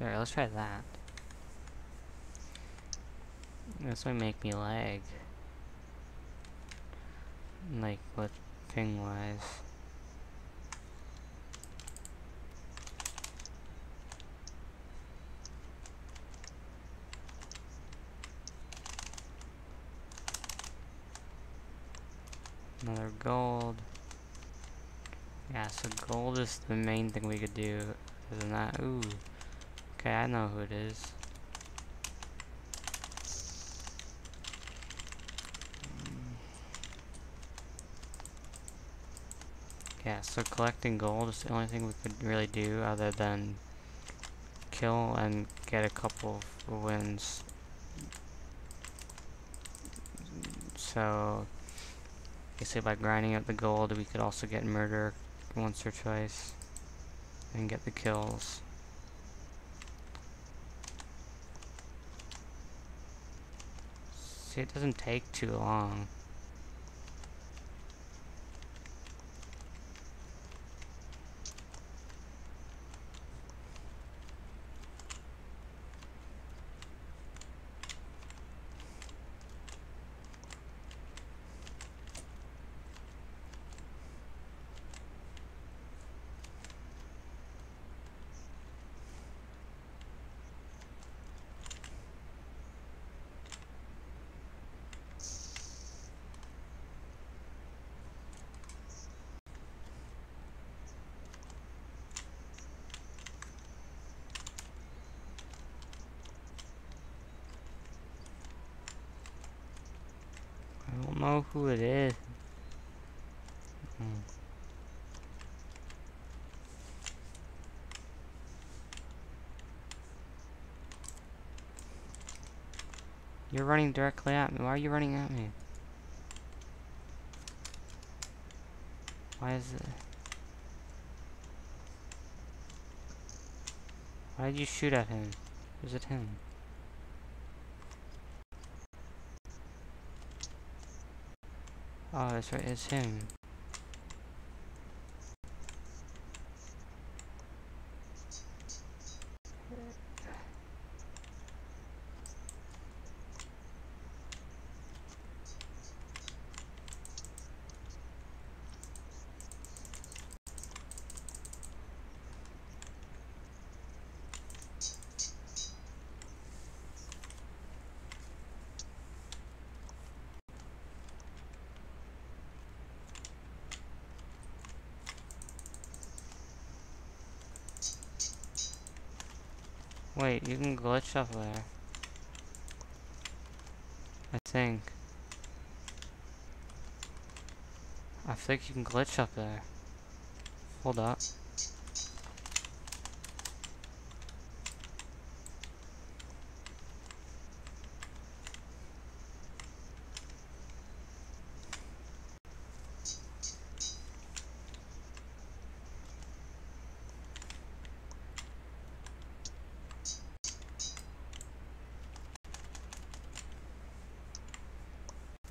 Alright, let's try that. This might make me lag. Like, with ping-wise. Another gold. Yeah, so gold is the main thing we could do. Other than that, ooh. Okay, I know who it is. Yeah, so collecting gold is the only thing we could really do other than kill and get a couple of wins. So, basically by grinding up the gold, we could also get murder once or twice and get the kills. See, it doesn't take too long. I don't know who it is. You're running directly at me. Why are you running at me? Why is it? Why did you shoot at him? Is it him? Oh, that's right, it's him. Wait, you can glitch up there. I think. I think you can glitch up there. Hold up.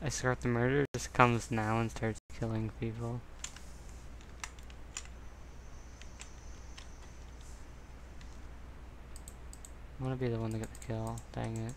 I swear if the murderer just comes now and starts killing people. I wanna be the one to get the kill, dang it.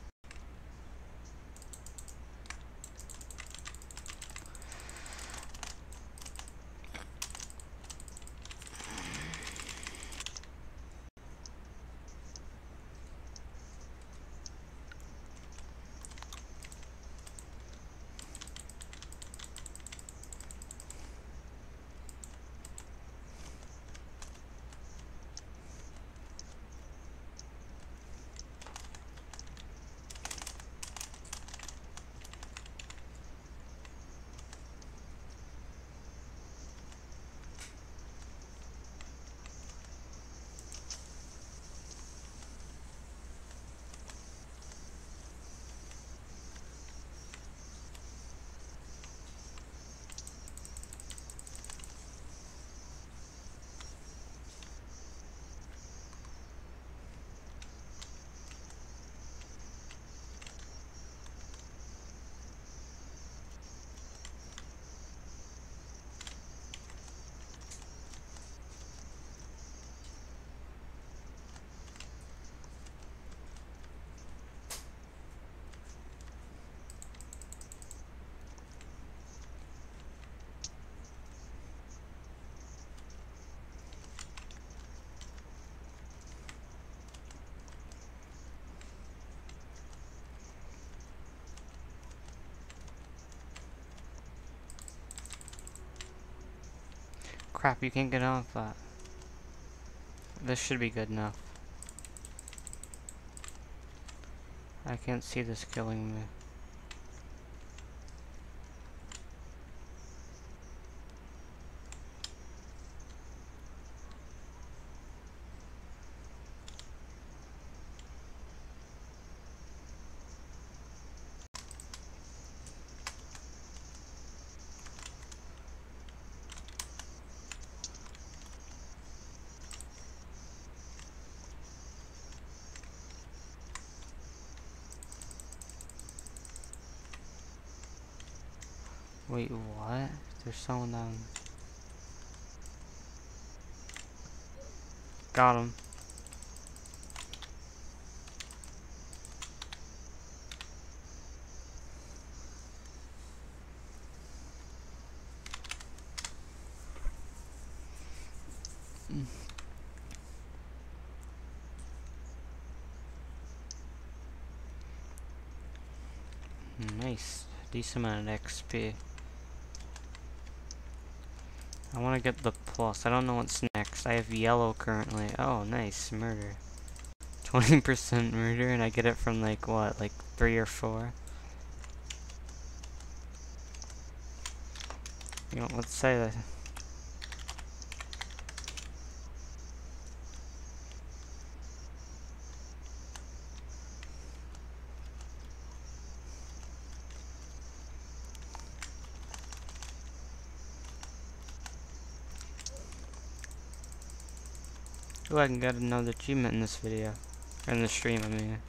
Crap, you can't get off that. This should be good enough. I can't see this killing me. Wait, what? There's someone down. Got him. Nice. Decent amount of XP. I want to get the plus. I don't know what's next. I have yellow currently. Oh, nice. Murder. 20% murder, and I get it from like what? Like 3 or 4? You know, let's say that. Ooh, I can get another achievement in this video. Or in the stream, I mean.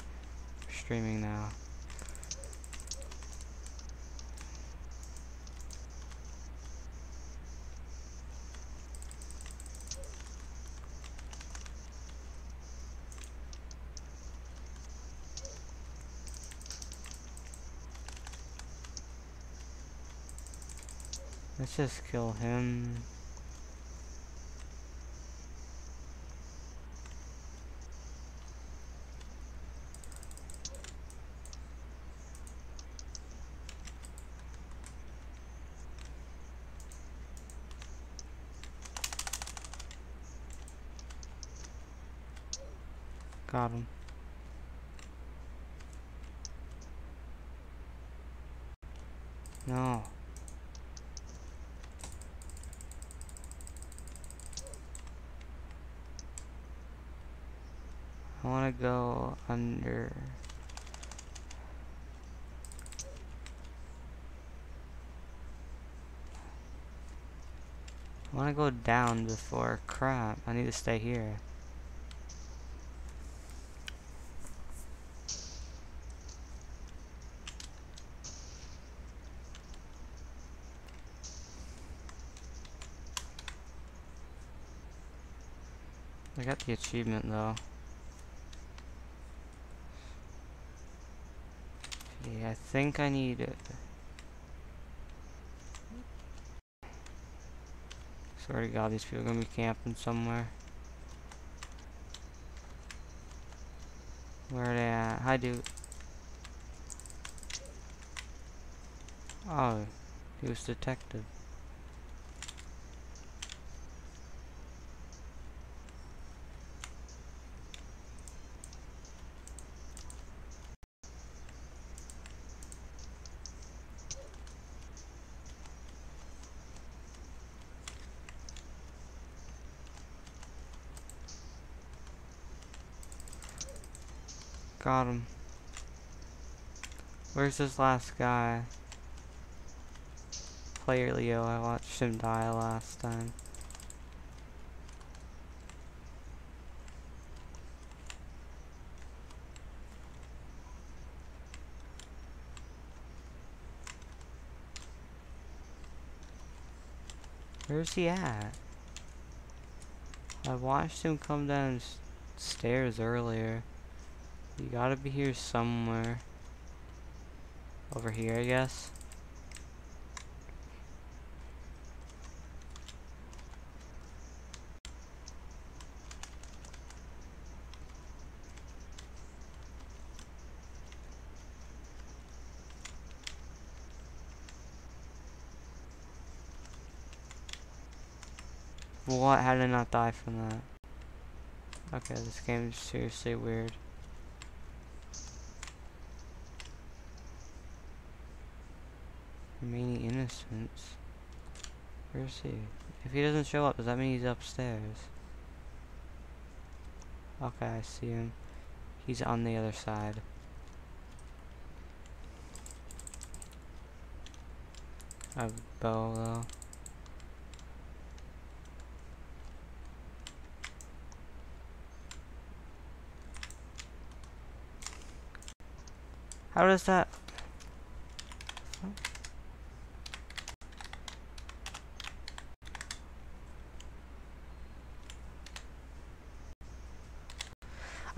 Streaming now. Let's just kill him. Got him. No. I want to go under. I want to go down before. Crap, I need to stay here. I got the achievement though. Yeah, I think I need it. Swear to God, these people are gonna be camping somewhere. Where are they at? Hi, dude. Oh, he was detective. Got him. Where's this last guy? Player Leo, I watched him die last time. Where's he at? I watched him come down stairs earlier. You gotta be here somewhere. Over here, I guess. What? How did I not die from that? Okay, this game is seriously weird. Remaining innocents. Where is he? If he doesn't show up, does that mean he's upstairs? Okay, I see him. He's on the other side. I have a bow though. How does that...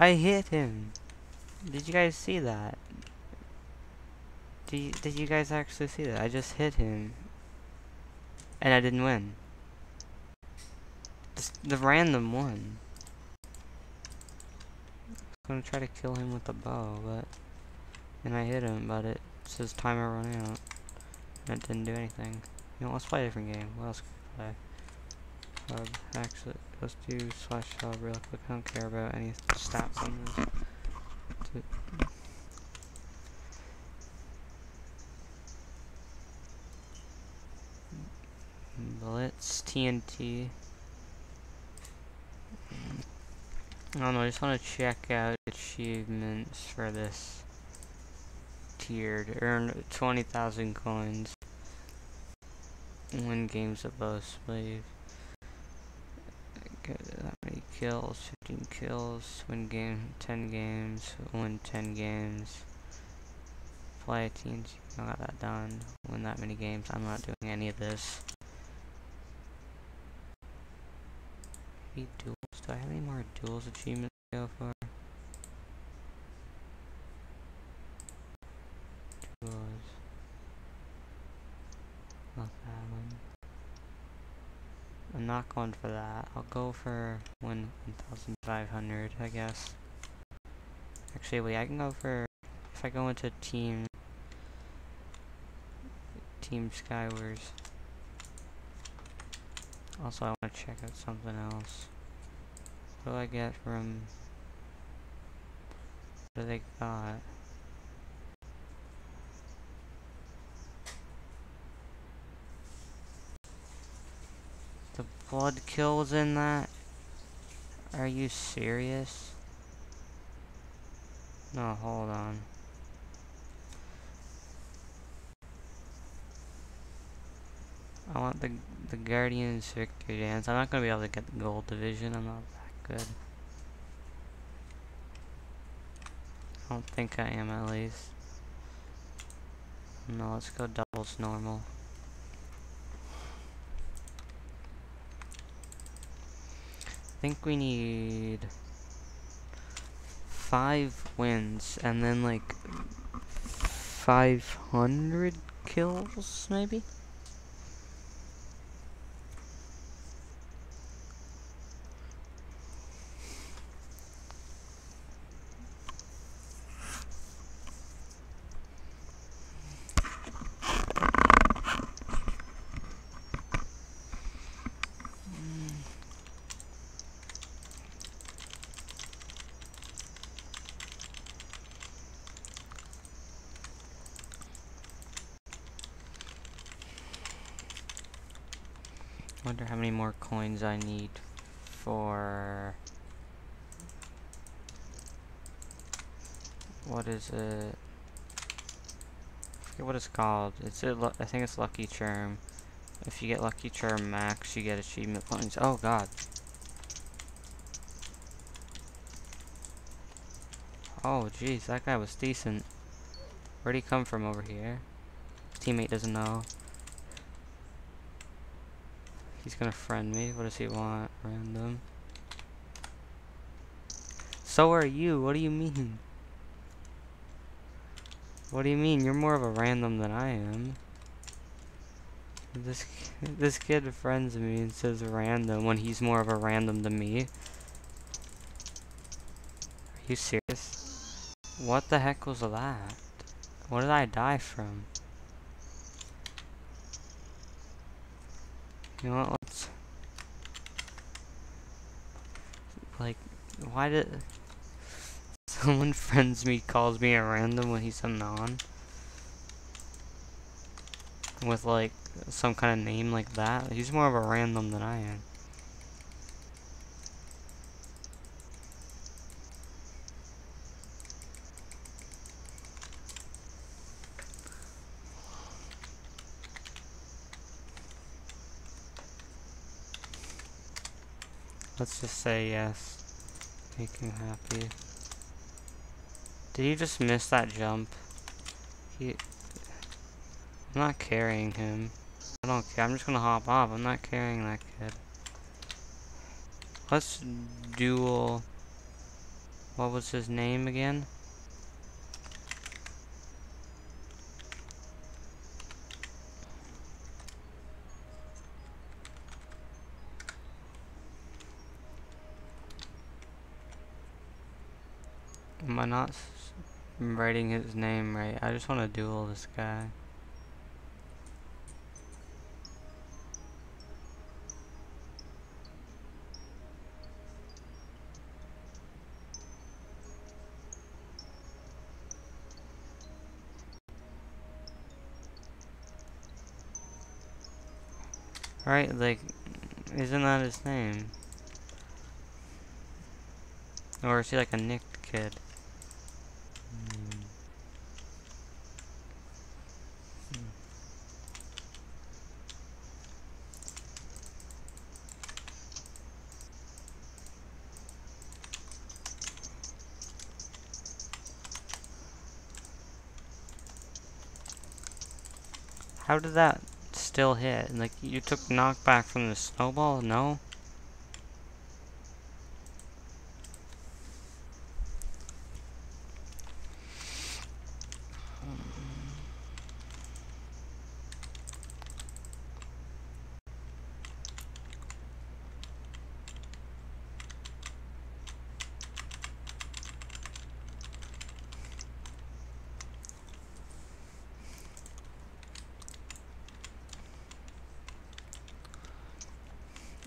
I hit him! Did you guys see that? Did you guys actually see that? I just hit him. And I didn't win. The random one. I was gonna try to kill him with a bow, but... And I hit him, but it says timer run out. And it didn't do anything. You know, let's play a different game. What else can we play? Actually, let's do /hub real quick. I don't care about any stats on this. Blitz TNT. I don't know, I just want to check out achievements for this tiered. Earn 20,000 coins. Win games of both slaves. Get that many kills, 15 kills. Win game 10 games. Win 10 games. Play TNT. I got that done. Win that many games. I'm not doing any of this. Maybe duels. Do I have any more duels achievements to go for? Duels. Not that one. I'm not going for that. I'll go for 1,500, I guess. Actually, wait, I can go for... If I go into Team Skywars. Also, I want to check out something else. What do I get from... What do they got? The blood kills in that? Are you serious? No, hold on. I want the Guardian's Victory Dance. I'm not gonna be able to get the gold division. I'm not that good. I don't think I am, at least. No, let's go doubles normal. I think we need 5 wins and then like 500 kills, maybe? Wonder how many more coins I need for... What is it? I forget what it's called. I think it's Lucky Charm. If you get Lucky Charm Max, you get achievement points. Oh god. Oh jeez, that guy was decent. Where'd he come from over here? His teammate doesn't know. He's gonna friend me. What does he want? Random. So are you. What do you mean? What do you mean? You're more of a random than I am. This kid friends me and says random when he's more of a random than me. Are you serious? What the heck was that? What did I die from? You know what? Like, why did someone friends me calls me a random when he's a non? With like some kind of name like that? He's more of a random than I am. Let's just say yes. Make him happy. Did he just miss that jump? I'm not carrying him. I don't care. I'm just gonna hop off. I'm not carrying that kid. Let's duel. What was his name again? Am I not writing his name right? I just want to duel this guy. Right, like, isn't that his name? Or is he like a nicked kid? How did that still hit? Like, you took knockback from the snowball? No?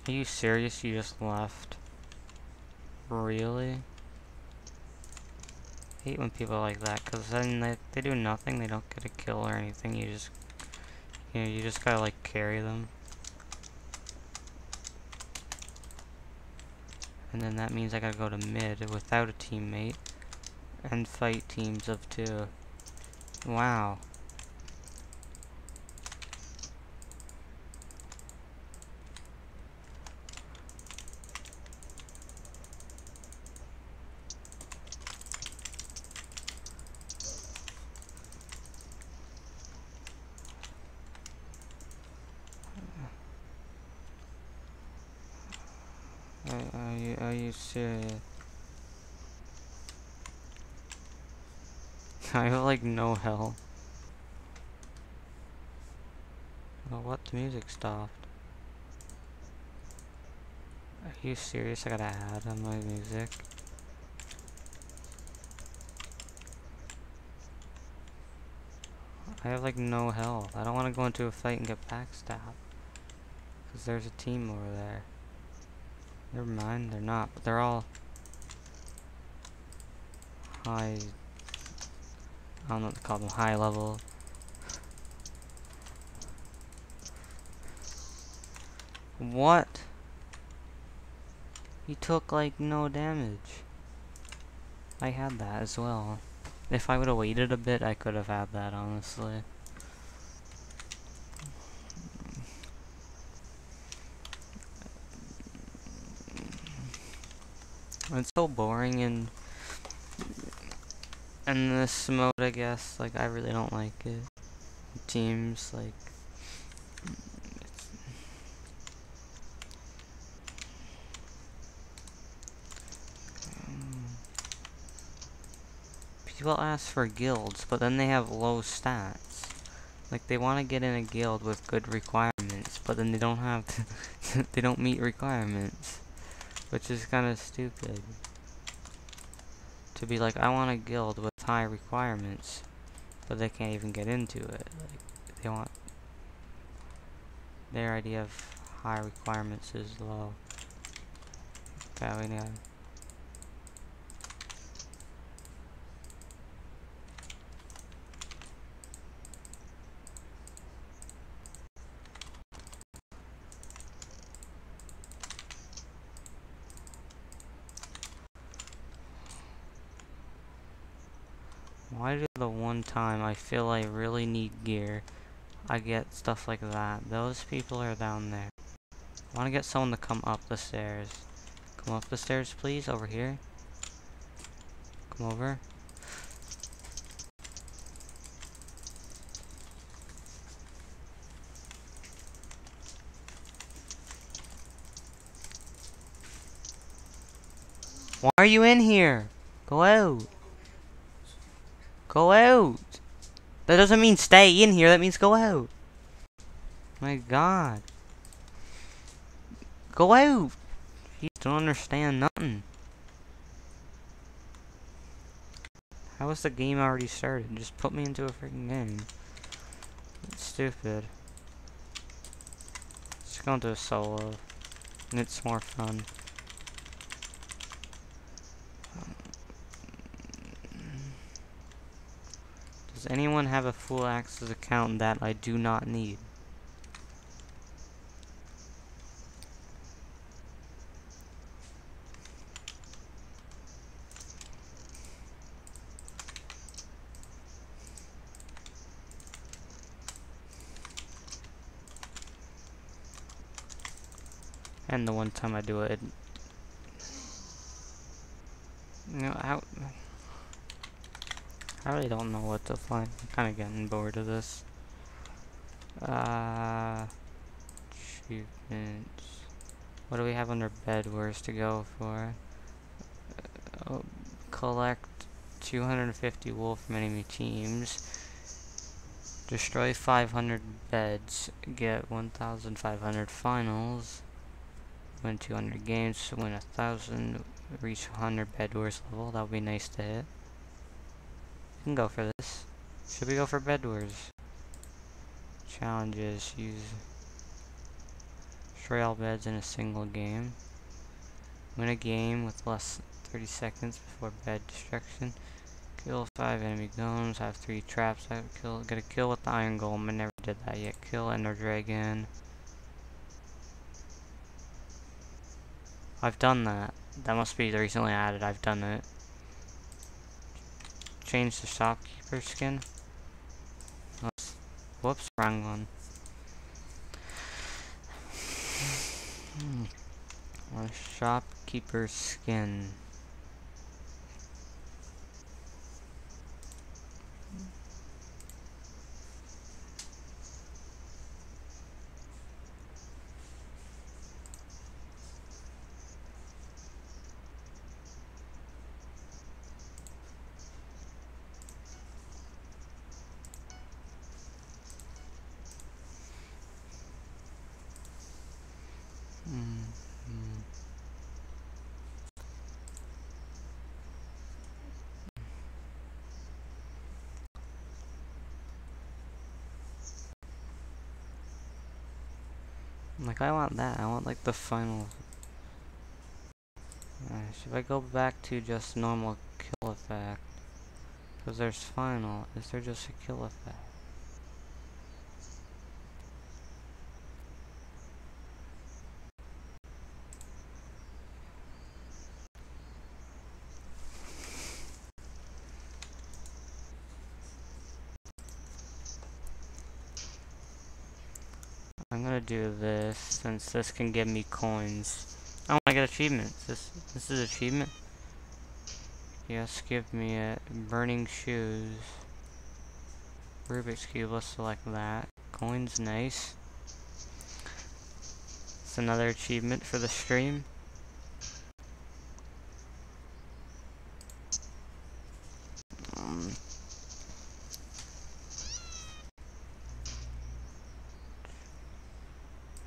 Are you serious? You just left? Really? I hate when people are like that, because then they do nothing, they don't get a kill or anything, you know, you just gotta like carry them. And then that means I gotta go to mid without a teammate, and fight teams of 2. Wow. Are you serious? I have like no health. Oh, what? The music stopped. Are you serious? I gotta add on my music. I have like no health. I don't want to go into a fight and get backstabbed. Because there's a team over there. Never mind, they're not. But they're all high. I don't know what to call them. High level. What? He took like no damage. I had that as well. If I would have waited a bit, I could have had that, honestly. It's so boring in this mode, I guess. Like, I really don't like it. Teams, like... People ask for guilds, but then they have low stats. Like, they want to get in a guild with good requirements, but then they don't have... they don't meet requirements. Which is kind of stupid. To be like, I want a guild with high requirements, but they can't even get into it. Like, they want... Their idea of high requirements is low. Okay, we need... Why do the one time I feel I really need gear, I get stuff like that? Those people are down there. I want to get someone to come up the stairs. Come up the stairs, please, over here. Come over. Why are you in here? Go out. Go out. That doesn't mean stay in here, that means go out. My god. Go out. You don't understand nothing. How was the game already started? Just put me into a freaking game. It's stupid. Just go into a solo. And it's more fun. Does anyone have a full access account that I do not need? And the one time I do it, you know, I really don't know what to find. I'm kind of getting bored of this. Achievements. What do we have under bed? Where's to go for? Oh, collect 250 wool from enemy teams. Destroy 500 beds. Get 1,500 finals. Win 200 games. Win 1,000. Reach 100 bed wars level. That would be nice to hit. We can go for this. Should we go for bed wars? Challenges. Use. Destroy all beds in a single game. Win a game with less than 30 seconds before bed destruction. Kill 5 enemy golems. Have 3 traps. Get a kill with the iron golem. I never did that yet. Kill ender dragon. I've done that. That must be recently added. I've done it. Change the shopkeeper skin. Whoops, wrong one. Shopkeeper skin. Like, I want that. I want, like, the final. Should I go back to just normal kill effect? Because there's final. Is there just a kill effect? I'm gonna do this, since this can give me coins. I want to get achievements. This is achievement. Yes, give me it. Burning shoes. Rubik's Cube, let's select that. Coins, nice. It's another achievement for the stream.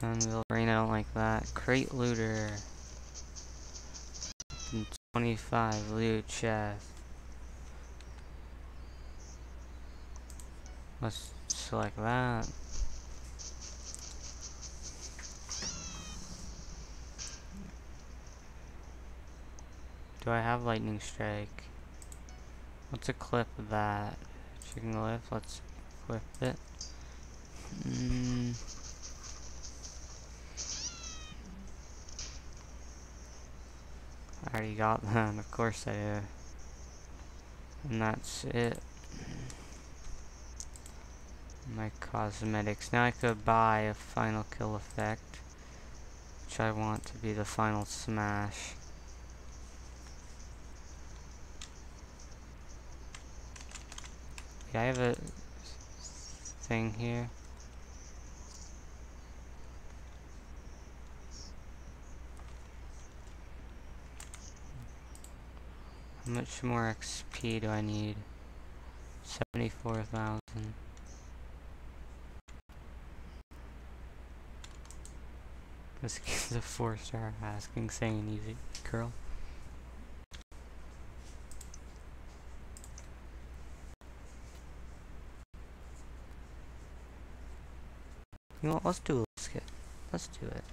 Anvil Rain, I don't like that. Crate looter. 25 loot chest. Let's select that. Do I have lightning strike? Let's equip that. Chicken lift, let's equip it. I already got that, of course I do. And that's it. My cosmetics. Now I could buy a final kill effect, which I want to be the final smash. Yeah, I have a thing here. How much more XP do I need? 74,000. This kid's a 4-star asking, saying easy girl. You know what, let's do this kid. Let's do it.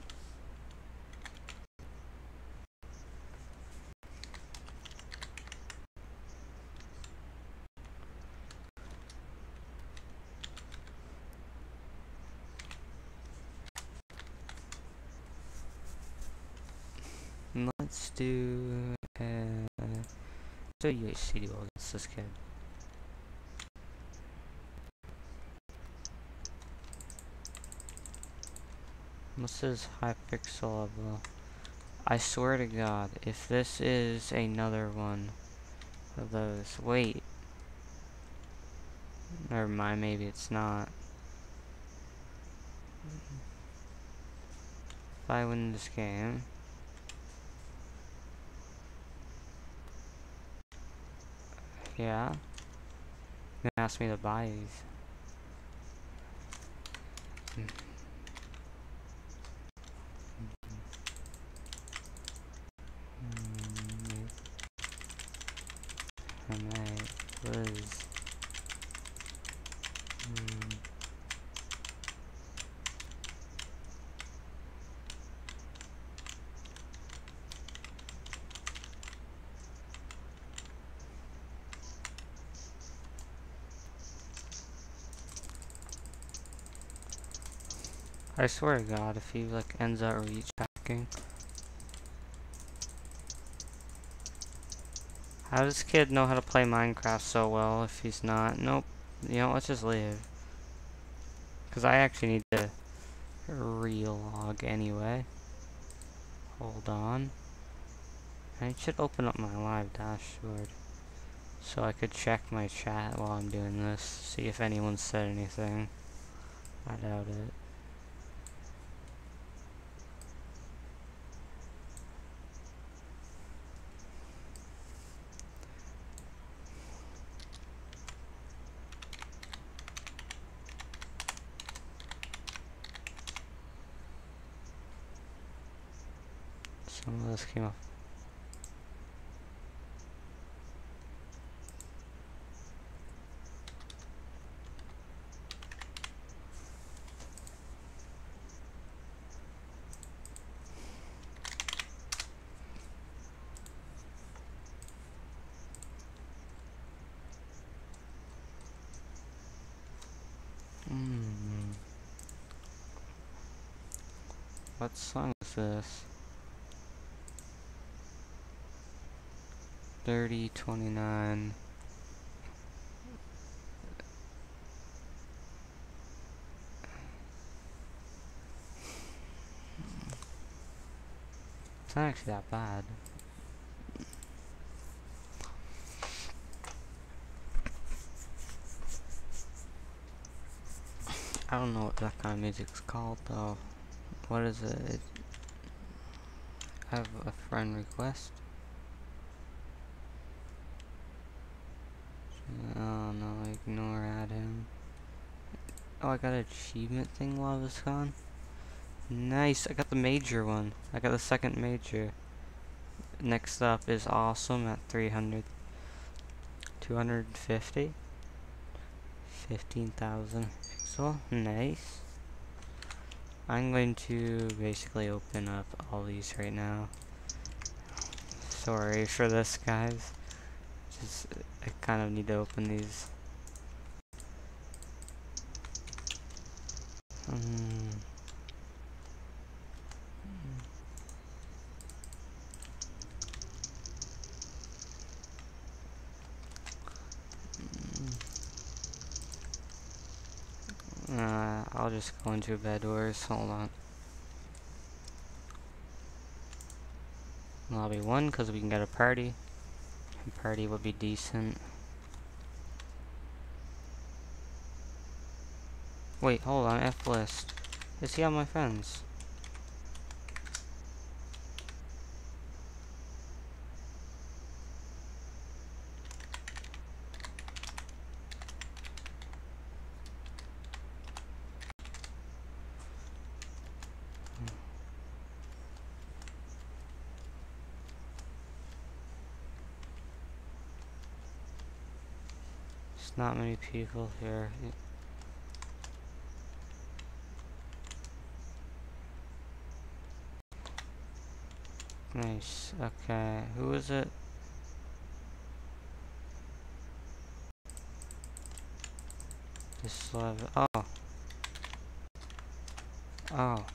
Let's do so UHC duel against this kid. What's his hypixel level? I swear to God, if this is another one of those, wait. Never mind, maybe it's not. If I win this game, yeah, you're gonna ask me to buy these. Liz. I swear to God, if he like ends up rechecking. How does this kid know how to play Minecraft so well if he's not? Nope. You know, let's just leave. Because I actually need to relog anyway. Hold on. I should open up my live dashboard so I could check my chat while I'm doing this. See if anyone said anything. I doubt it. Some of this came up. What song is this? 3029. It's not actually that bad. I don't know what that kind of music's called though. What is it? I have a friend request. Oh no, ignore add him. Oh, I got an achievement thing while I was gone. Nice, I got the major one. I got the second major. Next up is awesome at 300. 250. 15,000 pixel. Nice. I'm going to basically open up all these right now. Sorry for this, guys. Just, I kind of need to open these. I'll just go into bed doors. Hold on. Lobby 1, because we can get a party. And party would be decent. Wait, hold on. F list. Is he on my friends? There's not many people here. Nice. Okay. Who is it? This level. Oh. Oh.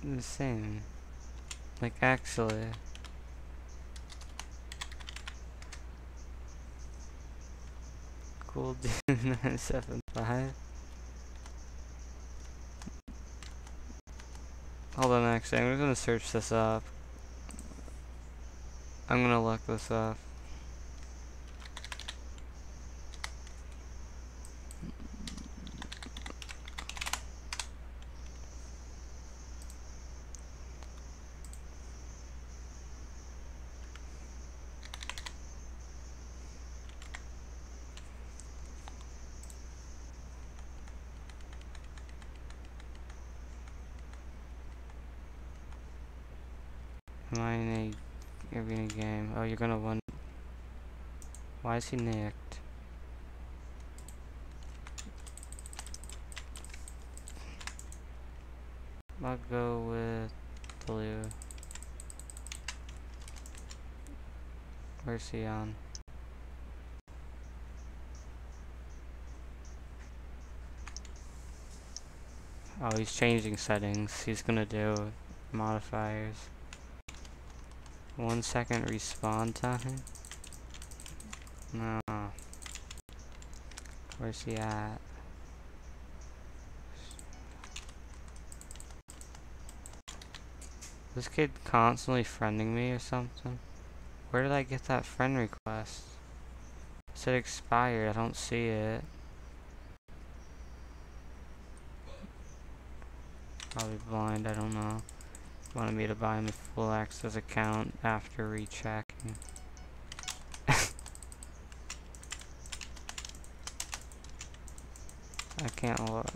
The same. Like, actually. Cool dude 975. Hold on, actually, I'm gonna search this up. I'm gonna look this up. Am I in a arena game? Oh, you're gonna win. Why is he nicked? I'll go with blue. Where's he on? Oh, he's changing settings. He's gonna do modifiers. 1 second respawn time? No. Where's he at? This kid constantly friending me or something? Where did I get that friend request? It said expired. I don't see it. Probably blind. I don't know. Wanted me to buy him a full access account after rechecking. I can't watch.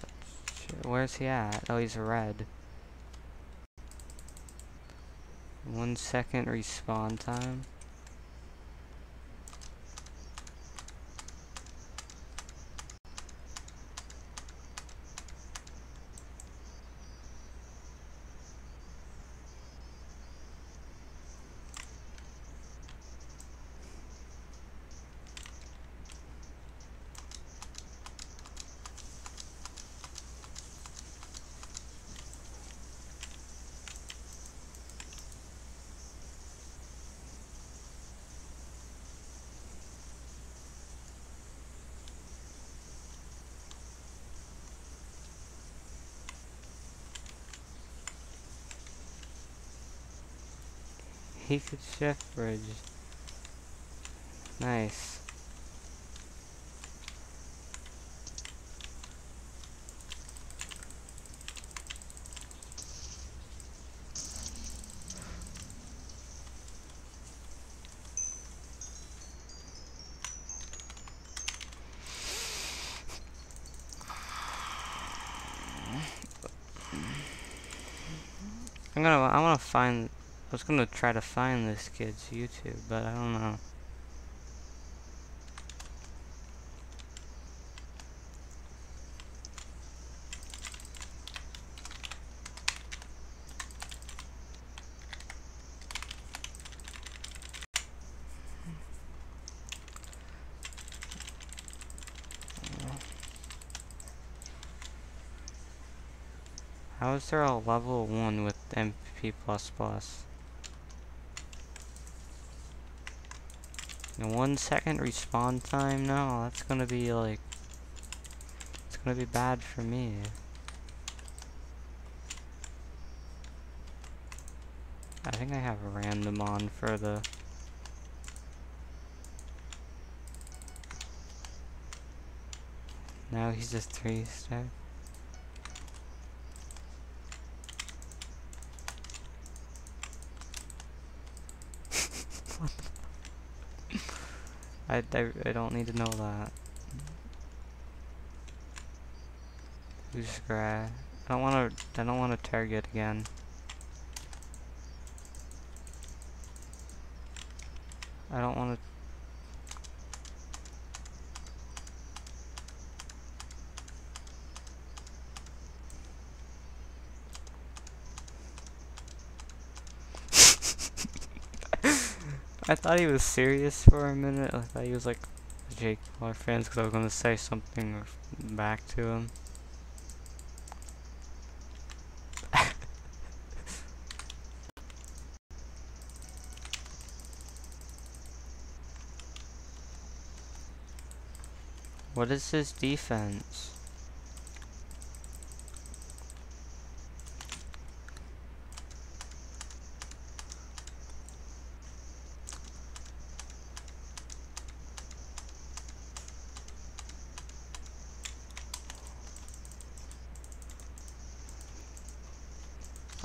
Where's he at? Oh, he's red. 1 second respawn time. He could shift bridge. Nice. I wanna find, I was gonna try to find this kid's YouTube, but I don't know. How is there a level 1 with MP++? And 1 second respawn time? No, that's gonna be like... It's gonna be bad for me. I think I have a random on for the... Now he's a 3-star. I don't need to know that. Who's grad? I don't wanna target again. I don't wanna... I thought he was serious for a minute. I thought he was like Jake Paul fans because I was gonna say something back to him. What is his defense?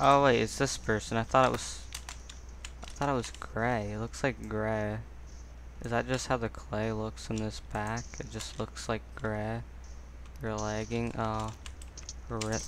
Oh wait, it's this person. I thought it was gray. It looks like gray. Is that just how the clay looks in this pack? It just looks like gray. You're lagging. Oh, rip.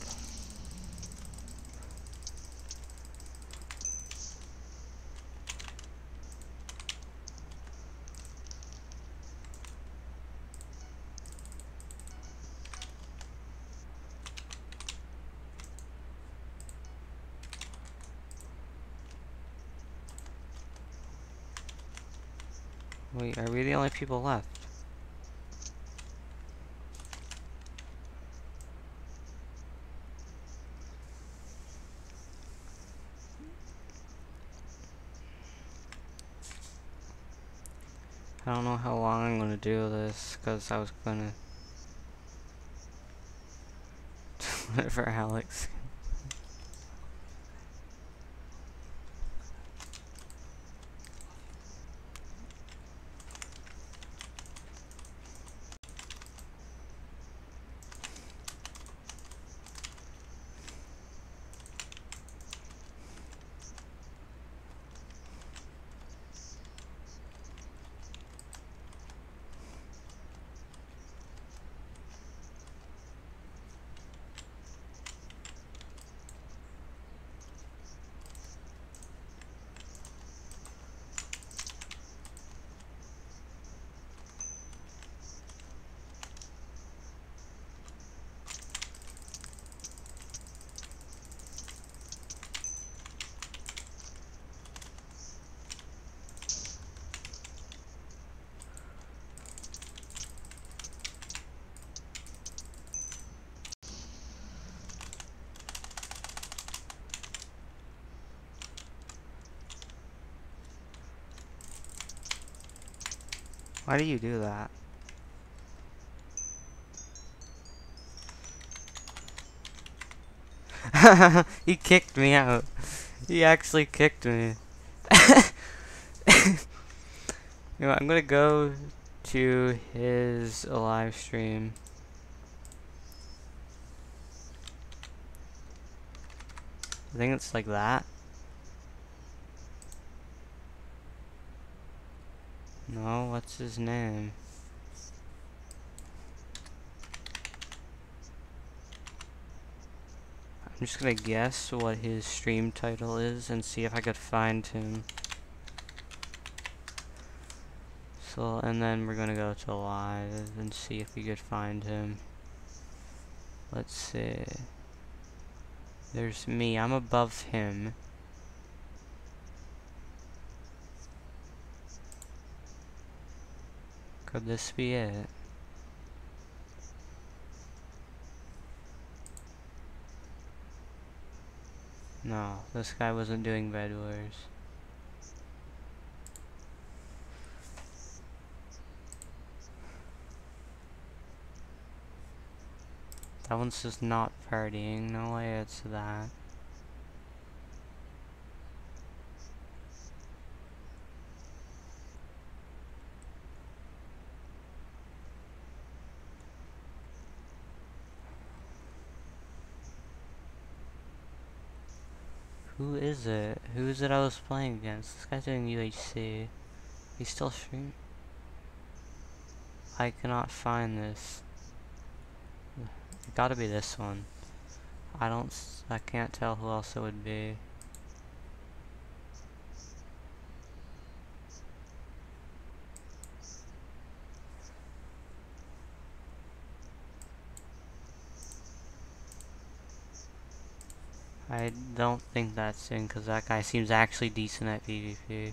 Wait, are we the only people left? I don't know how long I'm gonna do this, because I was gonna... for Alex. Why do you do that? He kicked me out. He actually kicked me. You know, I'm gonna go to his live stream. I think it's like that. No, what's his name? I'm just gonna guess what his stream title is and see if I could find him. So, and then we're gonna go to live and see if we could find him. Let's see. There's me, I'm above him. Could this be it? No, this guy wasn't doing Bed Wars. That one's just not partying. No way it's that. Who is it? Who is it I was playing against? This guy's doing UHC. He's still streaming. I cannot find this. It gotta be this one. I can't tell who else it would be. I don't think that's in, because that guy seems actually decent at PvP.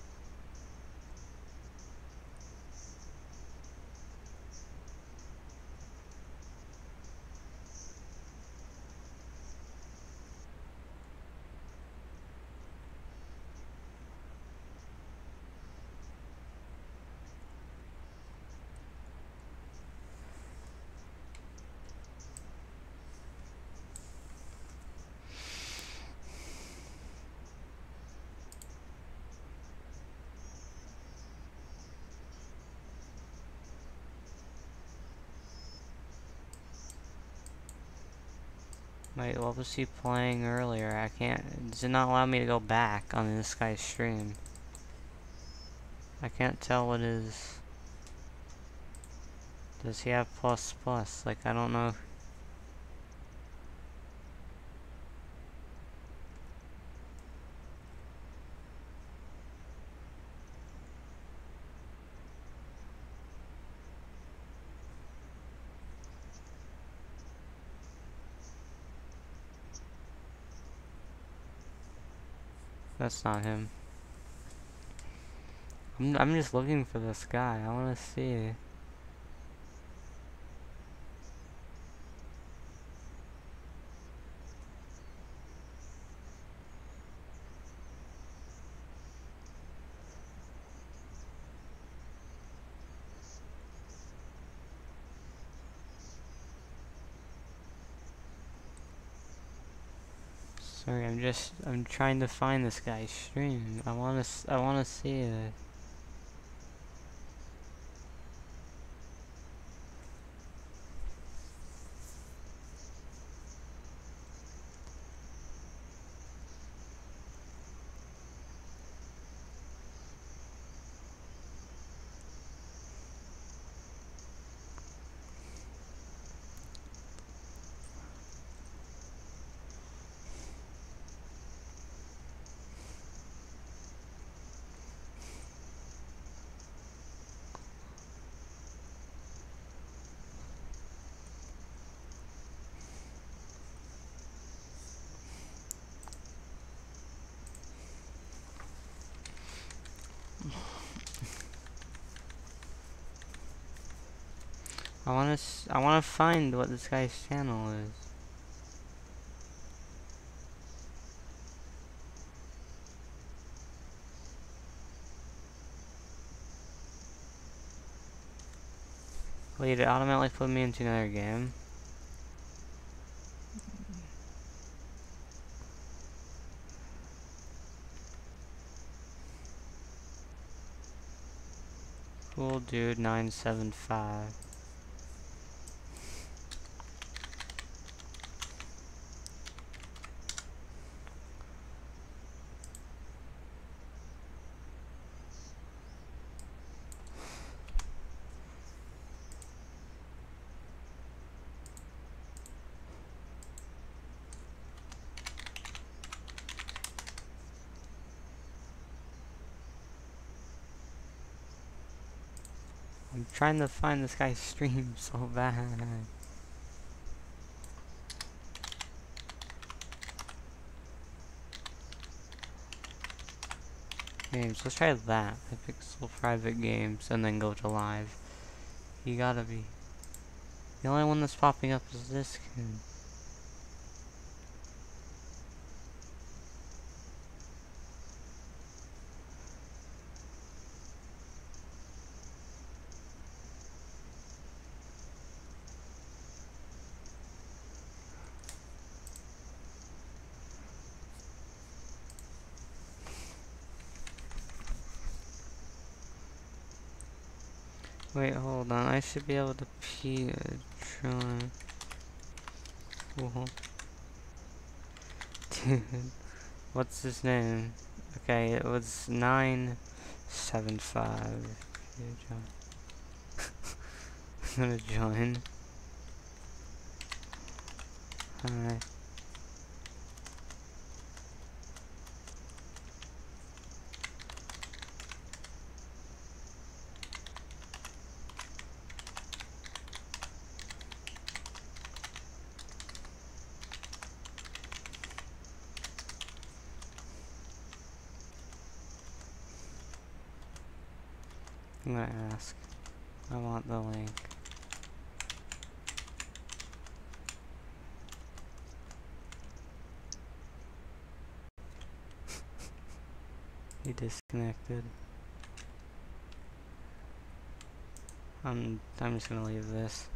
Wait, what was he playing earlier? I can't... Does it not allow me to go back on this guy's stream? I can't tell what his... Does he have plus plus? Like, I don't know. That's not him. I'm just looking for this guy. I want to see. Sorry, I'm trying to find this guy's stream. I wanna see it. I wanna find what this guy's channel is. Wait, it automatically put me into another game? Cool dude 975. I'm trying to find this guy's stream so bad. Games, let's try that. Pixel private games and then go to live. You gotta be. The only one that's popping up is this kid. Wait, hold on. I should be able to join. Cool. Dude, what's his name? Okay, it was 975. I'm gonna join. Hi. I'm gonna ask. I want the link. He disconnected. I'm just gonna leave this.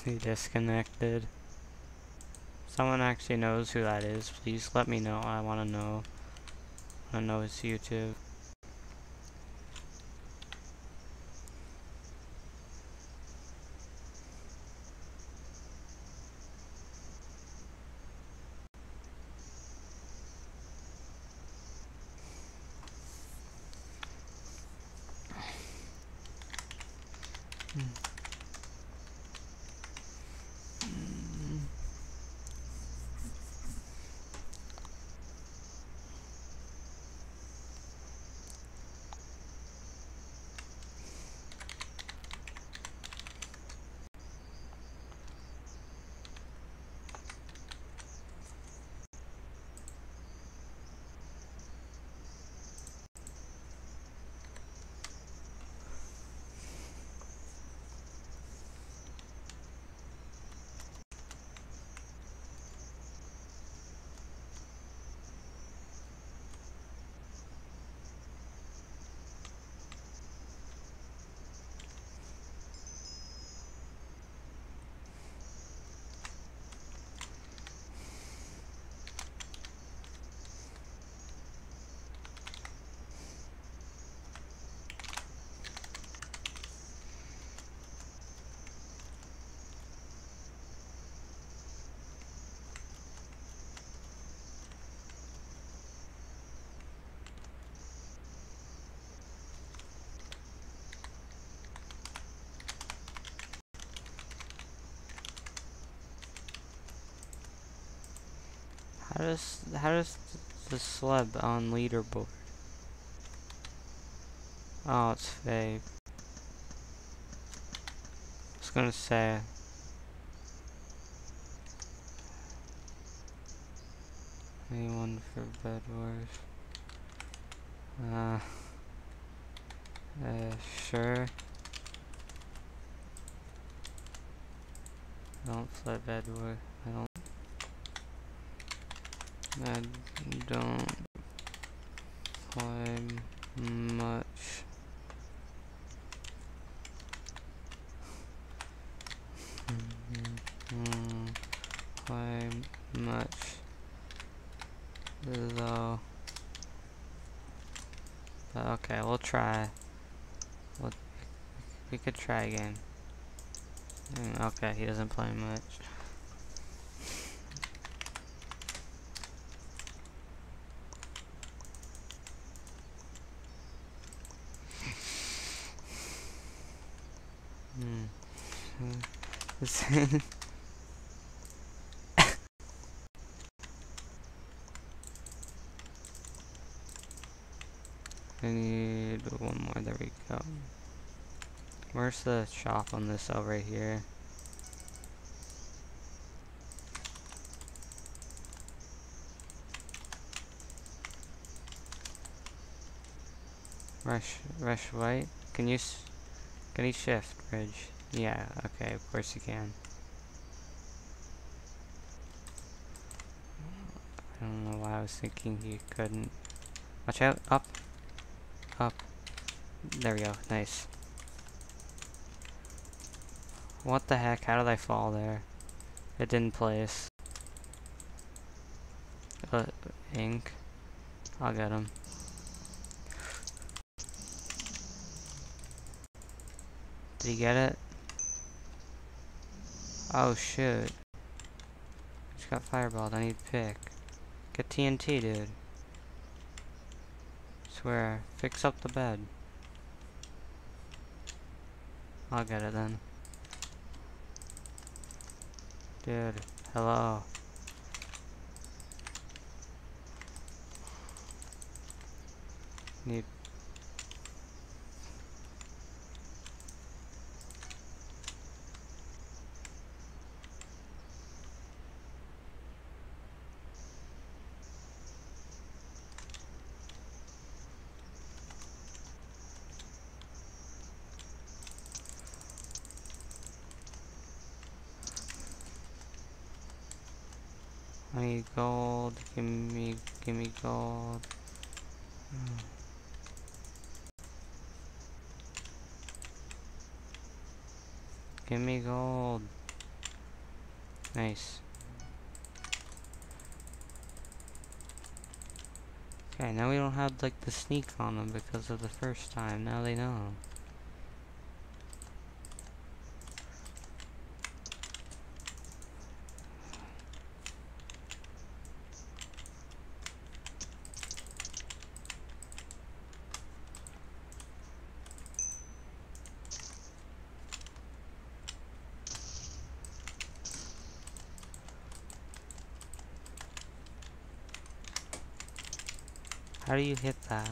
He disconnected. Someone actually knows who that is. Please let me know. I wanna know. I know his YouTube. How does the celeb on leaderboard? Oh, it's fake. I was gonna say. Anyone for Bed Wars? Sure. I don't play Bed Wars. I don't play much. Play much though. But okay, we'll try. We could try again. Okay, he doesn't play much. I need one more. There we go. Where's the shop on this? Oh, right here. Rush white. Can you shift bridge? Yeah. Okay. Of course you can. I don't know why I was thinking you couldn't. Watch out. Up. Up. There we go. Nice. What the heck? How did I fall there? It didn't place. Ink. I'll get him. Did he get it? Oh shoot. Just got fireballed. I need pick. Get TNT, dude. Swear. Fix up the bed. I'll get it then. Dude, hello. Need. I need gold. Give me gold. Give me gold. Nice. Okay, now we don't have like the sneak on them because of the first time. Now they know. How do you hit that?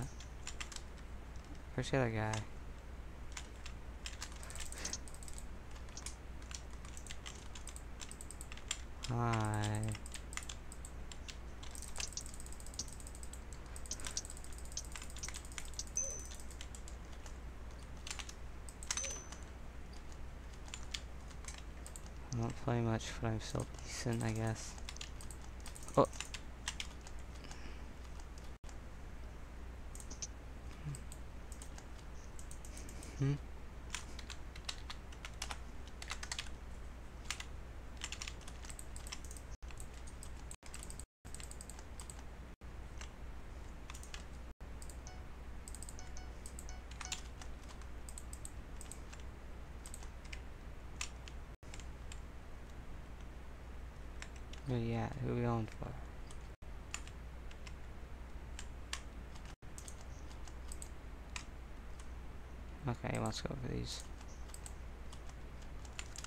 Where's the other guy? Hi. I don't play much, but I'm still decent, I guess. Oh. Hmm? Where you at? Who are we going for? Okay, let's go for these.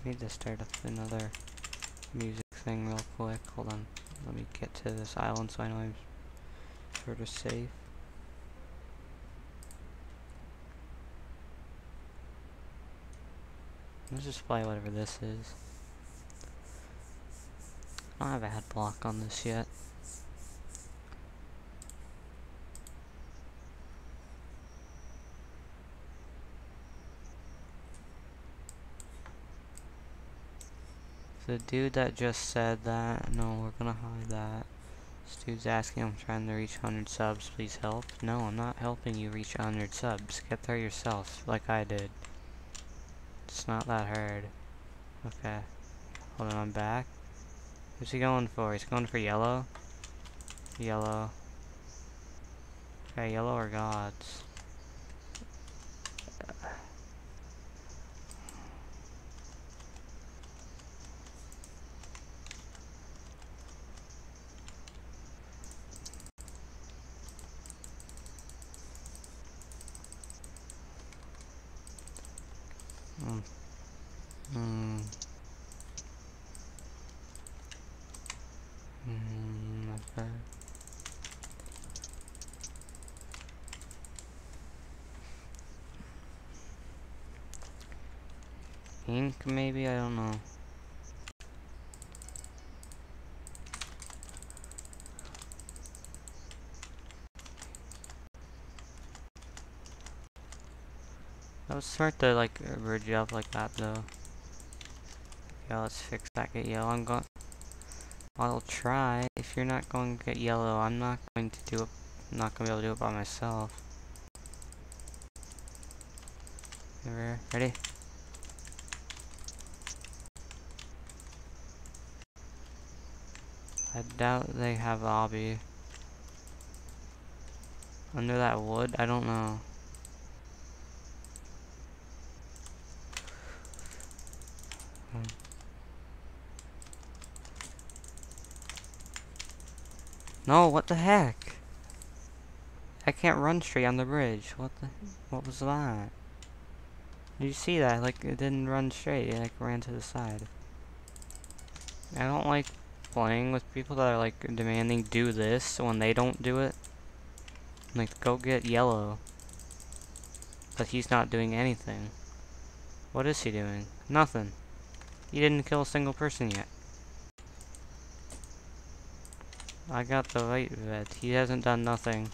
I need to start up another music thing real quick. Hold on. Let me get to this island so I know I'm sort of safe. Let's just play whatever this is. I don't have a head block on this yet. The dude that just said that, no, we're gonna hide that. This dude's asking, I'm trying to reach 100 subs, please help. No, I'm not helping you reach 100 subs. Get there yourself, like I did. It's not that hard. Okay. Hold on, I'm back. Who's he going for? He's going for yellow? Yellow. Okay, yellow or gods? Okay. Ink, maybe? I don't know. That was smart to, like, bridge you up like that, though. Yeah, let's fix that. Get yellow. I'll try. If you're not going to get yellow, I'm not going to do it. I'm not going to be able to do it by myself. Ready? I doubt they have obby. Under that wood? I don't know. No, what the heck? I can't run straight on the bridge. What was that? Did you see that? Like, it didn't run straight. It, like, ran to the side. I don't like playing with people that are, like, demanding do this when they don't do it. Like, go get yellow. But he's not doing anything. What is he doing? Nothing. He didn't kill a single person yet. I got the white vet. He hasn't done nothing.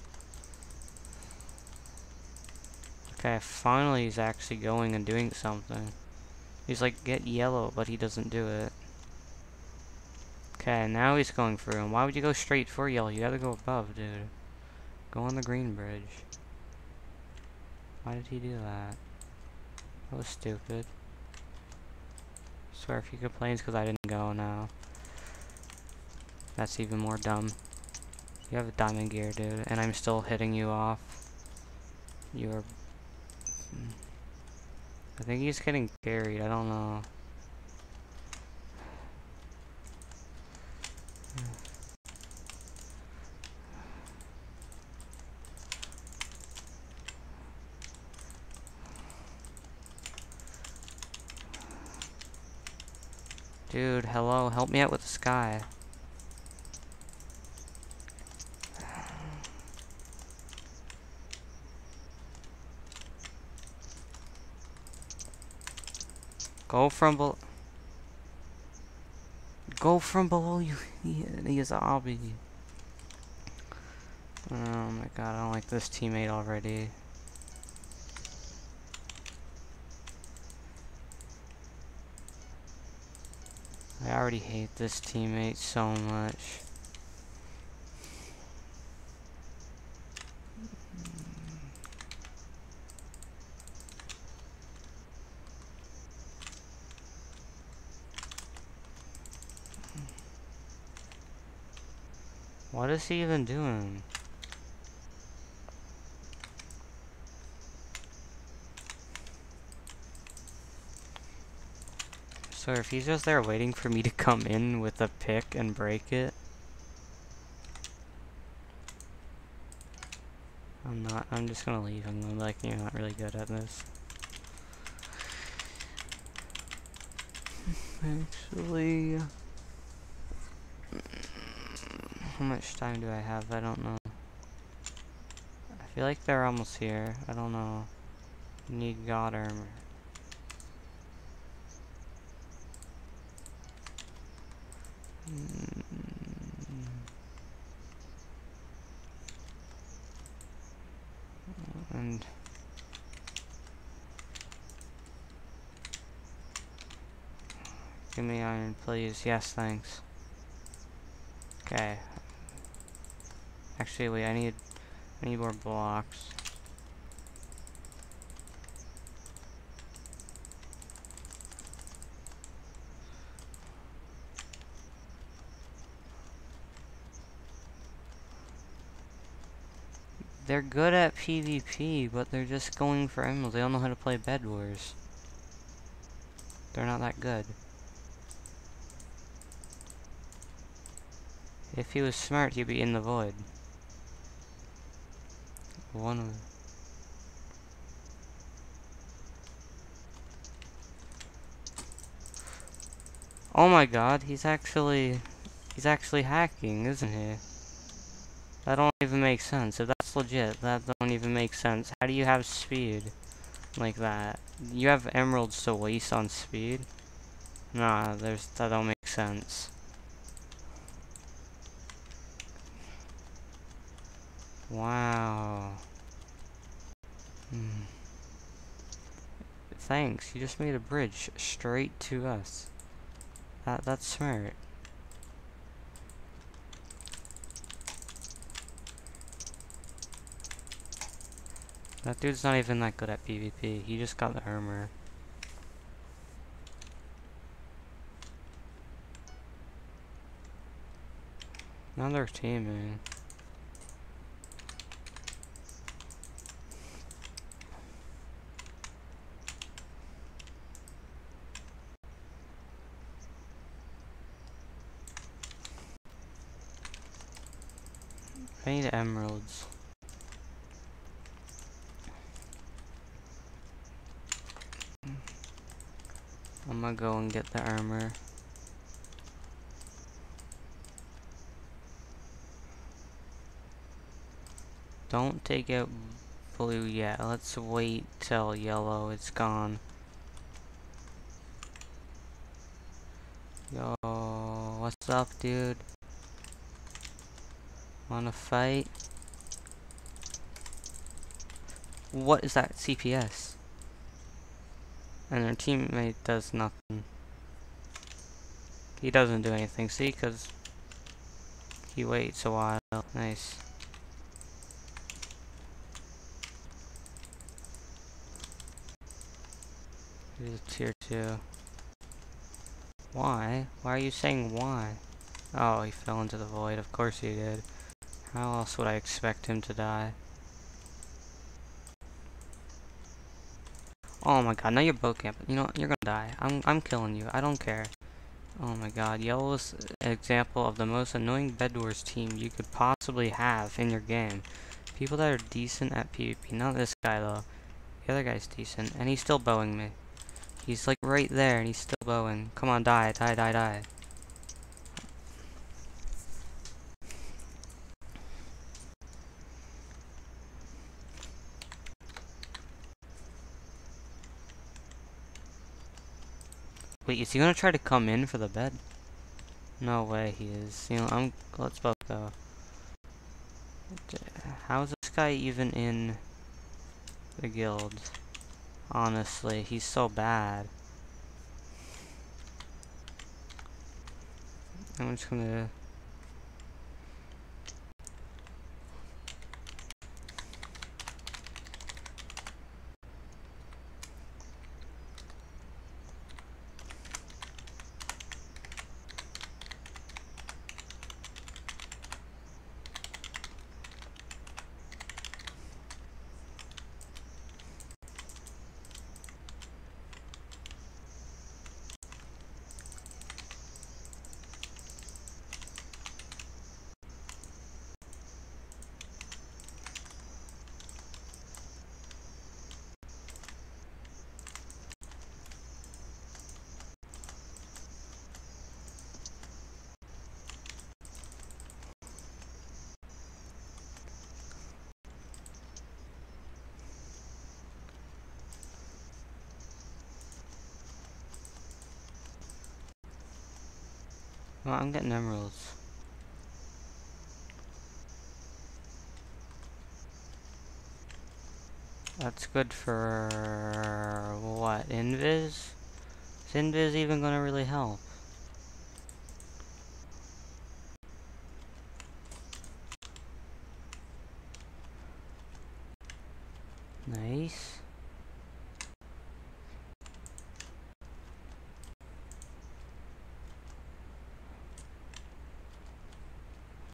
Okay, finally he's actually going and doing something. He's like, get yellow, but he doesn't do it. Okay, now he's going through him. Why would you go straight for yellow? You gotta go above, dude. Go on the green bridge. Why did he do that? That was stupid. Swear if he complains because I didn't go now. That's even more dumb. You have a diamond gear, dude, and I'm still hitting you off. You're... I think he's getting carried, I don't know. Dude, hello, help me out with the sky. Go from below. Go from below, you he is a obby. Oh my god, I don't like this teammate already. I already hate this teammate so much. What is he even doing? So if he's just there waiting for me to come in with a pick and break it. I'm just gonna leave. I'm gonna be like, you're not really good at this. Actually, how much time do I have? I don't know. I feel like they're almost here. I don't know. Need god armor. And give me iron, please. Yes, thanks. Okay. Actually, wait. I need more blocks. They're good at PvP, but they're just going for emeralds. They don't know how to play Bed Wars. They're not that good. If he was smart, he'd be in the void. One of... Oh my god, he's actually hacking, isn't he? That don't even make sense. If that's legit, that don't even make sense. How do you have speed like that? You have emeralds to waste on speed? Nah, that don't make sense. Wow. Thanks, you just made a bridge straight to us. That's smart. That dude's not even that good at PvP. He just got the armor. Now they're teaming. I need emeralds. I'm gonna go and get the armor. Don't take out blue yet. Let's wait till yellow is gone. Yo, what's up, dude? Wanna fight? What is that CPS? And their teammate does nothing. He doesn't do anything, see? Because he waits a while. Nice. He's a tier 2. Why? Why are you saying why? Oh, he fell into the void. Of course he did. How else would I expect him to die? Oh my god, now you're boat camping. You know what? You're gonna die. I'm killing you. I don't care. Oh my god, yellow is an example of the most annoying Bed Wars team you could possibly have in your game. People that are decent at PvP. Not this guy though. The other guy's decent, and he's still bowing me. He's like right there, and he's still bowing. Come on, die, die, die, die. Wait, is he gonna try to come in for the bed? No way he is. You know, let's both go. How is this guy even in the guild? Honestly, he's so bad. I'm just gonna... Well, I'm getting emeralds. That's good for... what? Invis? Is Invis even gonna really help? Nice.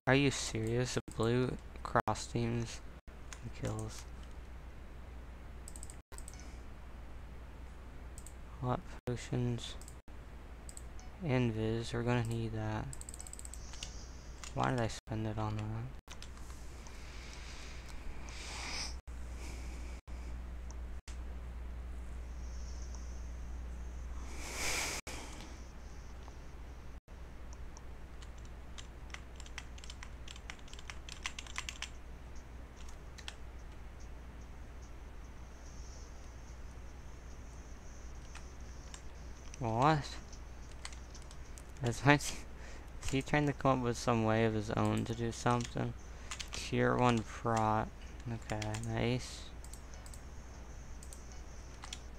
Are you serious? Blue cross teams and kills. Hot potions. Invis, we're gonna need that. Why did I spend it on that? What? Is he trying to come up with some way of his own to do something? Tier 1 prot. Okay, nice.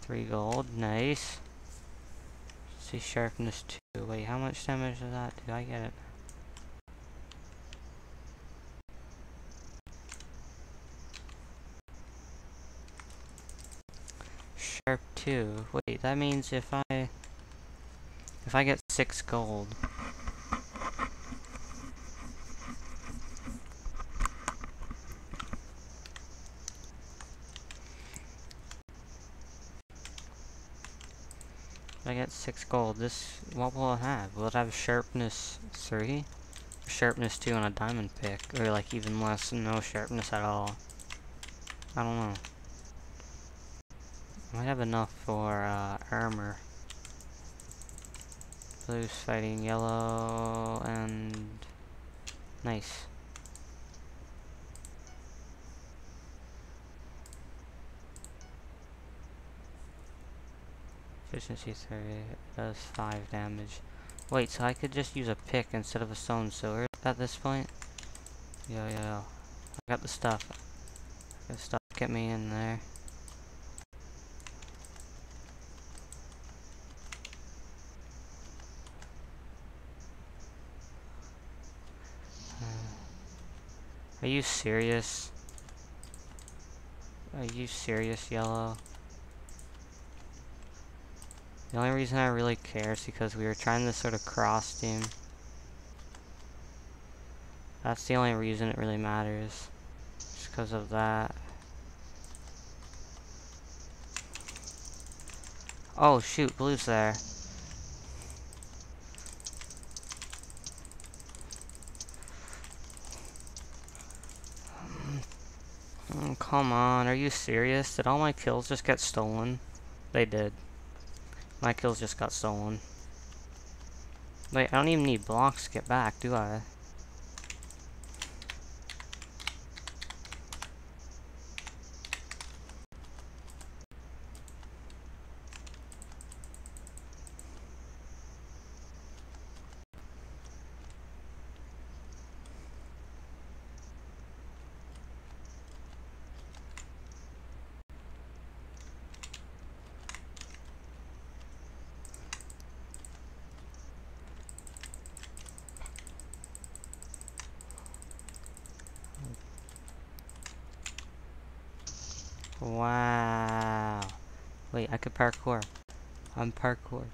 3 gold, nice. See, sharpness 2. Wait, how much damage does that do? I get it. Sharp 2. Wait, that means if I get 6 gold. If I get 6 gold, what will it have? Will it have sharpness 3? sharpness 2 on a diamond pick, or like even less, no sharpness at all. I don't know. Might have enough for armor. Blue's fighting yellow, and nice. Efficiency 30 does 5 damage. Wait, so I could just use a pick instead of a stone sword at this point? Yo, I got the stuff. Got stuff. Get me in there. Are you serious? Are you serious, yellow? The only reason I really care is because we were trying to sort of cross team. That's the only reason it really matters. Just because of that. Oh shoot, blue's there. Oh, come on, are you serious? Did all my kills just get stolen? They did. My kills just got stolen. Wait, I don't even need blocks to get back, do I? Wow. Wait, I could parkour. I'm parkour.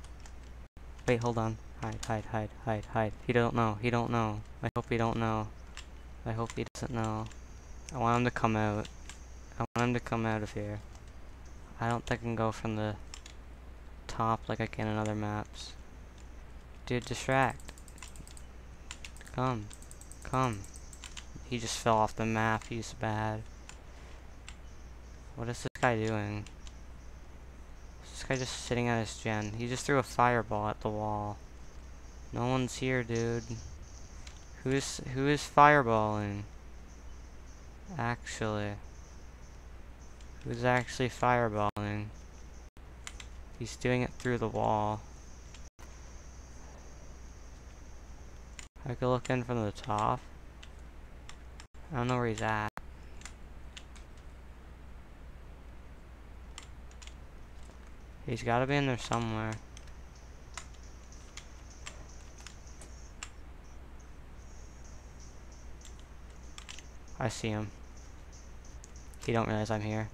Wait, hold on. Hide. He don't know. He don't know. I hope he don't know. I hope he doesn't know. I want him to come out. I want him to come out of here. I don't think I can go from the top like I can in other maps. Dude, distract. Come. He just fell off the map. He's bad. What is this guy doing? Is this guy just sitting at his gen? He just threw a fireball at the wall. No one's here, dude. Who is fireballing? Actually. Who's actually fireballing? He's doing it through the wall. I could look in from the top. I don't know where he's at. He's gotta be in there somewhere. I see him. He don't realize I'm here.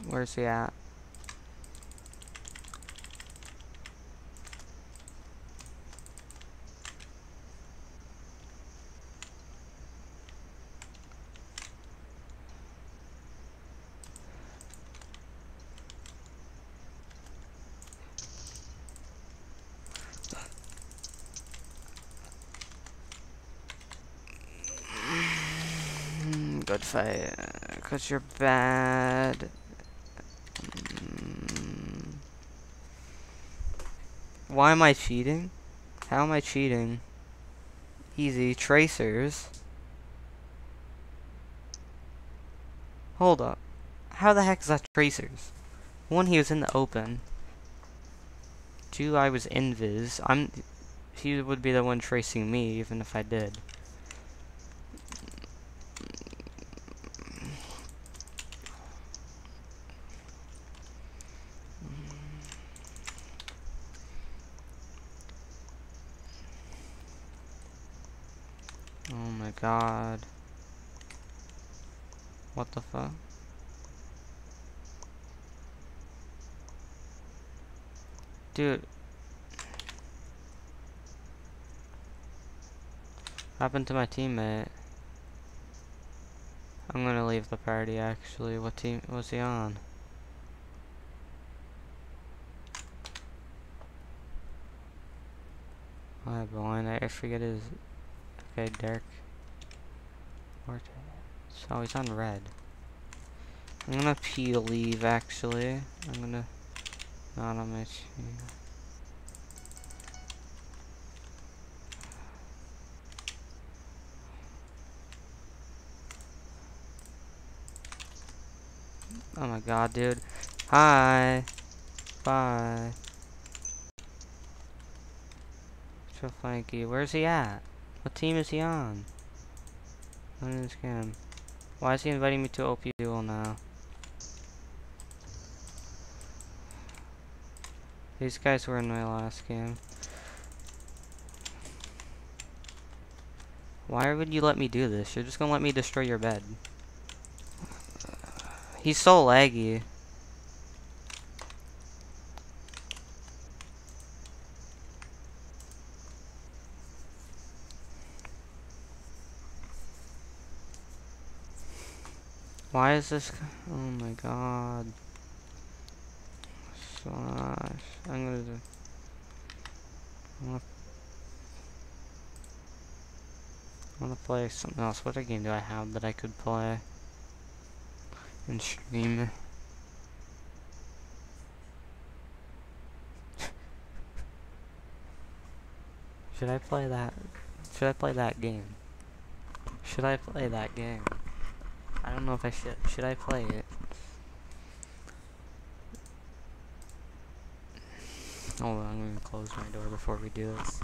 Where's he at? Good fight. 'Cause you're bad. Why am I cheating? How am I cheating? Easy. Tracers. Hold up. How the heck is that tracers? One, he was in the open. Two, I was invis. He would be the one tracing me, even if I did. Oh my god. What the fuck? Dude. What happened to my teammate? I'm gonna leave the party actually. What team was he on? Oh boy, I forget his. Okay, Derek. So he's on red. I'm gonna leave actually. I'm gonna not on my team. Oh my god, dude. Hi. Bye. So flanky. Where's he at? What team is he on? What is this game? Why is he inviting me to OP duel now? These guys were in my last game. Why would you let me do this? You're just gonna let me destroy your bed. He's so laggy. Why is this? Oh my god. Slash. I'm gonna play something else. What other game do I have that I could play and stream? Should I play that? Should I play that game? Should I play that game? I don't know if I should. Should I play it? Hold on, I'm gonna close my door before we do this.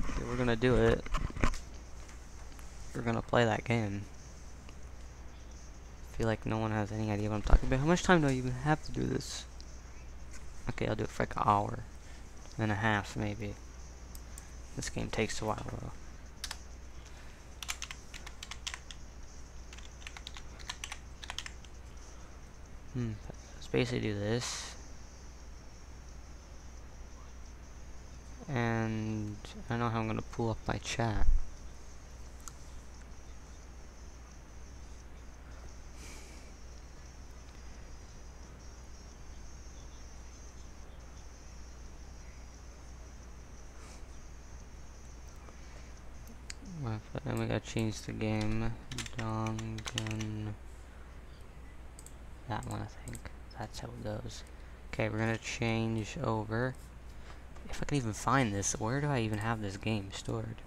Okay, we're gonna do it. We're gonna play that game. I feel like no one has any idea what I'm talking about. How much time do I even have to do this? Okay, I'll do it for like an hour and a half, maybe. This game takes a while, though. Let's basically do this. And I don't know how I'm gonna pull up my chat. But then we gotta change the game. Dangan. That one, I think. That's how it goes. Okay, we're gonna change over. If I can even find this, where do I even have this game stored?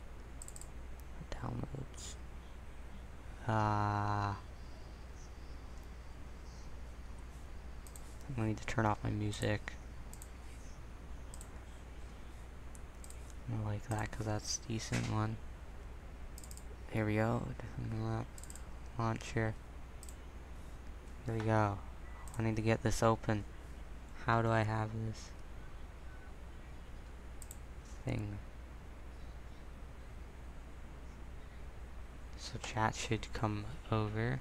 Downloads. I need to turn off my music. I like that because that's a decent one. Here we go. Launcher. Here we go. I need to get this open. How do I have this thing? So chat should come over.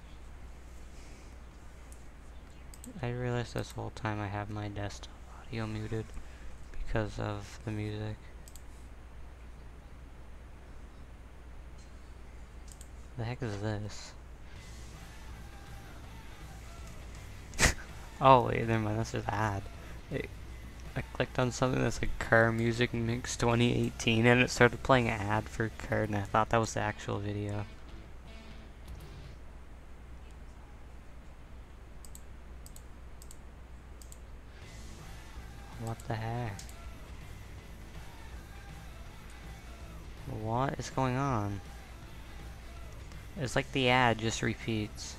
I realized this whole time I have my desktop audio muted because of the music. The heck is this? Oh wait, never mind, that's just ad. I clicked on something that's like Car Music Mix 2018 and it started playing an ad for Car and I thought that was the actual video. What the heck? What is going on? It's like the ad just repeats.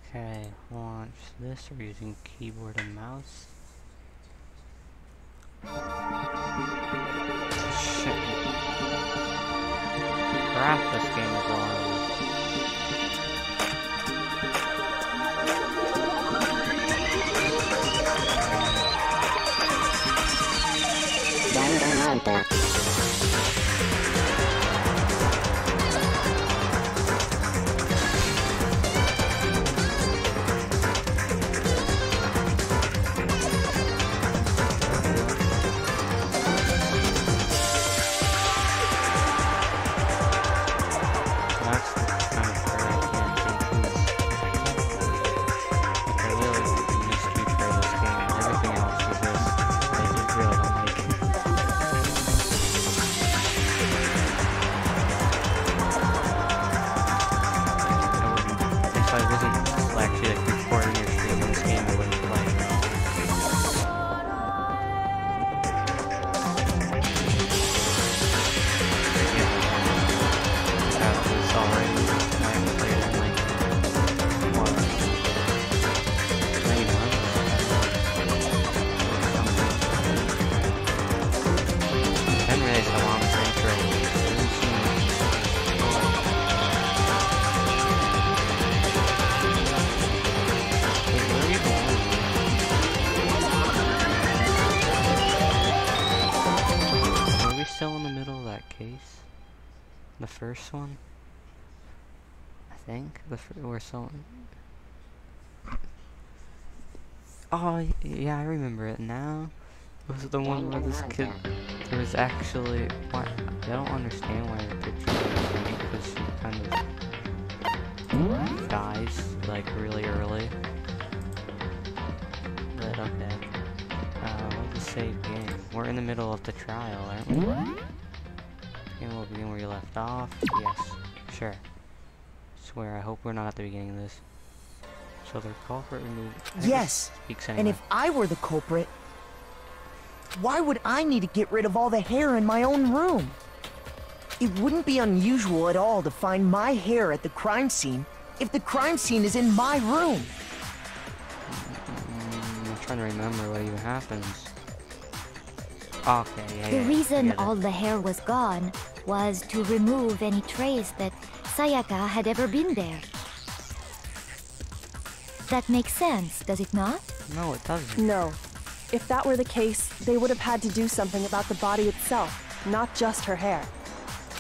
Okay, launch this. We're using keyboard and mouse. Shit. Crap, this game is on. Danganronpa. The first one, I think. Or someone. Oh yeah, I remember it now. Was it the one where this kid? There was actually. Why? I don't understand why the picture was green, because she kind of dies like really early. But okay. What's the save game? We're in the middle of the trial, aren't we? Game will begin where you left off. Yes, sure. Swear, I hope we're not at the beginning of this. So the culprit removed. Yes, and if I were the culprit, why would I need to get rid of all the hair in my own room? It wouldn't be unusual at all to find my hair at the crime scene if the crime scene is in my room. I'm trying to remember what even happens. Okay, yeah, The reason all the hair was gone was to remove any trace that Sayaka had ever been there. That makes sense, does it not? No, it doesn't. No. If that were the case, they would have had to do something about the body itself, not just her hair.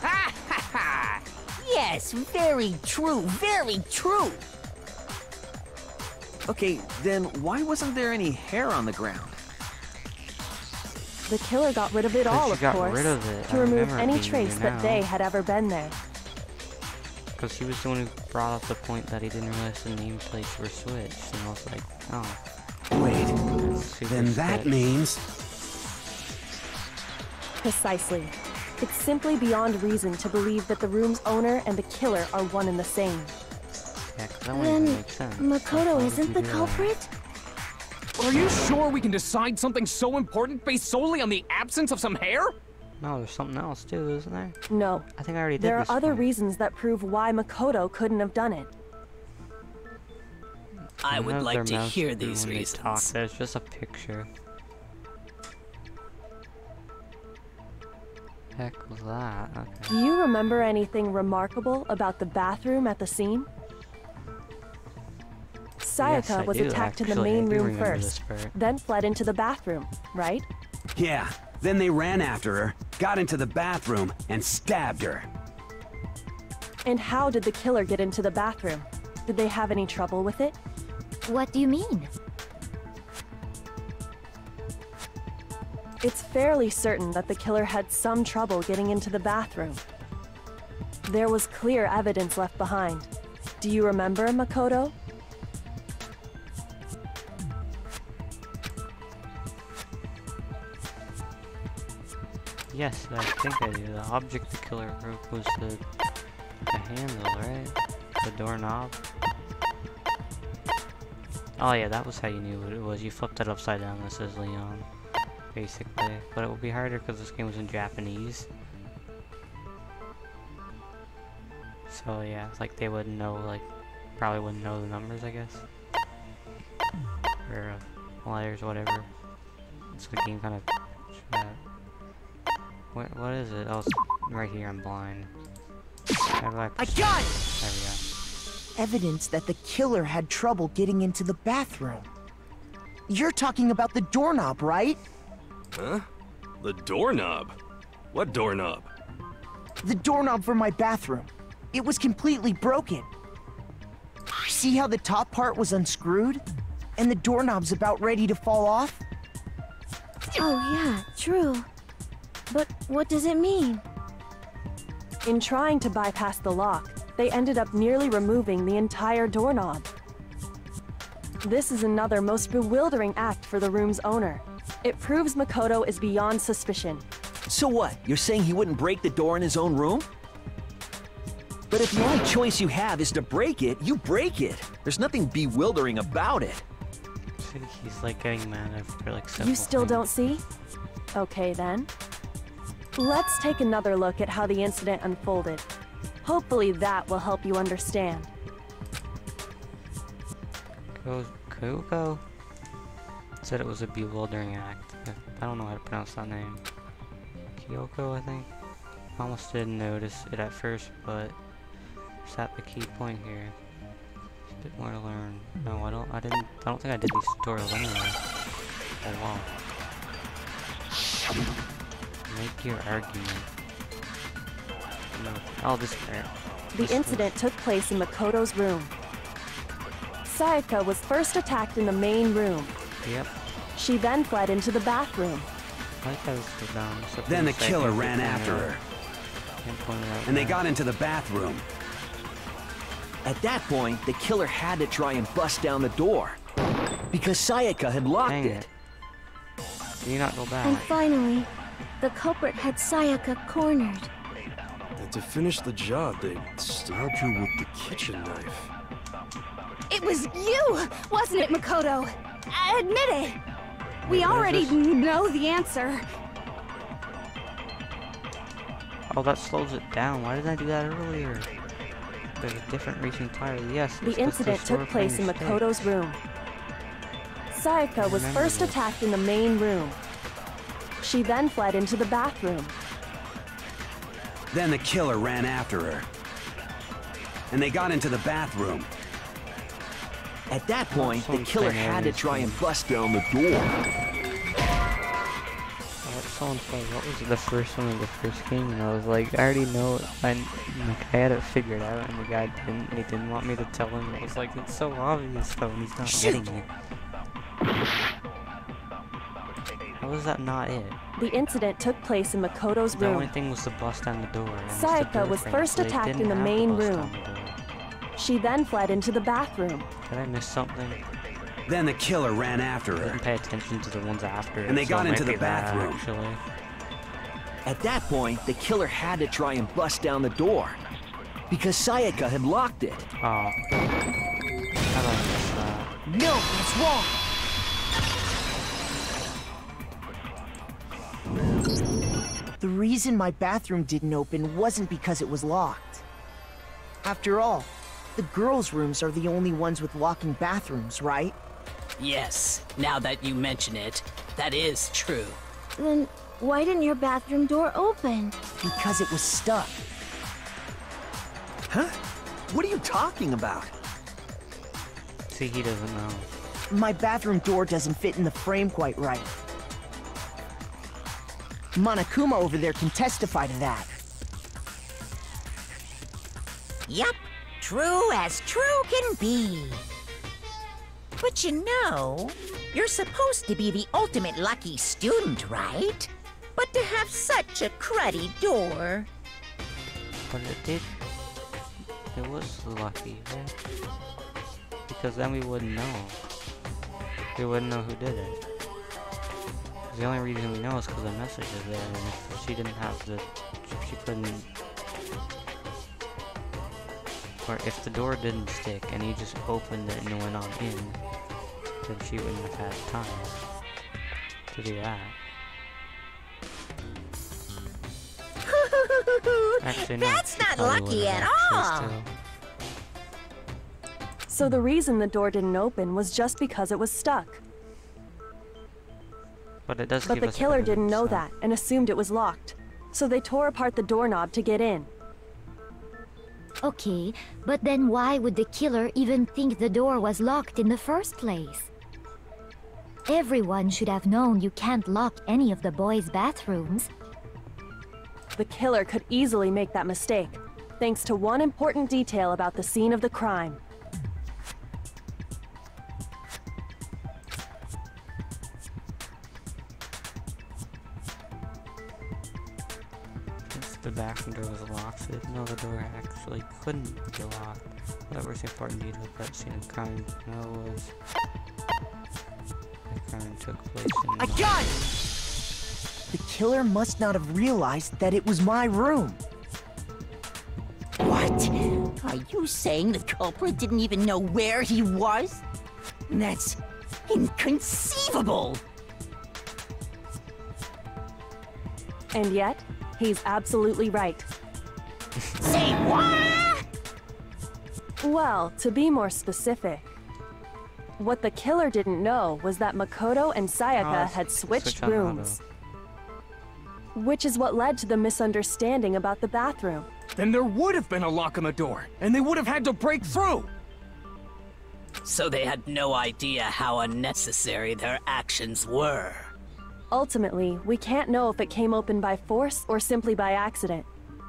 Ha ha ha! Yes, very true, very true! Okay, then why wasn't there any hair on the ground? The killer got rid of it all, of course, rid of it. to remove any trace that they had ever been there. Because he was the one who brought up the point that he didn't realize the nameplates were switched, and I was like, oh. Wait, then that means... Precisely. It's simply beyond reason to believe that the room's owner and the killer are one and the same. Yeah, 'cause that wouldn't even make sense. Makoto isn't the culprit? Are you sure we can decide something so important based solely on the absence of some hair? No, there's something else too, isn't there? No. I think I already did There are this other one. reasons that prove why Makoto couldn't have done it. I would like to hear when these they talk. reasons. There's just a picture. Heck was that? Okay. Do you remember anything remarkable about the bathroom at the scene? Yes, Sayaka I was do, attacked in the actually. I main do room remember this first, part. then fled into the bathroom, right? Yeah, then they ran after her, got into the bathroom, and stabbed her. And how did the killer get into the bathroom? Did they have any trouble with it? What do you mean? It's fairly certain that the killer had some trouble getting into the bathroom. There was clear evidence left behind. Do you remember, Makoto? Yes, I think I do. The object the killer broke was the handle, right? The doorknob. Oh yeah, that was how you knew what it was. You flipped it upside down. This is Leon, basically. But it would be harder because this game was in Japanese. So yeah, it's like they wouldn't know, like, probably wouldn't know the numbers, I guess. Or letters, whatever. So the game kind of... What is it? Oh, it's right here, I'm blind. How do I got it! There we go. Evidence that the killer had trouble getting into the bathroom. You're talking about the doorknob, right? Huh? The doorknob? What doorknob? The doorknob for my bathroom. It was completely broken. See how the top part was unscrewed? And the doorknob's about ready to fall off? Oh yeah, true. But what does it mean? In trying to bypass the lock, they ended up nearly removing the entire doorknob. This is another most bewildering act for the room's owner. It proves Makoto is beyond suspicion. So what? You're saying he wouldn't break the door in his own room? But if the only choice you have is to break it, you break it. There's nothing bewildering about it. See, he's like getting mad after like simple You still things. don't see? Okay then. Let's take another look at how the incident unfolded. Hopefully that will help you understand. Kyoko said it was a bewildering act. I don't know how to pronounce that name. Kyoko, I think. I almost didn't notice it at first, but is that the key point here? There's a bit more to learn. No, I don't think I did these tutorials anyway. Oh wow. Make your argument. No, I'll just The incident took place in Makoto's room. Sayaka was first attacked in the main room. Yep. She then fled into the bathroom. I like how this was down. So Then the please, killer I ran can't after point it her, out. Can't point it out and they now. got into the bathroom. At that point, the killer had to try and bust down the door. Because Sayaka had locked Dang it. Can you not go And back? finally, the culprit had Sayaka cornered. And to finish the job, they stabbed her with the kitchen knife. It was you, wasn't it, Makoto? Admit it! We already know the answer. Oh, that slows it down. Why didn't I do that earlier? There's a different reason entirely. Yes. The incident took place in Makoto's room. Sayaka was Remember first this. attacked in the main room. She then fled into the bathroom. Then the killer ran after her, and they got into the bathroom. At that point, the Some killer thing had to is- try and bust down the door. Someone said, what was the first one of the first game? And I was like, I already know. I had it figured out, and the guy didn't. He didn't want me to tell him. I was like, it's so obvious, though, and he's not getting it. How was that not it? The incident took place in Makoto's The only room. thing was to bust down the door. and it's the Sayaka door was frame, first so they attacked didn't in the have to main bust room. down the door. She then fled into the bathroom. Did I miss something? Then the killer ran after I her, didn't pay attention to the ones after. And they so got it into might the be that, bathroom. Actually. At that point, the killer had to try and bust down the door. Because Sayaka had locked it. Oh. How did I miss that? No, it's wrong! The reason my bathroom didn't open wasn't because it was locked. After all, the girls' rooms are the only ones with locking bathrooms, right? Yes, now that you mention it, that is true. Then why didn't your bathroom door open? Because it was stuck. Huh? What are you talking about? See, he doesn't know. My bathroom door doesn't fit in the frame quite right. Monokuma over there can testify to that. Yup, true as true can be. But you know, you're supposed to be the ultimate lucky student, right? But to have such a cruddy door. But it was lucky, right? Because then we wouldn't know. We wouldn't know who did it. 'Cause the only reason we know is because the message is there, and if she didn't have the... if she couldn't... or if the door didn't stick and he just opened it and went on in, then she wouldn't have had time to do that. Actually, no, That's she not probably lucky would've at actually all. still. So the reason the door didn't open was just because it was stuck. But it does But give the us killer evidence, didn't know so- that and assumed it was locked. So they tore apart the doorknob to get in. Okay, but then why would the killer even think the door was locked in the first place? Everyone should have known you can't lock any of the boys' bathrooms. The killer could easily make that mistake, thanks to one important detail about the scene of the crime. Since the bathroom door was locked, so they didn't know the door actually couldn't be locked. Whatever is important detail of that scene of crime was the crime took place in I got it! The killer must not have realized that it was my room. What? Are you saying the culprit didn't even know where he was? That's inconceivable! And yet, he's absolutely right. Say what? Well, to be more specific, what the killer didn't know was that Makoto and Sayaka had switched on rooms. Which is what led to the misunderstanding about the bathroom. Then there would have been a lock on the door, and they would have had to break through! So they had no idea how unnecessary their actions were. Ultimately, we can't know if it came open by force or simply by accident.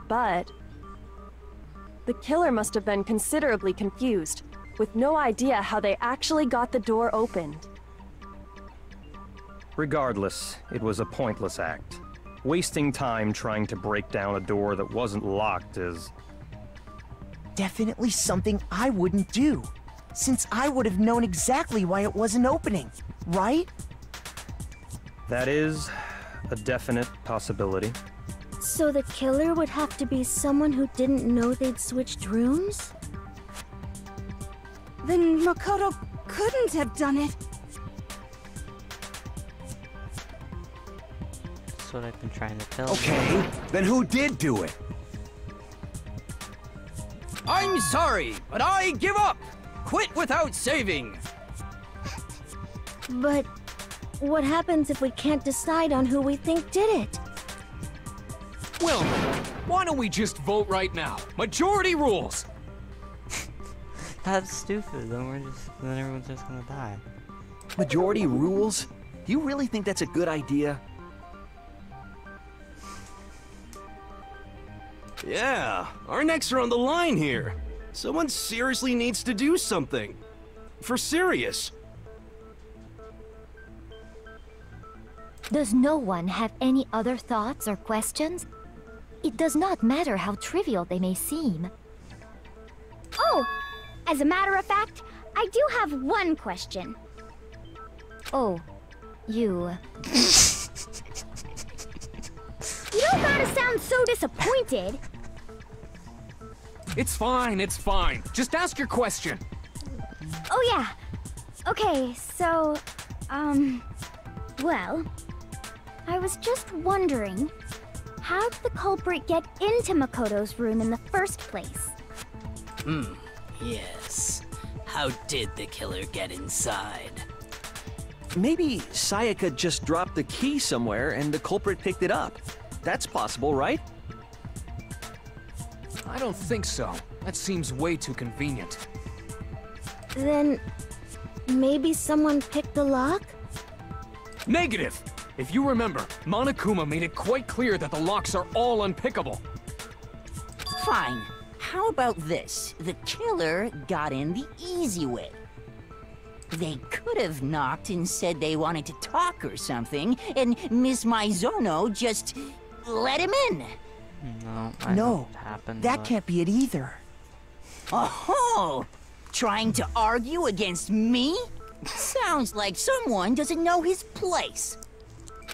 But the killer must have been considerably confused, with no idea how they actually got the door opened. Regardless, it was a pointless act. Wasting time trying to break down a door that wasn't locked is... Definitely something I wouldn't do, since I would have known exactly why it wasn't opening, right? That is a definite possibility. So the killer would have to be someone who didn't know they'd switched rooms? Then Makoto couldn't have done it. That's what I've been trying to tell Okay, then who did do it? I'm sorry, but I give up! Quit without saving! But what happens if we can't decide on who we think did it? Well, why don't we just vote right now? Majority rules! That's stupid. Then everyone's just gonna die. Majority rules? Do you really think that's a good idea? Yeah, our necks are on the line here. Someone seriously needs to do something. For serious. Does no one have any other thoughts or questions? It does not matter how trivial they may seem. Oh! As a matter of fact, I do have one question. Oh, you... You don't gotta sound so disappointed. It's fine, it's fine. Just ask your question. Oh yeah. Okay, so, well, I was just wondering, how did the culprit get into Makoto's room in the first place? Yes. How did the killer get inside? Maybe Sayaka just dropped the key somewhere and the culprit picked it up. That's possible, right? I don't think so. That seems way too convenient. Then, maybe someone picked the lock? Negative! If you remember, Monokuma made it quite clear that the locks are all unpickable. Fine. How about this? The killer got in the easy way. They could have knocked and said they wanted to talk or something, and Miss Maizono just let him in. No, No, happened, that but... can't be it either. Oh, trying to argue against me? Sounds like someone doesn't know his place.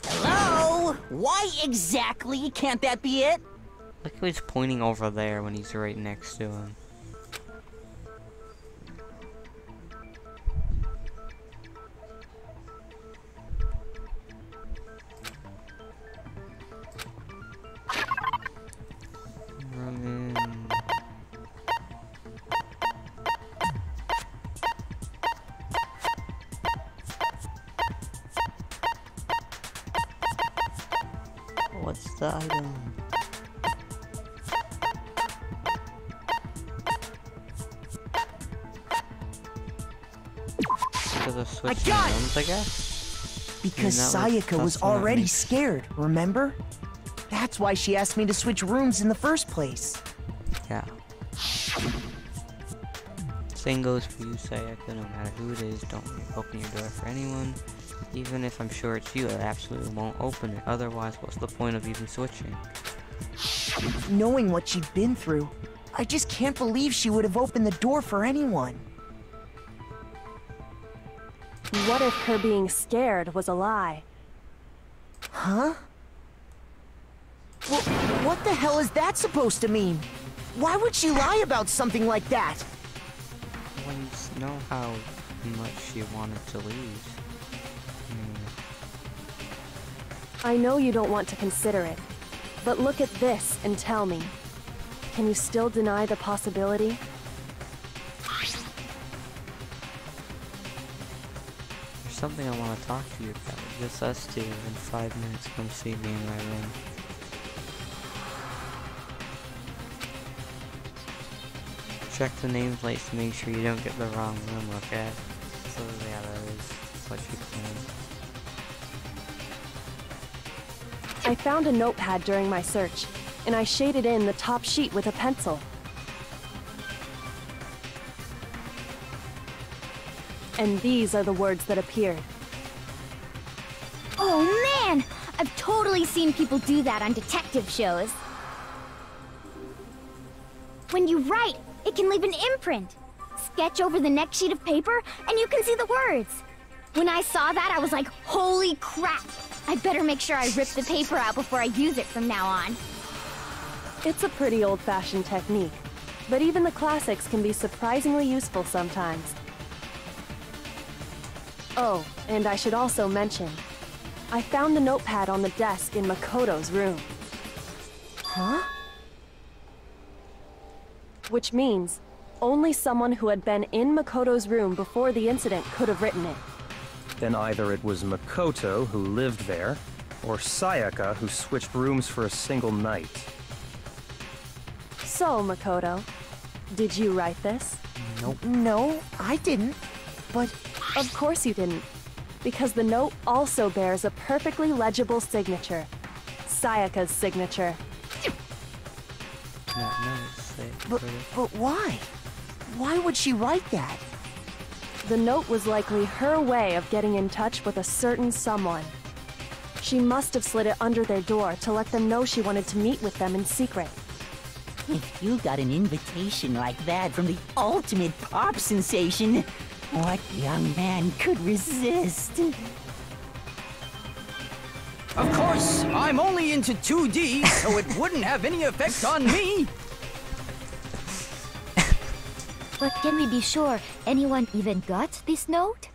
Hello? Why exactly can't that be it? Look how he's pointing over there when he's right next to him. the item. I got it! Rooms, I guess? Because Sayaka was already scared, remember? That's why she asked me to switch rooms in the first place. Yeah. Same goes for you, Sayaka. No matter who it is, don't open your door for anyone. Even if I'm sure it's you, I absolutely won't open it. Otherwise, what's the point of even switching? Knowing what she'd been through, I just can't believe she would have opened the door for anyone. What if her being scared was a lie? Huh? Well, what the hell is that supposed to mean? Why would she lie about something like that? Well, you know how much she wanted to leave. I know you don't want to consider it, but look at this and tell me. Can you still deny the possibility? There's something I want to talk to you about. Just us two in 5 minutes. Come see me in my room. Check the nameplates to make sure you don't get the wrong room, okay? So yeah, that is what you can. I found a notepad during my search, and I shaded in the top sheet with a pencil. And these are the words that appeared. Oh man! I've totally seen people do that on detective shows. When you write, it can leave an imprint. Sketch over the next sheet of paper, and you can see the words. When I saw that, I was like, holy crap! I better make sure I rip the paper out before I use it from now on. It's a pretty old-fashioned technique, but even the classics can be surprisingly useful sometimes. Oh, and I should also mention, I found the notepad on the desk in Makoto's room. Huh? Which means, only someone who had been in Makoto's room before the incident could have written it. Then either it was Makoto who lived there, or Sayaka who switched rooms for a single night. So, Makoto, did you write this? Nope. No, I didn't. But... Of course you didn't. Because the note also bears a perfectly legible signature. Sayaka's signature. But why? Why would she write that? The note was likely her way of getting in touch with a certain someone. She must have slid it under their door to let them know she wanted to meet with them in secret. If you got an invitation like that from the ultimate pop sensation, what young man could resist? Of course, I'm only into 2D, so it wouldn't have any effect on me. But can we be sure anyone even got this note?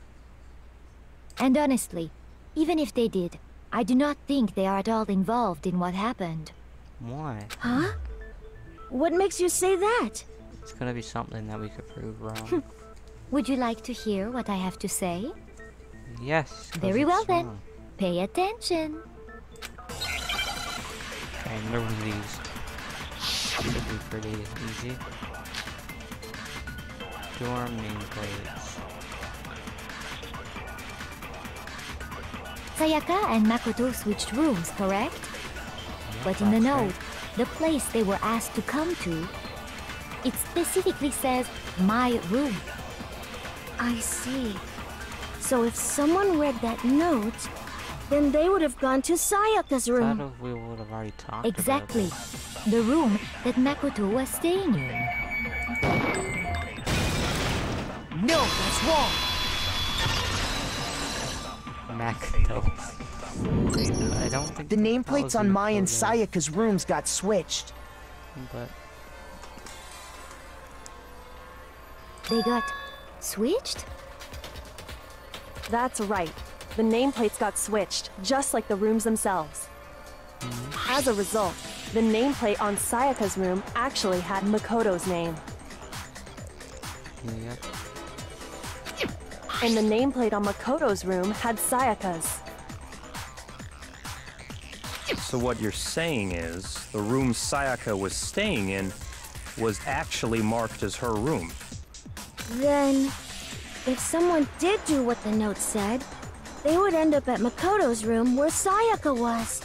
And honestly, even if they did, I do not think they are at all involved in what happened. Why? Huh? What makes you say that? It's gonna be something that we could prove wrong. Would you like to hear what I have to say? Yes. Very well then. Pay attention. Okay, another one of these. Should be pretty easy. Dorm nameplates. Sayaka and Makoto switched rooms, correct? But in the note, the place they were asked to come to, it specifically says, my room. I see. So if someone read that note, then they would have gone to Sayaka's room. I thought we would have already talked Exactly. about this. The room that Makoto was staying in. No, that's wrong! Makoto. I don't think the nameplates on Mai and Sayaka's rooms got switched. But... They got... switched? That's right. The nameplates got switched, just like the rooms themselves. As a result, the nameplate on Sayaka's room actually had Makoto's name. Yeah. And the nameplate on Makoto's room had Sayaka's. So what you're saying is, the room Sayaka was staying in was actually marked as her room. Then, if someone did do what the note said, they would end up at Makoto's room where Sayaka was.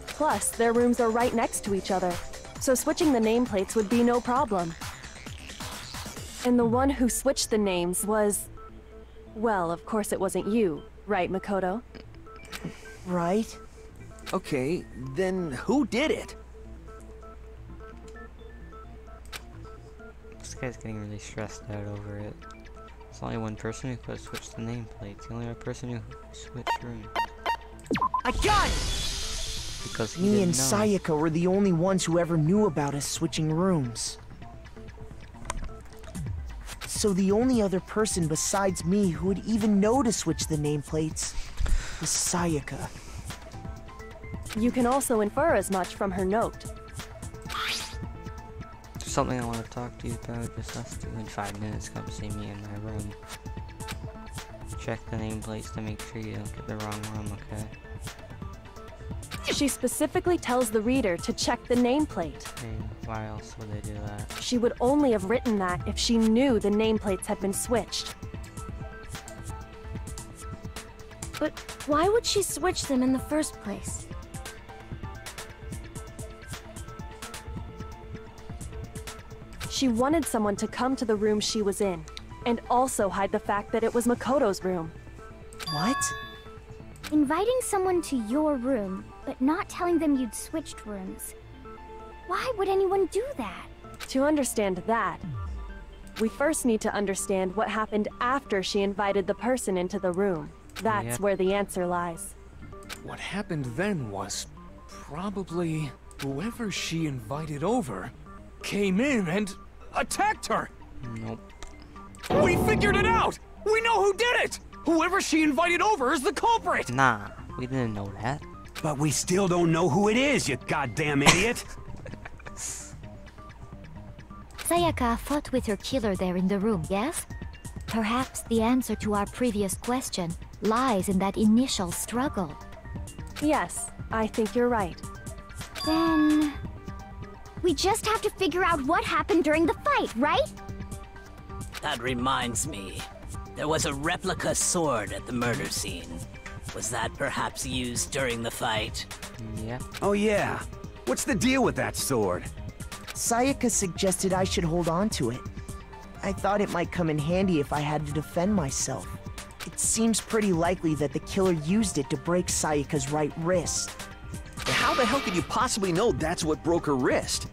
Plus, their rooms are right next to each other, so switching the nameplates would be no problem. And the one who switched the names was... Well, of course it wasn't you, right, Makoto? Right? Okay, then who did it? This guy's getting really stressed out over it. There's only one person who could have switched the nameplates. The only other person who switched rooms. I got it! Because he Me and didn't know. Sayaka were the only ones who ever knew about us switching rooms. So the only other person besides me who would even know to switch the nameplates was Sayaka. You can also infer as much from her note. There's something I want to talk to you about. Just us two in 5 minutes. Come see me in my room. Check the nameplates to make sure you don't get the wrong room, okay? She specifically tells the reader to check the nameplate. Hey, why else would they do that? She would only have written that if she knew the nameplates had been switched. But why would she switch them in the first place? She wanted someone to come to the room she was in, and also hide the fact that it was Makoto's room. What? Inviting someone to your room, but not telling them you'd switched rooms. Why would anyone do that? To understand that, we first need to understand what happened after she invited the person into the room. That's where the answer lies. What happened then was probably whoever she invited over came in and attacked her. Nope. We figured it out! We know who did it! Whoever she invited over is the culprit! Nah, we didn't know that. But we still don't know who it is, you goddamn idiot! Sayaka fought with her killer there in the room, yes? Perhaps the answer to our previous question lies in that initial struggle. Yes, I think you're right. Then... we just have to figure out what happened during the fight, right? That reminds me. There was a replica sword at the murder scene. Was that perhaps used during the fight? Yeah. Oh yeah. What's the deal with that sword? Sayaka suggested I should hold on to it. I thought it might come in handy if I had to defend myself. It seems pretty likely that the killer used it to break Sayaka's right wrist. How the hell could you possibly know that's what broke her wrist?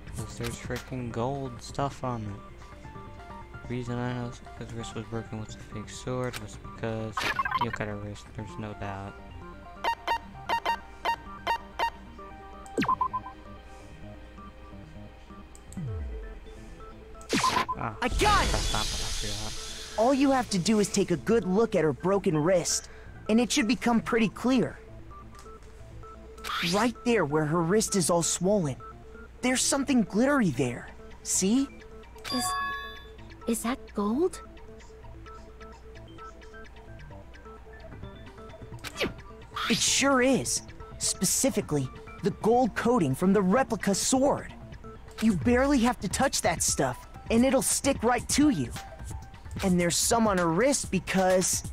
Because there's freaking gold stuff on it. The reason I know because wrist was broken with a fake sword was because you look at her wrist, there's no doubt. Ah, I got it! that's not what I forgot. All you have to do is take a good look at her broken wrist, and it should become pretty clear. Right there where her wrist is all swollen. There's something glittery there. See? Is that gold? It sure is. Specifically, the gold coating from the replica sword. You barely have to touch that stuff, and it'll stick right to you. And there's some on her wrist because...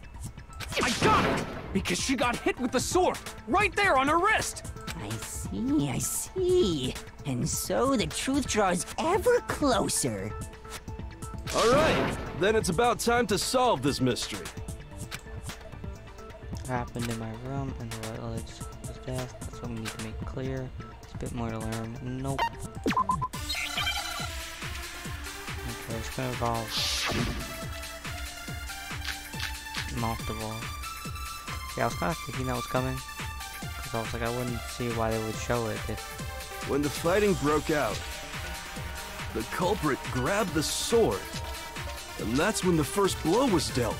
I got it! Because she got hit with the sword, right there on her wrist! I see. And so the truth draws ever closer. All right, then it's about time to solve this mystery. Happened in my room, and the village was death. That's what we need to make clear. It's a bit more to learn. Nope. Okay, it's gonna evolve. Multiple. Yeah, I was kind of thinking that was coming. Because I was like, I wouldn't see why they would show it if... When the fighting broke out, the culprit grabbed the sword. And that's when the first blow was dealt.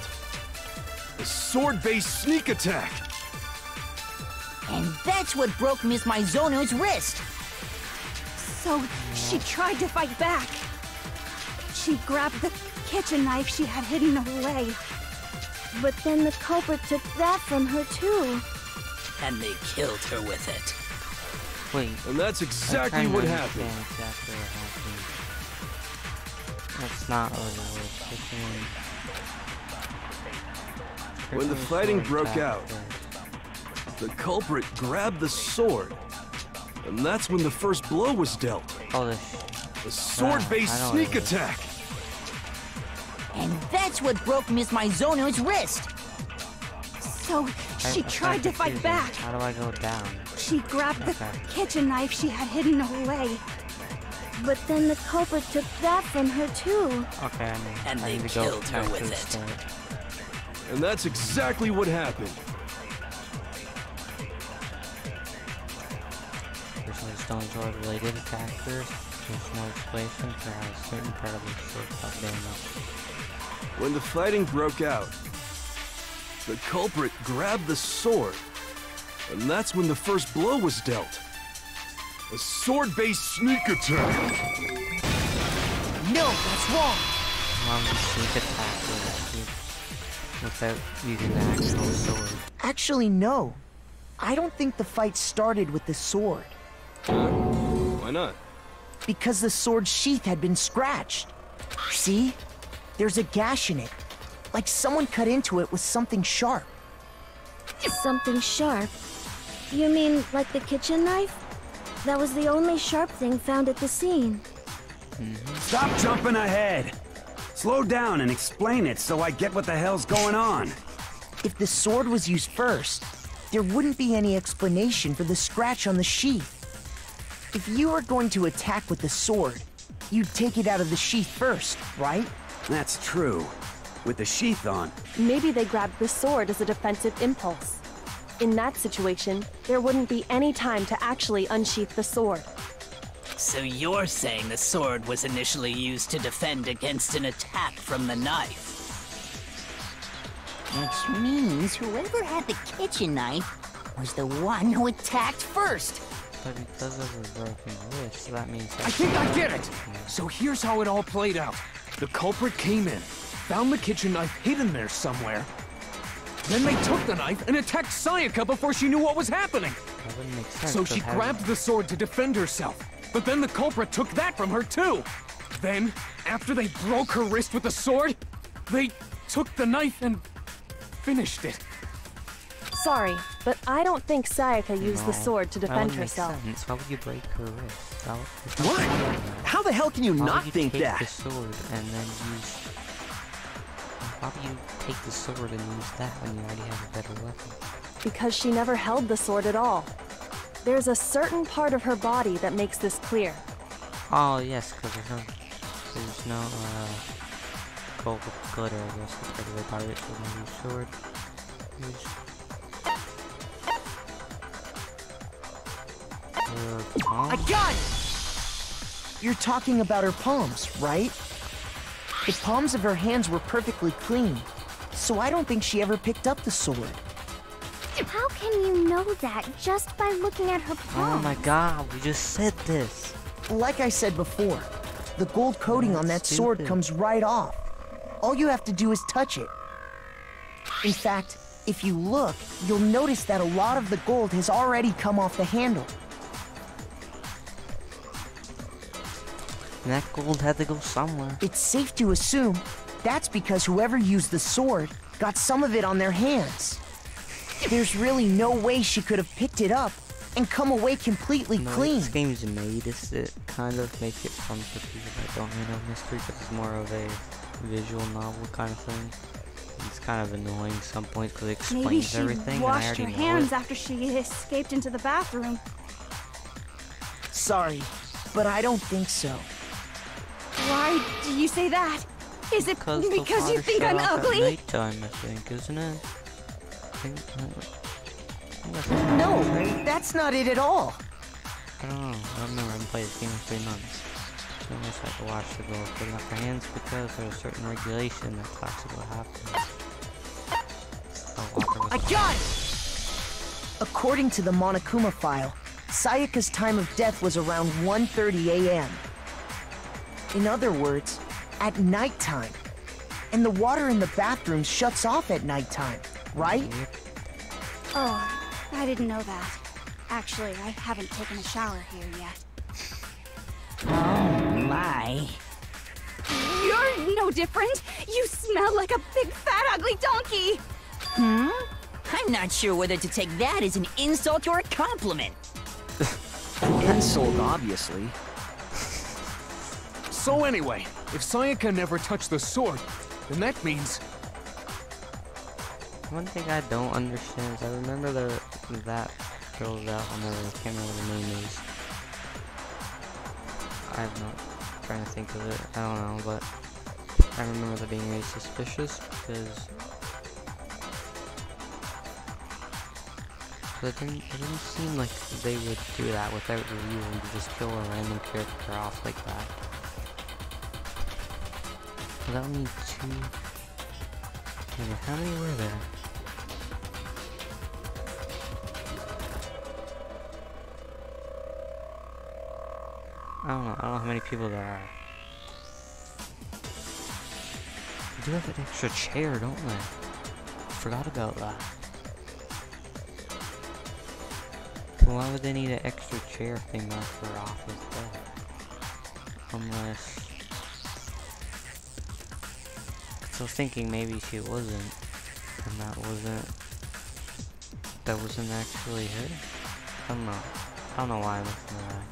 A sword-based sneak attack. And that's what broke Miss Mizono's wrist. So, she tried to fight back. She grabbed the kitchen knife she had hidden away. But then the culprit took that from her too. And they killed her with it. Wait. And that's exactly what happened. Exactly what happened. That's not over with. When the fighting broke out, the culprit grabbed the sword. And that's when the first blow was dealt. Oh, a sword-based sneak attack. And that's what broke Miss Maizono's wrist. So, she tried to fight back. How do I go down? She grabbed the kitchen knife she had hidden away. But then the culprit took that from her too. Okay, and they killed her with it. And that's exactly what happened. Stone sword related attackers. There's no explanation for how a certain part of the sword got damaged. When the fighting broke out, the culprit grabbed the sword. And that's when the first blow was dealt. A sword-based sneak attack. No, that's wrong. Sneak attack without using the actual sword. Actually, no. I don't think the fight started with the sword. Why not? Because the sword's sheath had been scratched. See? There's a gash in it. Like someone cut into it with something sharp. Something sharp? You mean like the kitchen knife? That was the only sharp thing found at the scene. Stop jumping ahead! Slow down and explain it so I get what the hell's going on. If the sword was used first, there wouldn't be any explanation for the scratch on the sheath. If you were going to attack with the sword, you'd take it out of the sheath first, right? That's true. With the sheath on. Maybe they grabbed the sword as a defensive impulse. In that situation, there wouldn't be any time to actually unsheath the sword. So you're saying the sword was initially used to defend against an attack from the knife? Which means whoever had the kitchen knife was the one who attacked first. But because of her broken wrist, that means I think I get it! So here's how it all played out. The culprit came in, found the kitchen knife hidden there somewhere. Then they took the knife and attacked Sayaka before she knew what was happening. That wouldn't make sense. So she grabbed the sword to defend herself. But then the culprit took that from her too. Then, after they broke her wrist with the sword, they took the knife and finished it. Sorry, but I don't think Sayaka used the sword to defend herself. Why would you break her wrist? What? How the hell can you not think that? Why would you take the sword and then use... Why would you take the sword and use that when you already have a better weapon? Because she never held the sword at all. There's a certain part of her body that makes this clear. Oh yes, because there's no gold glitter, I guess, compared to the body, so maybe sword. I got it! You're talking about her palms, right? The palms of her hands were perfectly clean, so I don't think she ever picked up the sword. How can you know that just by looking at her palms? Oh my god, we just said this. Like I said before, the gold coating on that sword comes right off. All you have to do is touch it. In fact, if you look, you'll notice that a lot of the gold has already come off the handle. And that gold had to go somewhere. It's safe to assume that's because whoever used the sword got some of it on their hands. There's really no way she could have picked it up and come away completely clean. This game's made it kind of make it fun for people that don't really know mystery, because it's more of a visual novel kind of thing. It's kind of annoying at some points because it explains everything. Maybe she washed her hands it. after she escaped into the bathroom. Sorry, but I don't think so. Why do you say that? Is it because you think I'm ugly? At nighttime, I think, isn't it? No, that's not it at all. I don't know. I don't remember. I haven't played this game in 3 months. So I guess I have to watch the girl putting up her hands because there's a certain regulation that talks about what happens. I got it! According to the Monokuma file, Sayaka's time of death was around 1:30 a.m. In other words, at nighttime. And the water in the bathroom shuts off at nighttime, right? Oh, I didn't know that. Actually, I haven't taken a shower here yet. Oh, my. You're no different! You smell like a big, fat, ugly donkey! Hmm? I'm not sure whether to take that as an insult or a compliment. Insult, obviously. So anyway, if Sayaka never touched the sword, then that means... One thing I don't understand is I remember that girl's album, I can't remember what her name is. I'm not trying to think of it, I don't know, but I remember that being really suspicious because it didn't seem like they would do that without reason to just kill a random character off like that. That would mean two... Wait, how many were there? I don't know how many people there are. They do have an extra chair, don't they? Forgot about that. So why would they need an extra chair thing left for office though? Unless... So I was thinking maybe she wasn't, and that wasn't actually her? I don't know why I listened to that.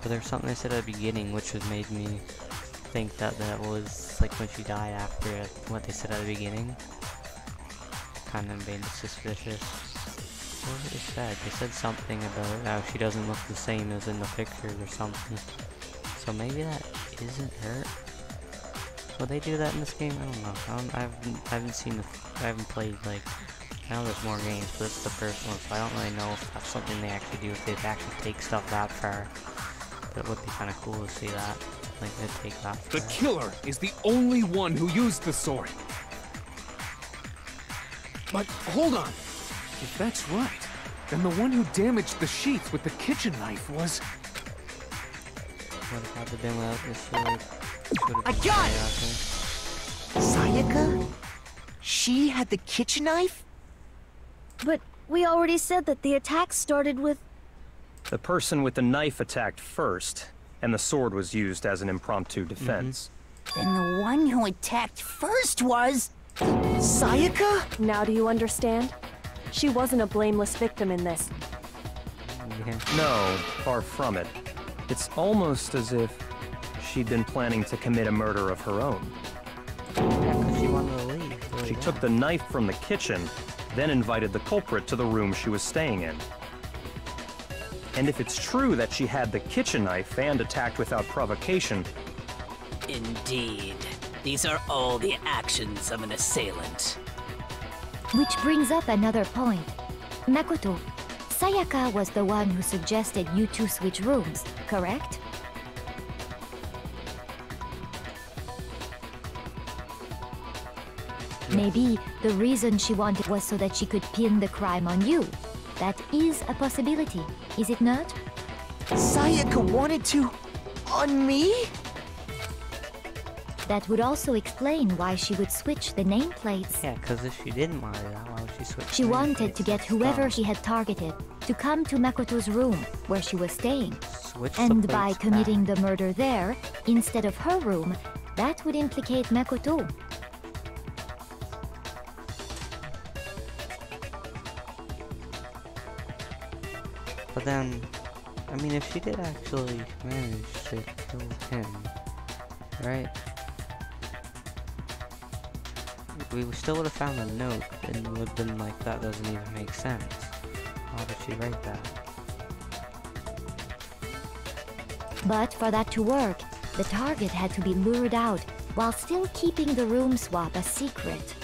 But there's something they said at the beginning which was made me think that was like when she died after what they said at the beginning. Kind of made me suspicious. What was it they said? They said something about how she doesn't look the same as in the pictures or something. So maybe that isn't her? Will they do that in this game? I don't know. I haven't played, like, I know there's more games, but it's the first one, so I don't really know if that's something they actually do, if they actually take stuff that far. But it would be kind of cool to see that. Like, they take that far. The killer is the only one who used the sword. But, hold on. If that's right, then the one who damaged the sheets with the kitchen knife was... What if I had been without the sword? I got it! Sayaka? She had the kitchen knife? But we already said that the attack started with... The person with the knife attacked first, and the sword was used as an impromptu defense. Then the one who attacked first was... Sayaka? Now do you understand? She wasn't a blameless victim in this. Yeah. No, far from it. It's almost as if she'd been planning to commit a murder of her own. Yeah, because she wanted to leave. Really She took the knife from the kitchen, then invited the culprit to the room she was staying in. And if it's true that she had the kitchen knife and attacked without provocation... Indeed. These are all the actions of an assailant. Which brings up another point. Makoto, Sayaka was the one who suggested you two switch rooms, correct? Maybe the reason she wanted was so that she could pin the crime on you. That is a possibility, is it not? Sayaka wanted to... on me? That would also explain why she would switch the nameplates. Yeah, because if she didn't want to do that, why would she switch? She wanted to get whoever she had targeted to come to Makoto's room, where she was staying. And by committing the murder there, instead of her room, that would implicate Makoto. But then, I mean, if she did actually manage to kill him, right? We still would have found the note, and would have been like, that doesn't even make sense. Why did she write that? But for that to work, the target had to be lured out, while still keeping the room swap a secret.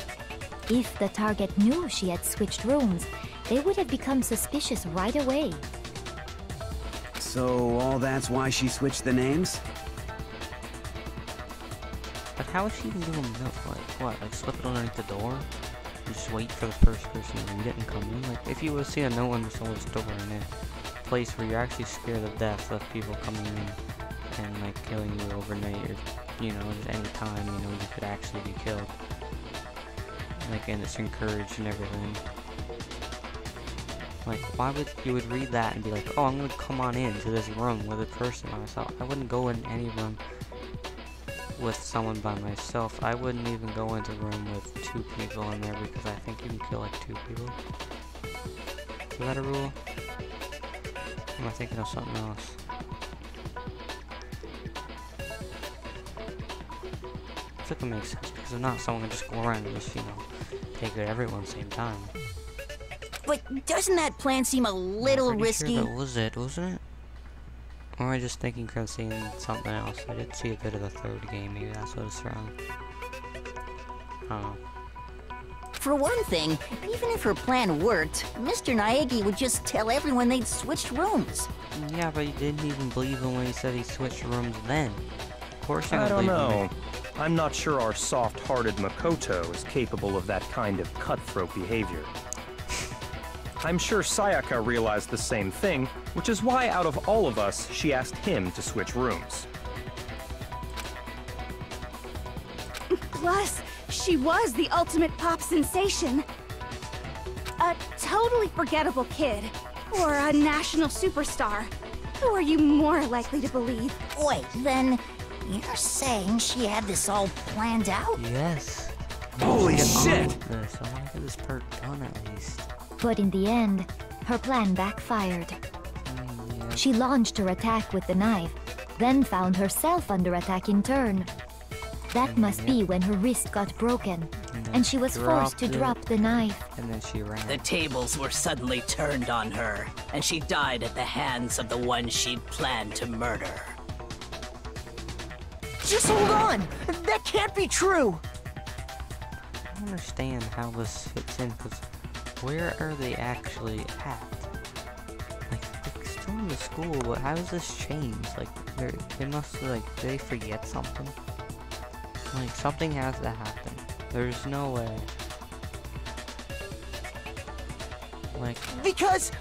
If the target knew she had switched rooms, they would have become suspicious right away. So all that's why she switched the names? But how is she even doing that? Like, what? Like, slip it underneath the door? And just wait for the first person to read it and come in? Like, if you would have seen a note under someone's door in a place where you're actually scared of death of people coming in and, like, killing you overnight or, you know, just any time, you know, you could actually be killed. Like, and it's encouraged and everything. Like, why would you would read that and be like, oh, I'm gonna come on into this room with a person by myself. I wouldn't go in any room with someone by myself. I wouldn't even go into a room with 2 people in there because I think you can kill like 2 people. Is that a rule? Or am I thinking of something else? I think it makes sense because if not, someone can just go around and just, you know, take it everyone at the same time. But doesn't that plan seem a little risky? Sure that was it, wasn't it? Or am I just thinking of seeing something else? I did see a bit of the 3rd game, maybe that's what it's from. I don't know. For one thing, even if her plan worked, Mr. Naegi would just tell everyone they'd switched rooms. Yeah, but you didn't even believe him when he said he switched rooms then. Of course you I don't know. him. I'm not sure our soft-hearted Makoto is capable of that kind of cutthroat behavior. I'm sure Sayaka realized the same thing, which is why out of all of us, she asked him to switch rooms. Plus, she was the ultimate pop sensation. A totally forgettable kid. Or a national superstar. Who are you more likely to believe? Wait, then you're saying she had this all planned out? Yes. Holy shit! This. I want to get this part done at least. But in the end, her plan backfired. Yeah. She launched her attack with the knife, then found herself under attack in turn. That must be when her wrist got broken, and she was forced to drop the knife. And then she ran. The tables were suddenly turned on her, and she died at the hands of the one she'd planned to murder. Just hold on! That can't be true! I don't understand how this fits in, because where are they actually at? Like, they're still in the school, but how does this change? Like, they must, like, did they forget something? Like, something has to happen. There's no way. Like... Because...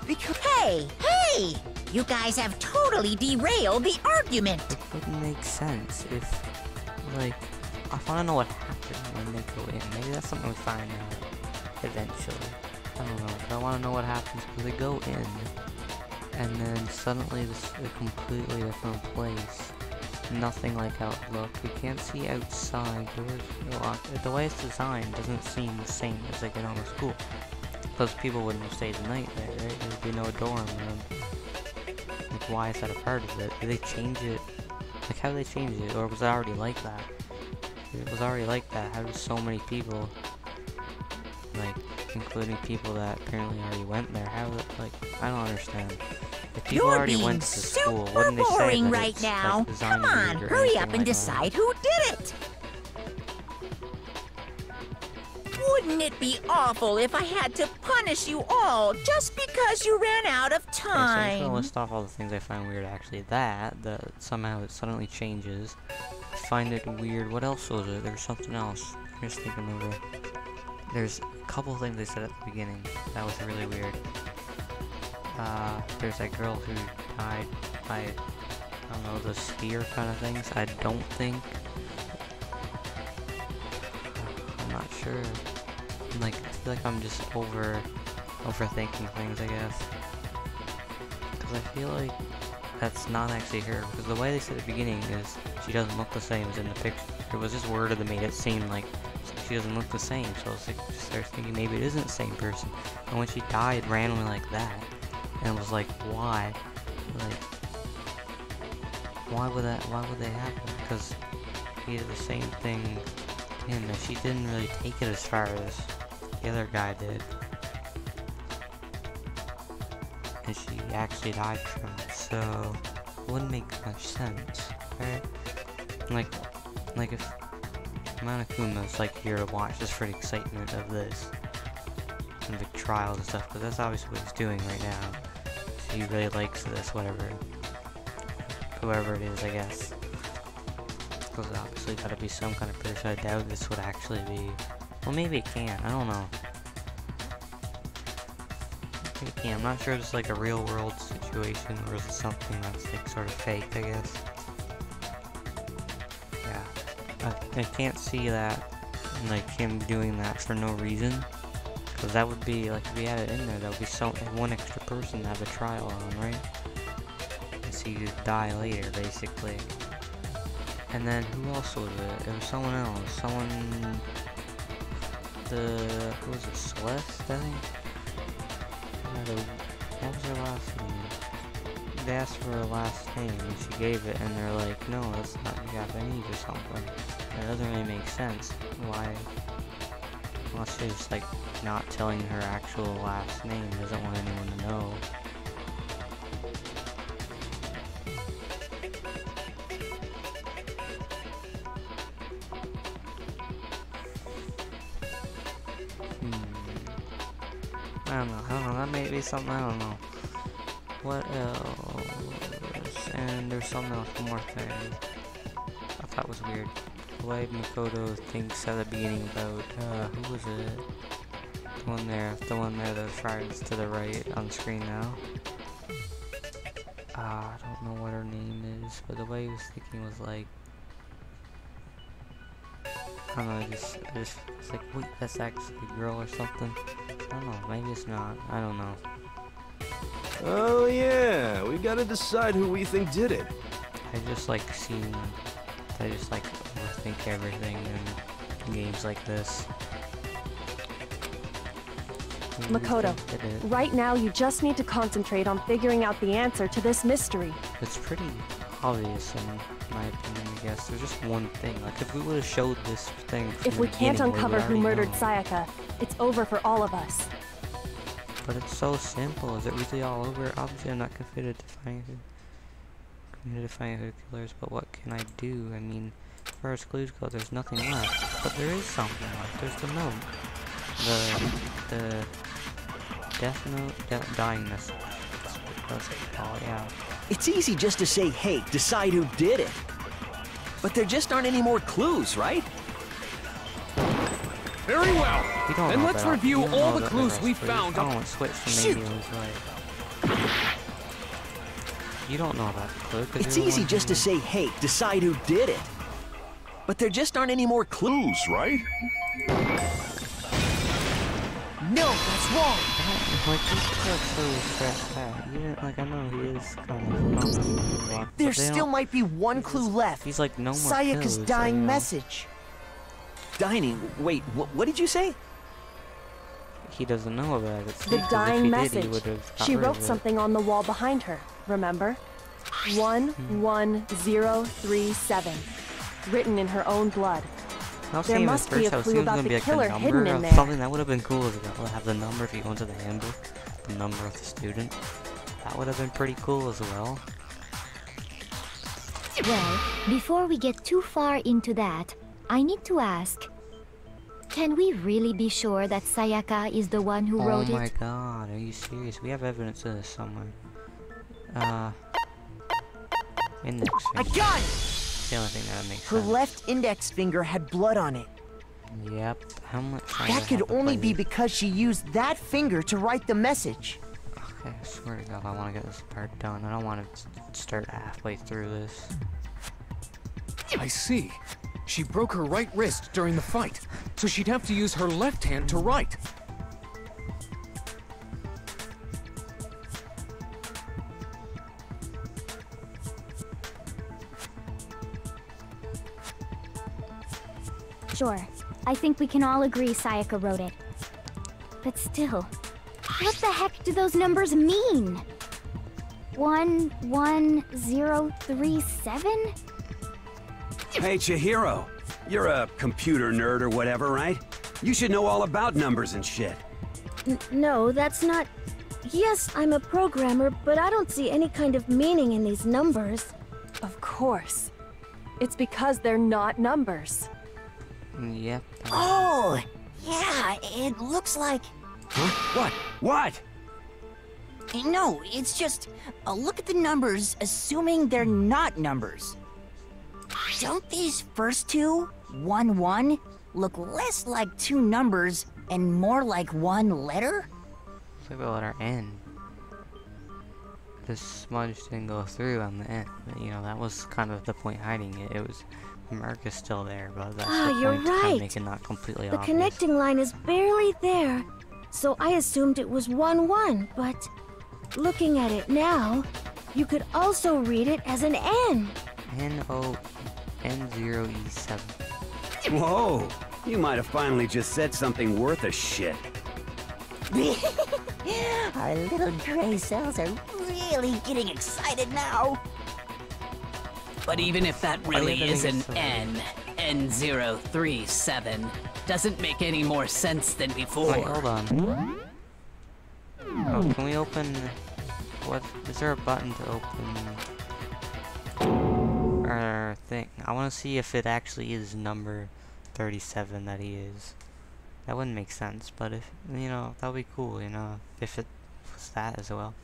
Hey! Hey! You guys have totally derailed the argument! It wouldn't make sense if, like, I want to know what happened when they go in. Maybe that's something we find out eventually. I don't know, but I want to know what happens because they go in, and then suddenly this is a completely different place. Nothing like how it looked. We can't see outside. Doors are locked. The way it's designed doesn't seem the same as like a normal school. Plus, people wouldn't have stayed the night there, right? There'd be no dorm room. Like, why is that a part of it? Did they change it? Like, how did they change it? Or was it already like that? If it was already like that, how did so many people, like, including people that apparently already went there, how, like, I don't understand. If people You're already being went to school, super wouldn't they say boring that right it's, now. like, designed Come on, weird or hurry anything up and like decide who did it. Wouldn't it be awful if I had to punish you all just because you ran out of Okay, so I'm time? gonna list off all the things I find weird. Actually, that somehow it suddenly changes. I find it weird. What else was it? There was something else. I'm just thinking over. There's a couple things they said at the beginning that was really weird. There's that girl who died by, I don't know, the spear kind of things. I don't think. I'm not sure. Like, I feel like I'm just overthinking things, I guess. Because I feel like that's not actually her. Because the way they said at the beginning is she doesn't look the same as in the picture. It was just worded that made it seem like she doesn't look the same. So I was like, just started thinking maybe it isn't the same person. And when she died randomly like that, and it was like, why? Like, why would they happen? Because he did the same thing to him, and she didn't really take it as far as the other guy did. And she actually died from it, so it wouldn't make much sense, right? Like if Monokuma's like here to watch just for the excitement of this and the trials and stuff, but that's obviously what he's doing right now. So he really likes this, whoever it is, I guess. Because obviously gotta be some kind of person. I doubt this would actually be. Well, maybe it can. I don't know. Maybe it can. I'm not sure if it's like a real world situation or is it something that's like sort of fake, I guess. Yeah. I can't see that, like him doing that for no reason. Because that would be, like, if we had it in there, that would be one extra person to have a trial on, right? And so you die later, basically. And then, who else was it? It was someone else. Who was it? Celeste, I think? What was her last name? They asked for her last name, and she gave it, and they're like, no, that's not Japanese or something. That doesn't really make sense. Why? Unless she's just, like, not telling her actual last name, doesn't want anyone to know. I don't know, that may be something, I don't know. What else? And there's something else, one more thing. I thought was weird. The way Makoto thinks at the beginning about, who was it? The one there, the friends to the right on screen now. I don't know what her name is, but the way he was thinking was like, I don't know, it's like, wait, that's actually a girl or something. I don't know, maybe it's not, I don't know. Oh yeah, we gotta decide who we think did it. I just like overthink everything in games like this. Makoto, right now you just need to concentrate on figuring out the answer to this mystery. It's pretty obvious in my opinion, I guess. There's just one thing. Like, if we would have showed this thing from If we can't uncover who murdered Sayaka, it's over for all of us. But it's so simple. Is it really all over? Obviously, I'm not committed to finding who the killer is, but what can I do? I mean, as far as clues go, there's nothing left. But there is something left. There's the note. The death note, dying message. That's what they call it, yeah. It's easy just to say, hey, decide who did it. But there just aren't any more clues, right? Very well. Then let's review all the clues we found. Oh, it switched to maybe it was right. You don't know about the clue. It's easy just to say, hey, decide who did it. But there just aren't any more clues, right? No, that's wrong. Like, he's so stressed out. You didn't, like, I know he is kind of there still might be one clue left. He's like, no more Sayaka's clues, dying message. Dining? Wait, what did you say? He doesn't know about it. The dying message. She wrote something on the wall behind her, remember? 11037. Written in her own blood. There must be a clue about the killer hidden in there. Something that would have been cool as well. Have the number if you go into the handbook. The number of the student. That would have been pretty cool as well. Well, before we get too far into that, I need to ask, can we really be sure that Sayaka is the one who wrote it? Oh my god, are you serious? We have evidence of this somewhere. Index finger. I got it! It's the only thing that makes Her sense. left index finger had blood on it. Yep, how much time That could only be because she used that finger to write the message. Okay, I swear to god, I want to get this part done. I don't want to start halfway through this. I see. She broke her right wrist during the fight, so she'd have to use her left hand to write. Sure, I think we can all agree Sayaka wrote it. But still, what the heck do those numbers mean? 11037? Hey, Chihiro. You're a computer nerd or whatever, right? You should know all about numbers and shit. No, that's not... Yes, I'm a programmer, but I don't see any kind of meaning in these numbers. Of course. It's because they're not numbers. Yep. Oh, yeah, it looks like... Huh? What? No, it's just... look at the numbers, assuming they're not numbers. Don't these first two, 1-1, look less like two numbers and more like one letter? It's like the letter N. The smudge didn't go through on the N. You know, that was kind of the point hiding it. It was... The mark is still there, but that's the you're point to kind right. of make it not completely The obvious. connecting line is barely there. so I assumed it was 1-1, but looking at it now, you could also read it as an N. N0E7. Whoa! You might have finally just said something worth a shit. Our little gray cells are really getting excited now. But even if that really is an N037, doesn't make any more sense than before. Wait, hold on. Oh, can we open... What? Is there a button to open... our thing? I want to see if it actually is number 37 that he is. That wouldn't make sense, but if, you know, that would be cool, you know, if it was that as well.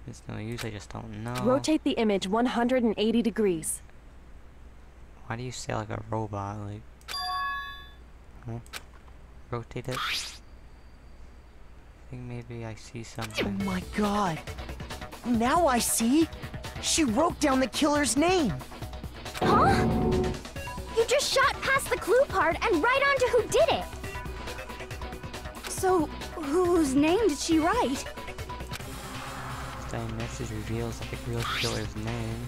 It's, no, I usually just don't know. Rotate the image 180 degrees. Why do you say like a robot, like... Huh? Rotate it? I think maybe I see something. Oh my god! Now I see! She wrote down the killer's name! Huh? You just shot past the clue part and right onto who did it! So, whose name did she write? That message reveals the real killer's name.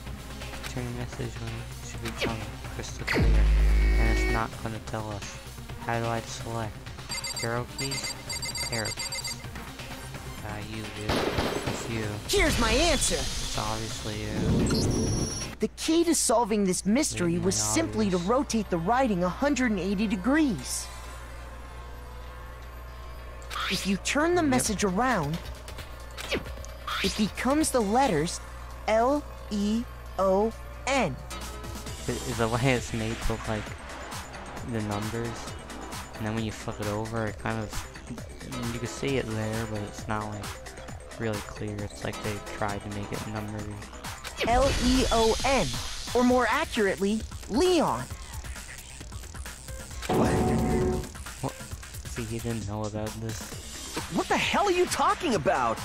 Turn message when it should become crystal clear, and it's not going to tell us. How do I select? Arrow keys? Arrow keys. You, dude. It's you. Here's my answer! It's obviously you. The key to solving this mystery was simply to rotate the writing 180 degrees. If you turn the message around, it becomes the letters L-E-O-N. Is the way it's made to look like the numbers, and then when you flip it over, it kind of, you can see it there, but it's not like really clear. It's like they tried to make it numbered. L-E-O-N, or more accurately, Leon. What? See, he didn't know about this. What the hell are you talking about?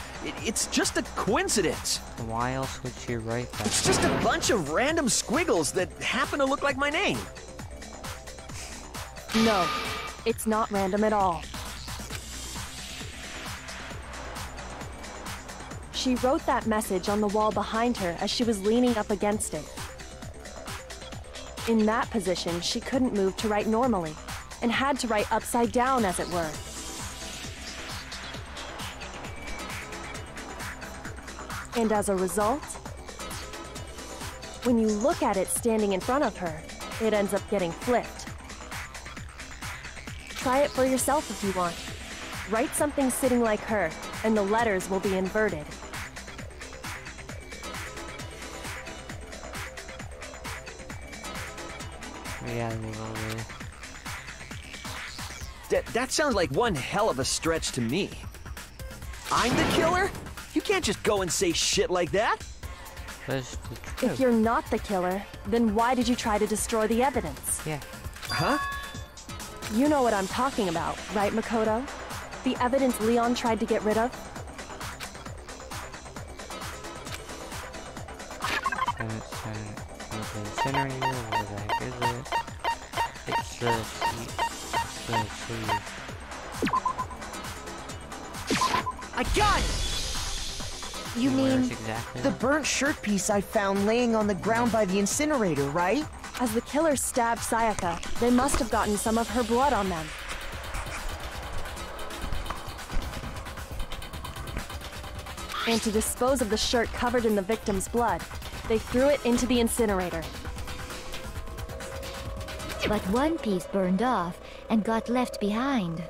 It's just a coincidence. Why else would she write that? It's just a bunch of random squiggles that happen to look like my name. No, it's not random at all. She wrote that message on the wall behind her as she was leaning up against it. In that position, she couldn't move to write normally, and had to write upside down, as it were. And as a result, when you look at it standing in front of her, it ends up getting flipped. Try it for yourself if you want. Write something sitting like her, and the letters will be inverted. Yeah, a little bit. That sounds like one hell of a stretch to me. I'm the killer? You can't just go and say shit like that. If you're not the killer, then why did you try to destroy the evidence? Yeah. Huh? You know what I'm talking about, right, Makoto? The evidence Leon tried to get rid of? Incinerator, where the heck is it? It's the sleeve. I got it! You mean exactly the burnt shirt piece I found laying on the ground by the incinerator, right? As the killer stabbed Sayaka, they must have gotten some of her blood on them. And to dispose of the shirt covered in the victim's blood, they threw it into the incinerator. But one piece burned off and got left behind.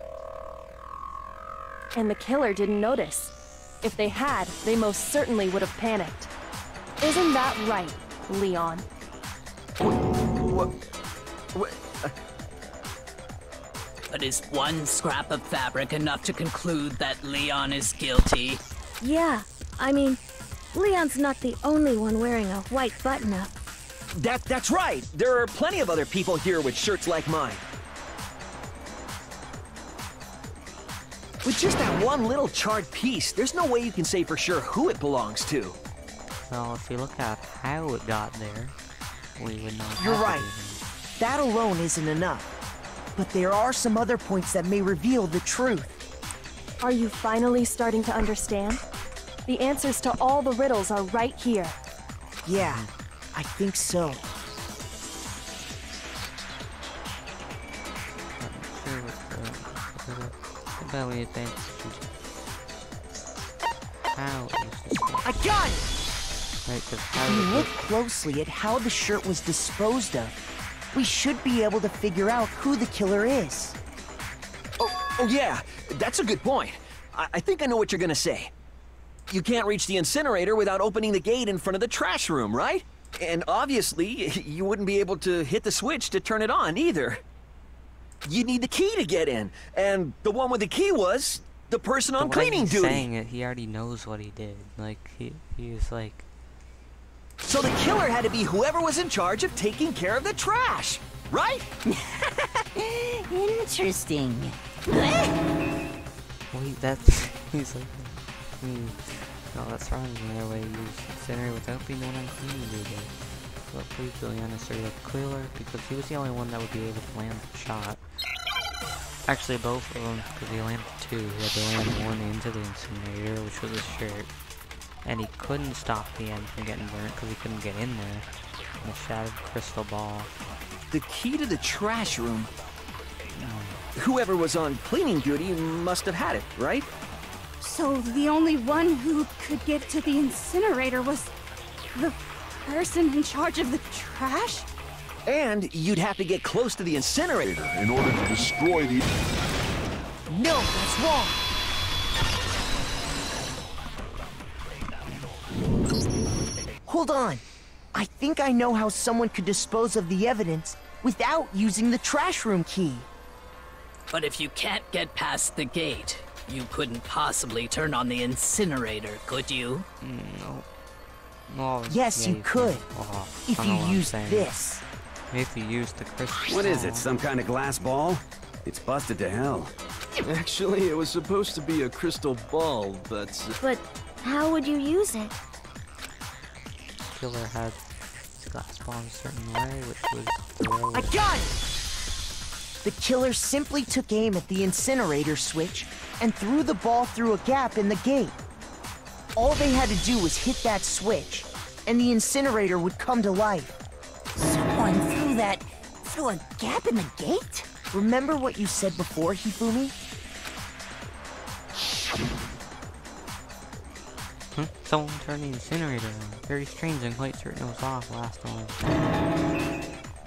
And the killer didn't notice. If they had, they most certainly would have panicked. Isn't that right, Leon? But is one scrap of fabric enough to conclude that Leon is guilty? Yeah, I mean, Leon's not the only one wearing a white button-up. That's right! There are plenty of other people here with shirts like mine. With just that one little charred piece, there's no way you can say for sure who it belongs to. Well, if you look at how it got there, we would know. You're right. That alone isn't enough. But there are some other points that may reveal the truth. Are you finally starting to understand? The answers to all the riddles are right here. Yeah, I think so. I got it! If you look closely at how the shirt was disposed of, we should be able to figure out who the killer is. Oh yeah, that's a good point. I think I know what you're gonna say. You can't reach the incinerator without opening the gate in front of the trash room, right? And obviously, you wouldn't be able to hit the switch to turn it on either. You need the key to get in, and the one with the key was the person on cleaning duty. Saying it, he already knows what he did. Like, he was like... So the killer had to be whoever was in charge of taking care of the trash, right? Interesting. Wait, that's... He's like... No, that's wrong. The other way you use incinerator without being the one on cleaning duty. Well, please, Billy, honestly, the killer, because he was the only one that would be able to land the shot. Actually, both of them, because he landed two. He had to land one into the incinerator, which was his shirt. And he couldn't stop the end from getting burnt because he couldn't get in there. And the shattered crystal ball. The key to the trash room? Whoever was on cleaning duty must have had it, right? So the only one who could get to the incinerator was the person in charge of the trash? And you'd have to get close to the incinerator in order to destroy the... No, that's wrong! Hold on. I think I know how someone could dispose of the evidence without using the trash room key. But if you can't get past the gate, you couldn't possibly turn on the incinerator, could you? No. Well, yes, yeah, you could. If you used this. If you used the crystal. What is it, some kind of glass ball? It's busted to hell. Actually, it was supposed to be a crystal ball, but... But how would you use it? Killer had the glass ball in a certain way, which was... I got it! The killer simply took aim at the incinerator switch and threw the ball through a gap in the gate. All they had to do was hit that switch, and the incinerator would come to life. Someone threw a gap in the gate? Remember what you said before, Hifumi? Someone turned the incinerator on. Very strange and quite certain it was off last time.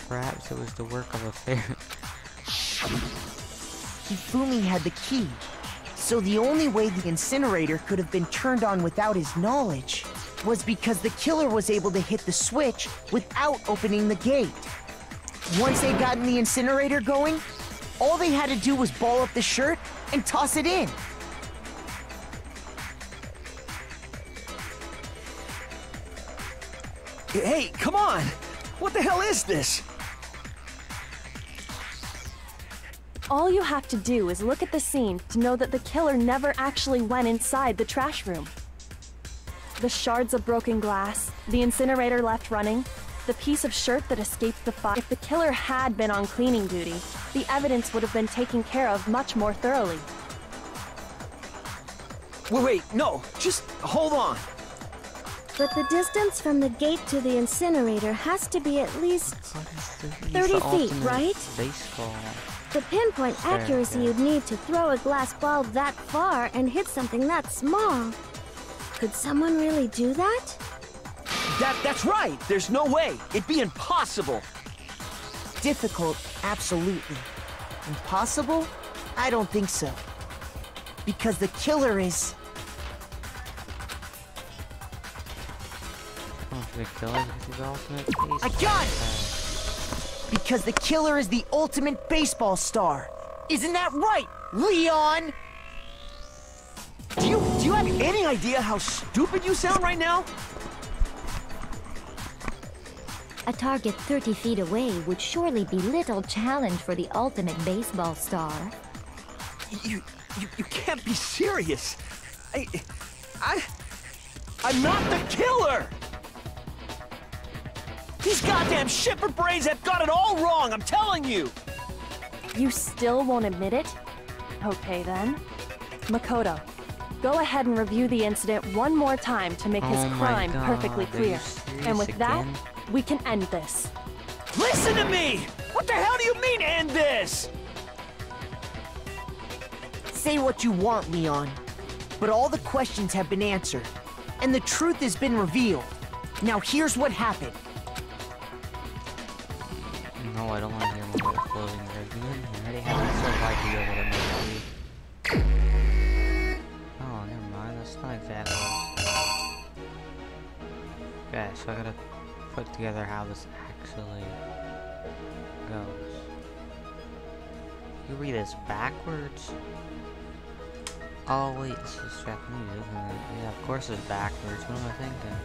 Perhaps it was the work of a fairy. Hifumi had the key, so the only way the incinerator could have been turned on without his knowledge was because the killer was able to hit the switch without opening the gate. Once they gotten the incinerator going, all they had to do was ball up the shirt and toss it in. Hey, come on! What the hell is this? All you have to do is look at the scene to know that the killer never actually went inside the trash room. The shards of broken glass, the incinerator left running, the piece of shirt that escaped the fire. If the killer had been on cleaning duty, the evidence would have been taken care of much more thoroughly. Wait, no, just hold on. But the distance from the gate to the incinerator has to be at least 30 feet, right? Baseball. The pinpoint accuracy you'd need to throw a glass ball that far and hit something that small. Could someone really do that? That's right! There's no way! It'd be impossible! Difficult, absolutely. Impossible? I don't think so. Because the killer is... I got it! Because the killer is the ultimate baseball star. Isn't that right, Leon? Do you have any idea how stupid you sound right now? A target 30 feet away would surely be little challenge for the ultimate baseball star. You can't be serious. I'm not the killer! These goddamn shipper brains have got it all wrong, I'm telling you! You still won't admit it? Okay then. Makoto, go ahead and review the incident one more time to make his crime perfectly clear. And with that, we can end this. Listen to me! What the hell do you mean, end this? Say what you want, Leon. But all the questions have been answered, and the truth has been revealed. Now here's what happened. No, I don't want to hear more about clothing regimen. I already have a sort of idea what it might be. Oh, never mind. That's not exactly what. Okay, so I gotta put together how this actually goes. You read this backwards? Oh wait, this is Japanese, isn't it? Yeah, of course it's backwards. What am I thinking?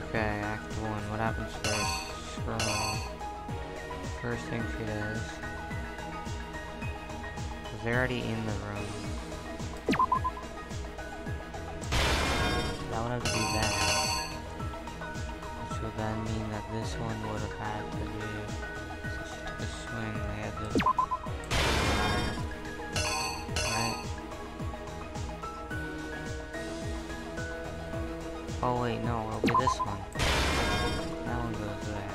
Okay, Act 1. What happens first? Scroll. First thing she does. Because they're already in the room. That would have to be that. Which would then mean that this one would have had to be. So she took a swing, they had to. Right? Oh wait, no, it'll be this one. That one goes there.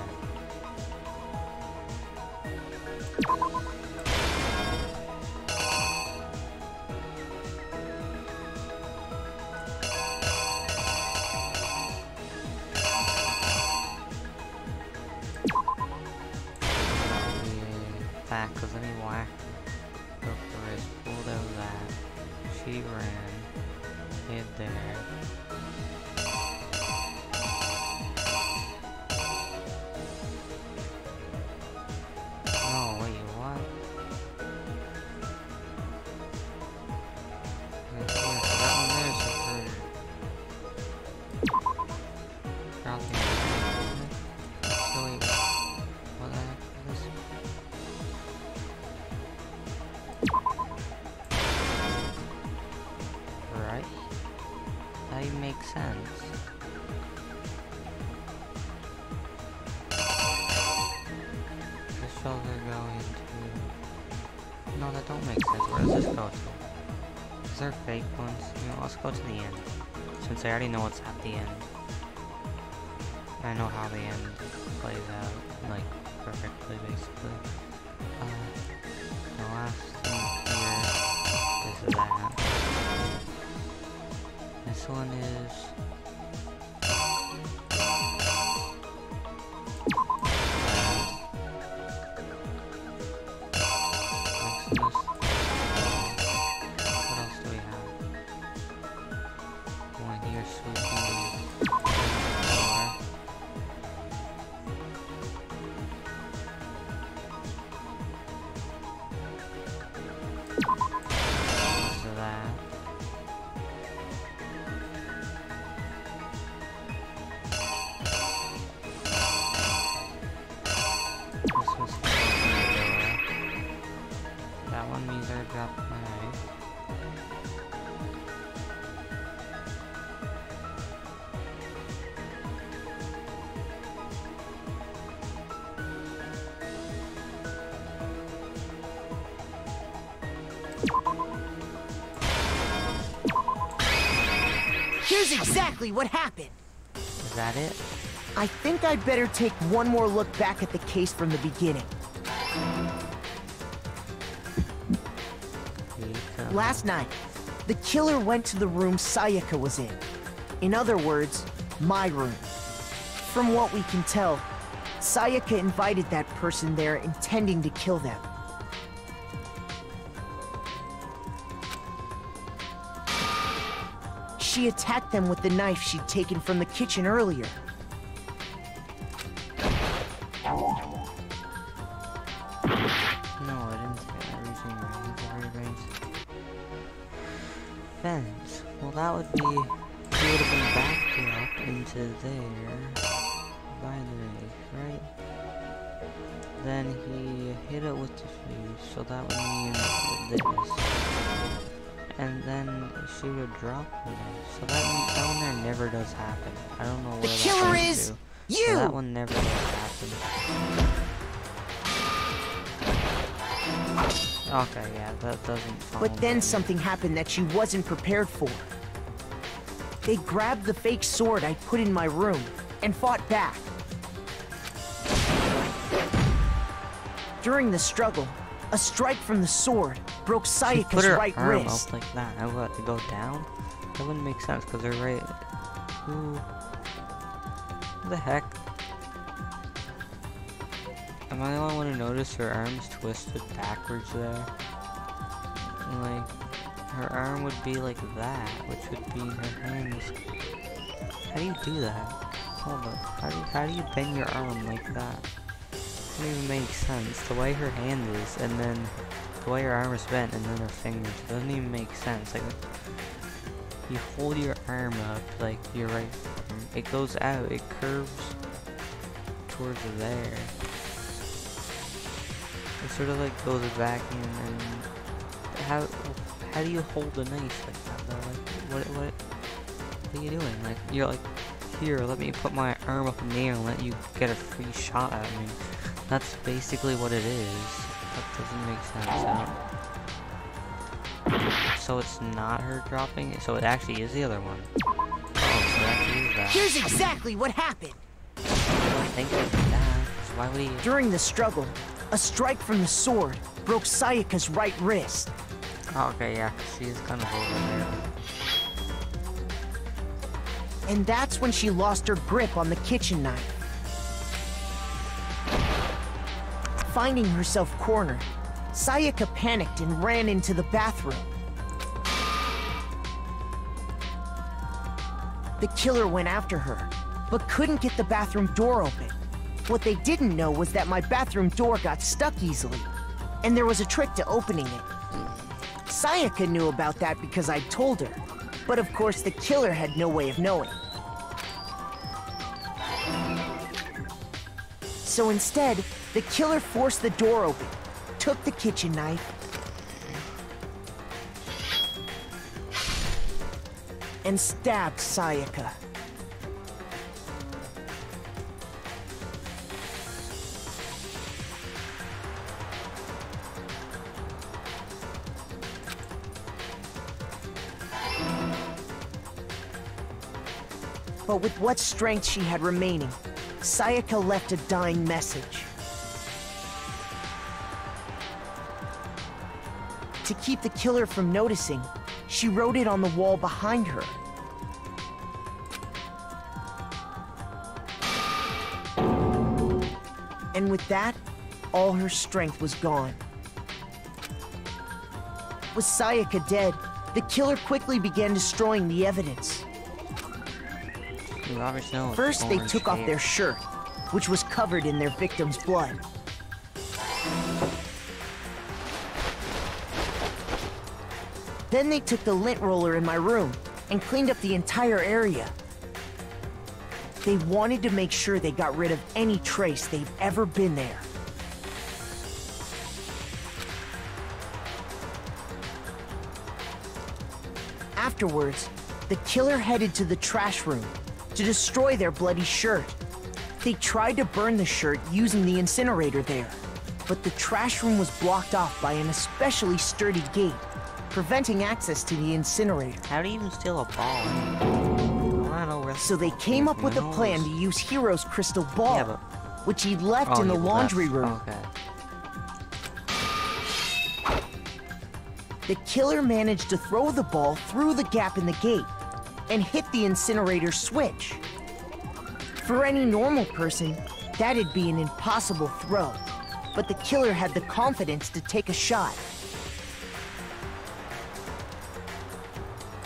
Back, because then he whacked her wrist, pulled out that. She ran, hid there. Oh, wait, what? Okay, so that one there is subverted. Dropping it. So wait, what the heck is this? Right? That even makes sense. The shoulder going to... No, that don't make sense. Where does this go to? Is there fake ones? You know, let's go to the end. Since I already know what's at the end. I know how the end plays out, like, perfectly, basically. The last thing here is that. This one is... What else do we have? One here, sweeping the floor. So that. This was the door. That one means I dropped my knife. Here's exactly what happened. Is that it? I think I'd better take one more look back at the case from the beginning. Last night, the killer went to the room Sayaka was in. In other words, my room. From what we can tell, Sayaka invited that person there intending to kill them. She attacked them with the knife she'd taken from the kitchen earlier. No, I didn't say that. Reaching range, every range. Fence. Well, that would be... He would have been backed up into there. By the knife, right? Then he hit it with the fuse, so that would mean this. And then she would have dropped the knife. So that means that one there never does happen. I don't know where the killer is You! So that one never happened. Okay, yeah, that doesn't follow. But then something happened that she wasn't prepared for. They grabbed the fake sword I put in my room and fought back. During the struggle, a strike from the sword broke Sayaka's right wrist. Up like that. I want to go down? That wouldn't make sense because they're right. Ooh. What the heck? Am I the only one to notice her arm's twisted backwards there? And like, her arm would be like that, which would be her hands. How do you do that? Hold up. How do you bend your arm like that? Doesn't even make sense. The way her hand is, and then the way her arm is bent, and then her fingers. It doesn't even make sense. Like, you hold your arm up, like your right arm. It goes out. It curves towards there. It sort of like goes back in, and how do you hold a knife like that though? Like what are you doing? Like you're like, here, let me put my arm up in the air and let you get a free shot at me. That's basically what it is. That doesn't make sense. So it's not her dropping it. So it actually is the other one. Oh, so it actually is that. Here's exactly what happened. I think it's that. So why would he? During the struggle, a strike from the sword broke Sayaka's right wrist. Oh, okay, yeah, she is kind of over there. And that's when she lost her grip on the kitchen knife. Finding herself cornered, Sayaka panicked and ran into the bathroom. The killer went after her, but couldn't get the bathroom door open. What they didn't know was that my bathroom door got stuck easily, and there was a trick to opening it. Sayaka knew about that because I'd told her, but of course the killer had no way of knowing. So instead, the killer forced the door open, took the kitchen knife, and stabbed Sayaka. But with what strength she had remaining, Sayaka left a dying message. To keep the killer from noticing, she wrote it on the wall behind her. And with that, all her strength was gone. With Sayaka dead, the killer quickly began destroying the evidence. First, they took off their shirt, which was covered in their victim's blood. Then they took the lint roller in my room and cleaned up the entire area. They wanted to make sure they got rid of any trace they've ever been there. Afterwards, the killer headed to the trash room to destroy their bloody shirt. They tried to burn the shirt using the incinerator there, but the trash room was blocked off by an especially sturdy gate, preventing access to the incinerator. How do you even steal a ball? So they came up with a plan to use Hiro's crystal ball, which he'd left in the laundry room. Okay. The killer managed to throw the ball through the gap in the gate and hit the incinerator switch. For any normal person, that'd be an impossible throw, but the killer had the confidence to take a shot.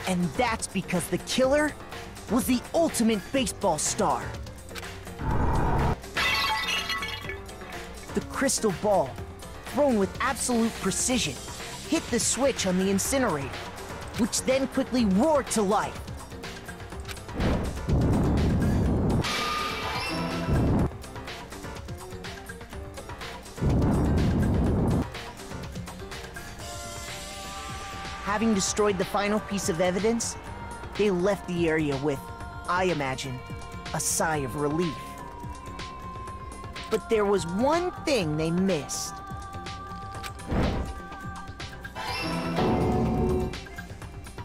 And that's because the killer was the ultimate baseball star. The crystal ball, thrown with absolute precision, hit the switch on the incinerator, which then quickly roared to life. Having destroyed the final piece of evidence, they left the area with, I imagine, a sigh of relief. But there was one thing they missed.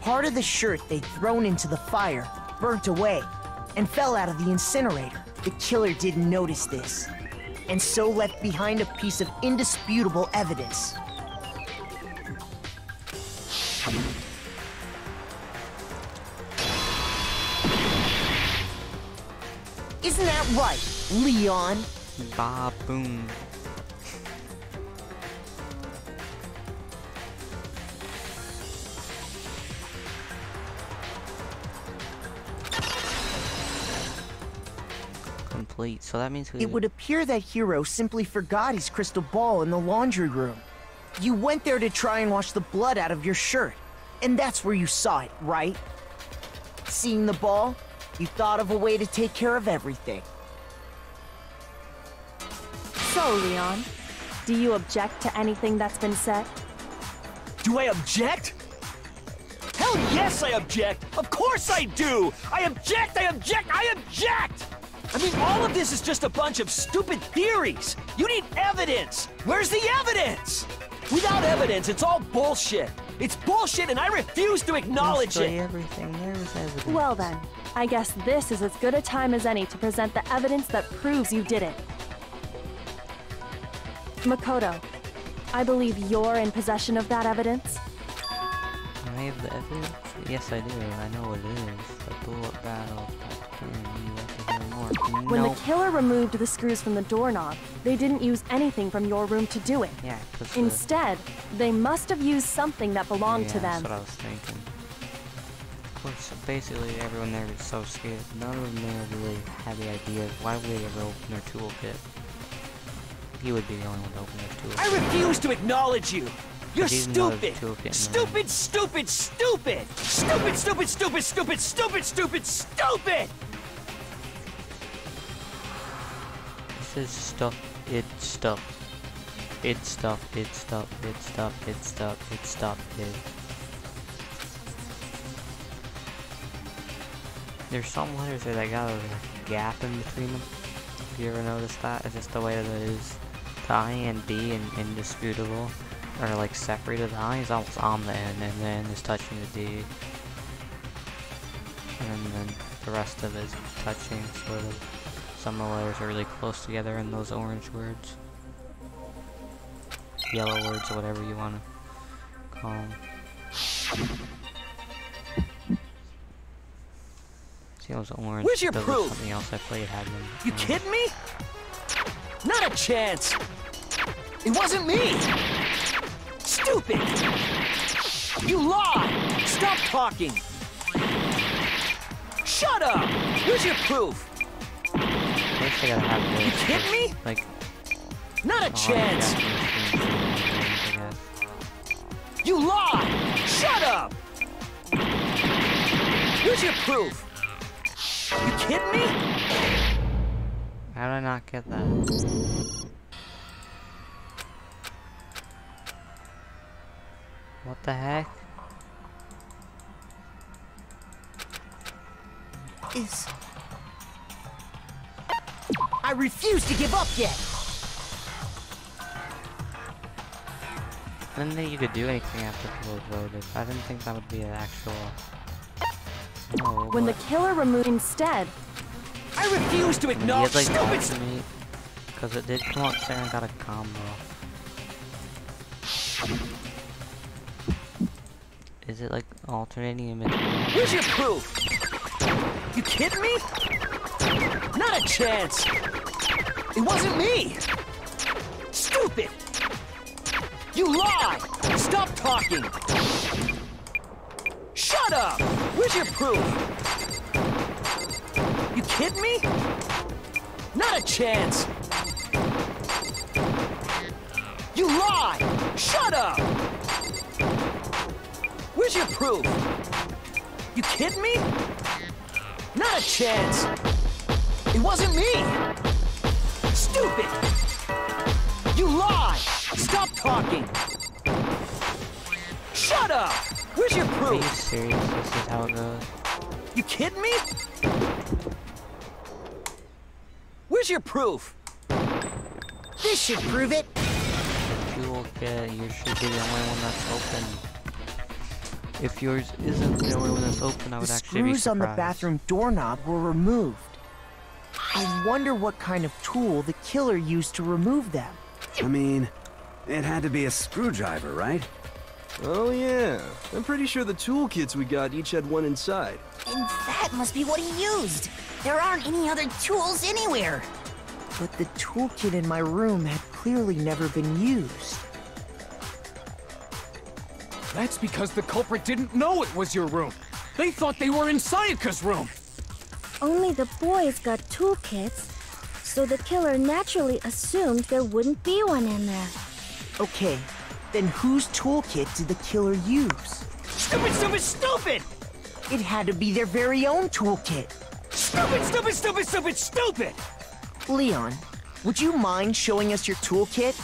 Part of the shirt they'd thrown into the fire burnt away and fell out of the incinerator. The killer didn't notice this, and so left behind a piece of indisputable evidence. Isn't that right, Leon? Ba-boom. Complete. So that means we... It would appear that Hiro simply forgot his crystal ball in the laundry room. You went there to try and wash the blood out of your shirt, and that's where you saw it, right? Seeing the ball, you thought of a way to take care of everything. So, Leon, do you object to anything that's been said? Do I object? Hell yes, I object! Of course I do! I object, I object, I object! I mean, all of this is just a bunch of stupid theories! You need evidence! Where's the evidence? Without evidence, it's all bullshit! It's bullshit and I refuse to acknowledge it! Everything there is evidence. Well then, I guess this is as good a time as any to present the evidence that proves you did it. Makoto, I believe you're in possession of that evidence? I have the evidence? Yes, I do. I know what it is. The bullet battle. When the killer removed the screws from the doorknob, they didn't use anything from your room to do it. Yeah, instead, they must have used something that belonged to them. That's what I was thinking. Of course, basically everyone there was so scared. None of them there really had the idea of why would they ever open their toolkit. He would be the only one to open their toolkit. I refuse to acknowledge you! You're stupid! Stupid, stupid, stupid, stupid! Stupid, stupid, stupid, stupid, stupid, stupid, stupid! This is stuff, it's stuff. It's stuff, it's stuff, it's stuff, it's stuff, it's stuff, There's some letters there that got a gap in between them. Have you ever noticed that? It's just the way that it is. The I and D and indisputable are like separated. The I is almost on the N and the N is touching the D. And then the rest of it is touching sort of. Some of the letters are really close together in those orange words. Yellow words, or whatever you want to call them. See those orange? Where's your those proof? Something else I played had them. You kidding me? Not a chance! It wasn't me! Stupid! You lie! Stop talking! Shut up! Where's your proof? First I gotta have this. You kidding me? Like, not a chance! You lie! Shut up! Where's your proof? You kidding me? How did I not get that? What the heck? I refuse to give up yet! I didn't think you could do anything after people voted. I didn't think that would be an actual... No, when the killer removed instead... I refuse to acknowledge stupid... Because it did come up there and got a combo. Is it like alternating in between? Where's your proof? You kidding me? Not a chance! It wasn't me! Stupid! You lie! Stop talking! Shut up! Where's your proof? You kidding me? Not a chance! You lie! Shut up! Where's your proof? You kidding me? Not a chance! It wasn't me! Stupid! You lie! Stop talking! Shut up! Where's your proof? Are you serious? This is how it goes? You kidding me? Where's your proof? This should prove it. Toolkit, yours should be the only one that's open. If yours isn't the only one that's open, I would actually be surprised. The screws on the bathroom doorknob were removed. I wonder what kind of tool the killer used to remove them. I mean, it had to be a screwdriver, right? Oh yeah, I'm pretty sure the toolkits we got each had one inside. And that must be what he used. There aren't any other tools anywhere. But the toolkit in my room had clearly never been used. That's because the culprit didn't know it was your room. They thought they were in Sayaka's room. Only the boys got toolkits, so the killer naturally assumed there wouldn't be one in there. Okay, then whose toolkit did the killer use? Stupid, stupid, stupid! It had to be their very own toolkit. Stupid, stupid, stupid, stupid, stupid! Leon, would you mind showing us your toolkit?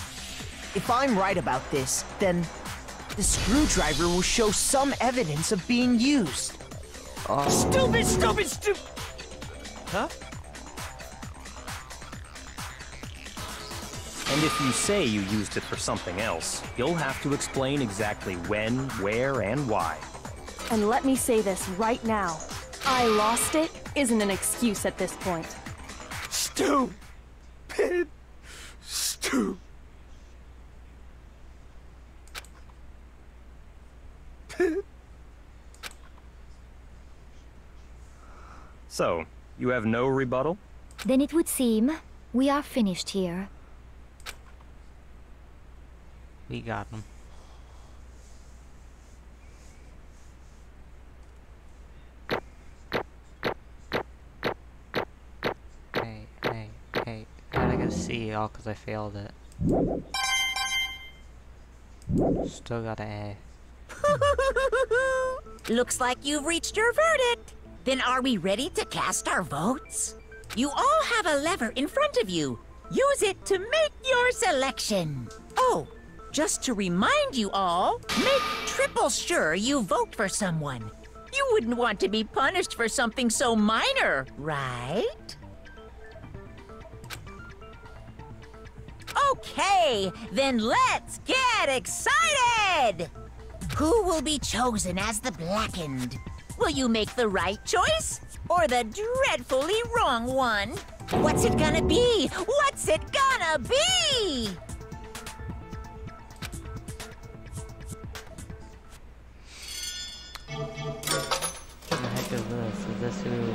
If I'm right about this, then the screwdriver will show some evidence of being used. Stupid, stupid, stupid! Huh? And if you say you used it for something else, you'll have to explain exactly when, where, and why. And let me say this right now. I lost it isn't an excuse at this point. Stupid. Stupid. So, you have no rebuttal? Then it would seem we are finished here. We got him. Hey. I gotta see y'all because I failed it. Still got an A. Looks like you've reached your verdict. Then are we ready to cast our votes? You all have a lever in front of you. Use it to make your selection. Oh, just to remind you all, make triple sure you vote for someone. You wouldn't want to be punished for something so minor, right? Okay, then let's get excited! Who will be chosen as the Blackened? Will you make the right choice or the dreadfully wrong one? What's it gonna be? What's it gonna be? What the heck is this? Is this who?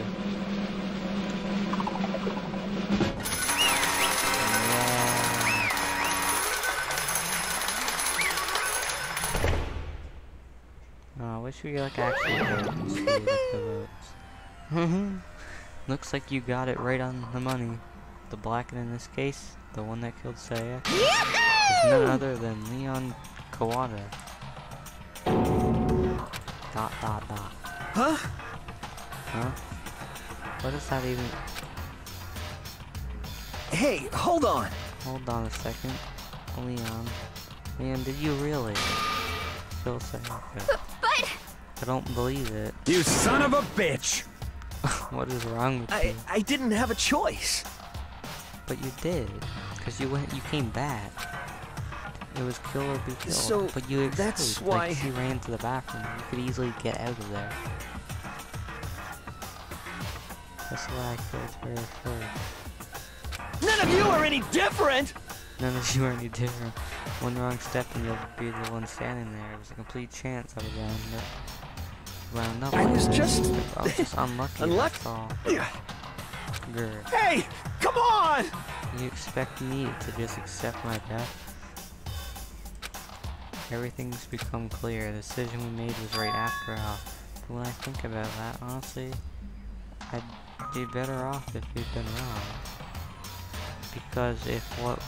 I wish we like actually votes. See, like, the votes. Looks like you got it right on the money. The Blacken in this case, the one that killed Saya, is none other than Leon Kawada. ... Huh? Huh? What is that even? Hey, hold on. Hold on a second. Leon, did you really kill Sayaka? But I don't believe it. You son of a bitch! What is wrong with you? I didn't have a choice. But you did, because you came back. It was kill or be killed. So but you that's escaped, why like, you ran to the bathroom. You could easily get out of there. That's why I killed her first. None of you are any different. None of you are any different. One wrong step and you'll be the one standing there. It was a complete chance I would round up. I was just unlucky. Unlucky. That's all. Grr. Hey, come on! You expect me to just accept my death? Everything's become clear. The decision we made was right after all. But when I think about that, honestly, I'd be better off if we'd been wrong. Because if what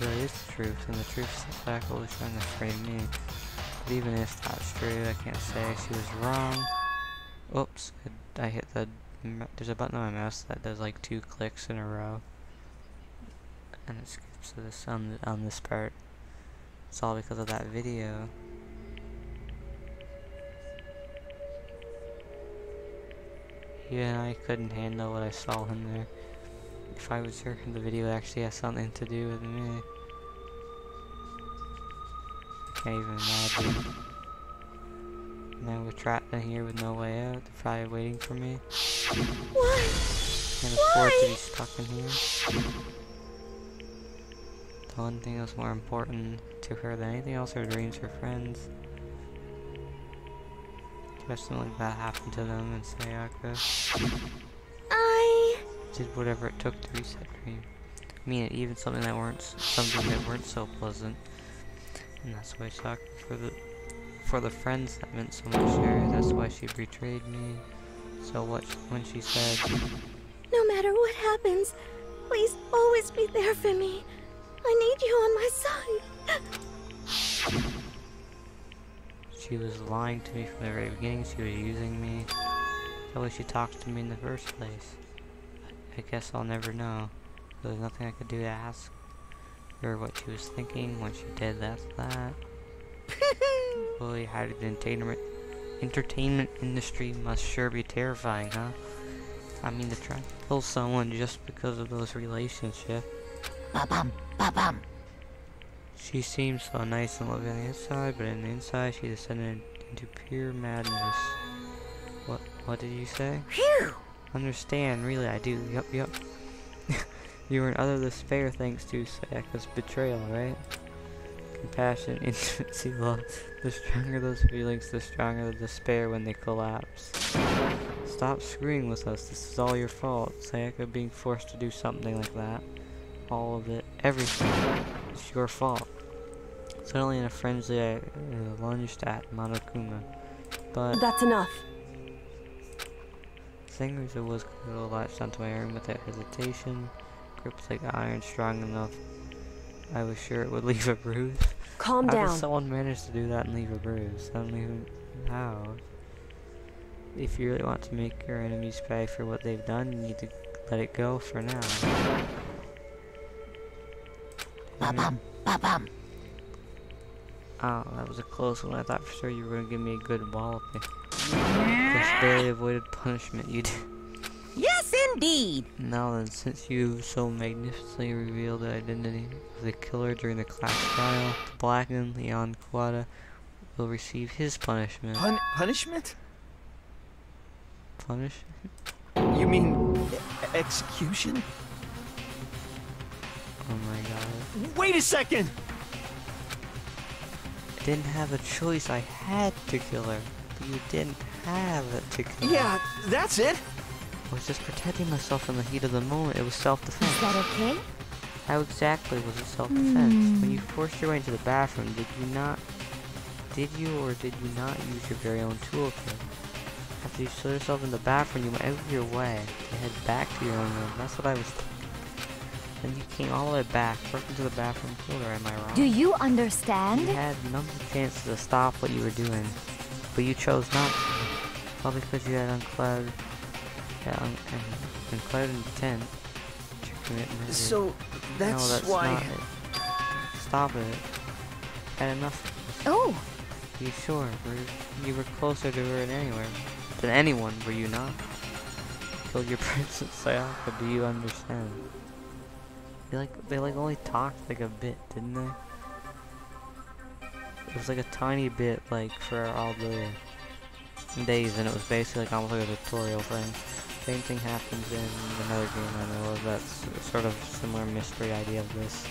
really is the truth, and the truth is that Sayaka was trying to frame me. But even if that's true, I can't say she was wrong. Oops, I hit the... There's a button on my mouse that does like 2 clicks in a row. And it skips to this on this part. It's all because of that video. Even I couldn't handle what I saw in there. If I was her, the video actually has something to do with me. I can't even imagine. Now we're trapped in here with no way out. They're probably waiting for me. Why? Can't afford to be stuck in here. The one thing that's more important to her than anything else, her dreams, her friends. Just something like that happened to them and Sayaka. I Did whatever it took to reach that dream. I mean, even something that weren't so pleasant. And that's why Sayaka, for the friends that meant so much to her, that's why she betrayed me. So when she said, no matter what happens, please always be there for me. I need you on my side. she was lying to me from the very beginning, she was using me. The way she talked to me in the first place. I guess I'll never know. There's nothing I could do to ask her what she was thinking when she did that. Boy, how did the entertainment industry must sure be terrifying, huh? I mean, to try to kill someone just because of those relationships. Ba-bum, ba-bum. She seems so nice and loving on the outside, but on the inside she descended into pure madness. What did you say? Phew! Understand, really, I do. Yup. You were in utter despair thanks to Sayaka's betrayal, right? Compassion, intimacy, love. The stronger those feelings, the stronger the despair when they collapse. Stop screwing with us. This is all your fault. Sayaka being forced to do something like that. All of it. Everything. It's your fault. Suddenly in a frenzy, I lunged at Monokuma. But That's enough. Fingers it was latched onto my arm without hesitation. Gripped like iron, strong enough. I was sure it would leave a bruise. Calm How down. does someone manage to do that and leave a bruise? Suddenly, how? If you really want to make your enemies pay for what they've done, you need to let it go for now. Ba-bum, ba-bum. Oh, that was a close one. I thought for sure you were going to give me a good walloping. Just barely avoided punishment, you did. Yes, indeed. Now then, since you so magnificently revealed the identity of the killer during the class trial, the blackened Leon Quada will receive his punishment. Punishment? Punishment? You mean execution? Oh my god. Wait a second! I didn't have a choice. I had to kill her. But you didn't have to kill her. Yeah, that's it. I was just protecting myself in the heat of the moment. It was self-defense. Is that okay? How exactly was it self-defense? When you forced your way into the bathroom, did you or did you not use your very own toolkit? After you showed yourself in the bathroom, you went out of your way to head back to your own room. That's what I was thinking. Then you came all the way back, broke into the bathroom, killed her, am I wrong? Do you understand? You had none of the chances to stop what you were doing, but you chose not to. Probably because you had unclouded intent to commit murder. So, that's no, that's why... not it. Stop it. Had enough. Oh! You sure? You were closer to her than anyone, were you not? Killed your princess Sayaka, do you understand? They only talked like a bit, didn't they? It was like a tiny bit, like, for all the days, and it was basically like almost like a tutorial thing. Same thing happens in another game I know of that's sort of similar mystery idea of this.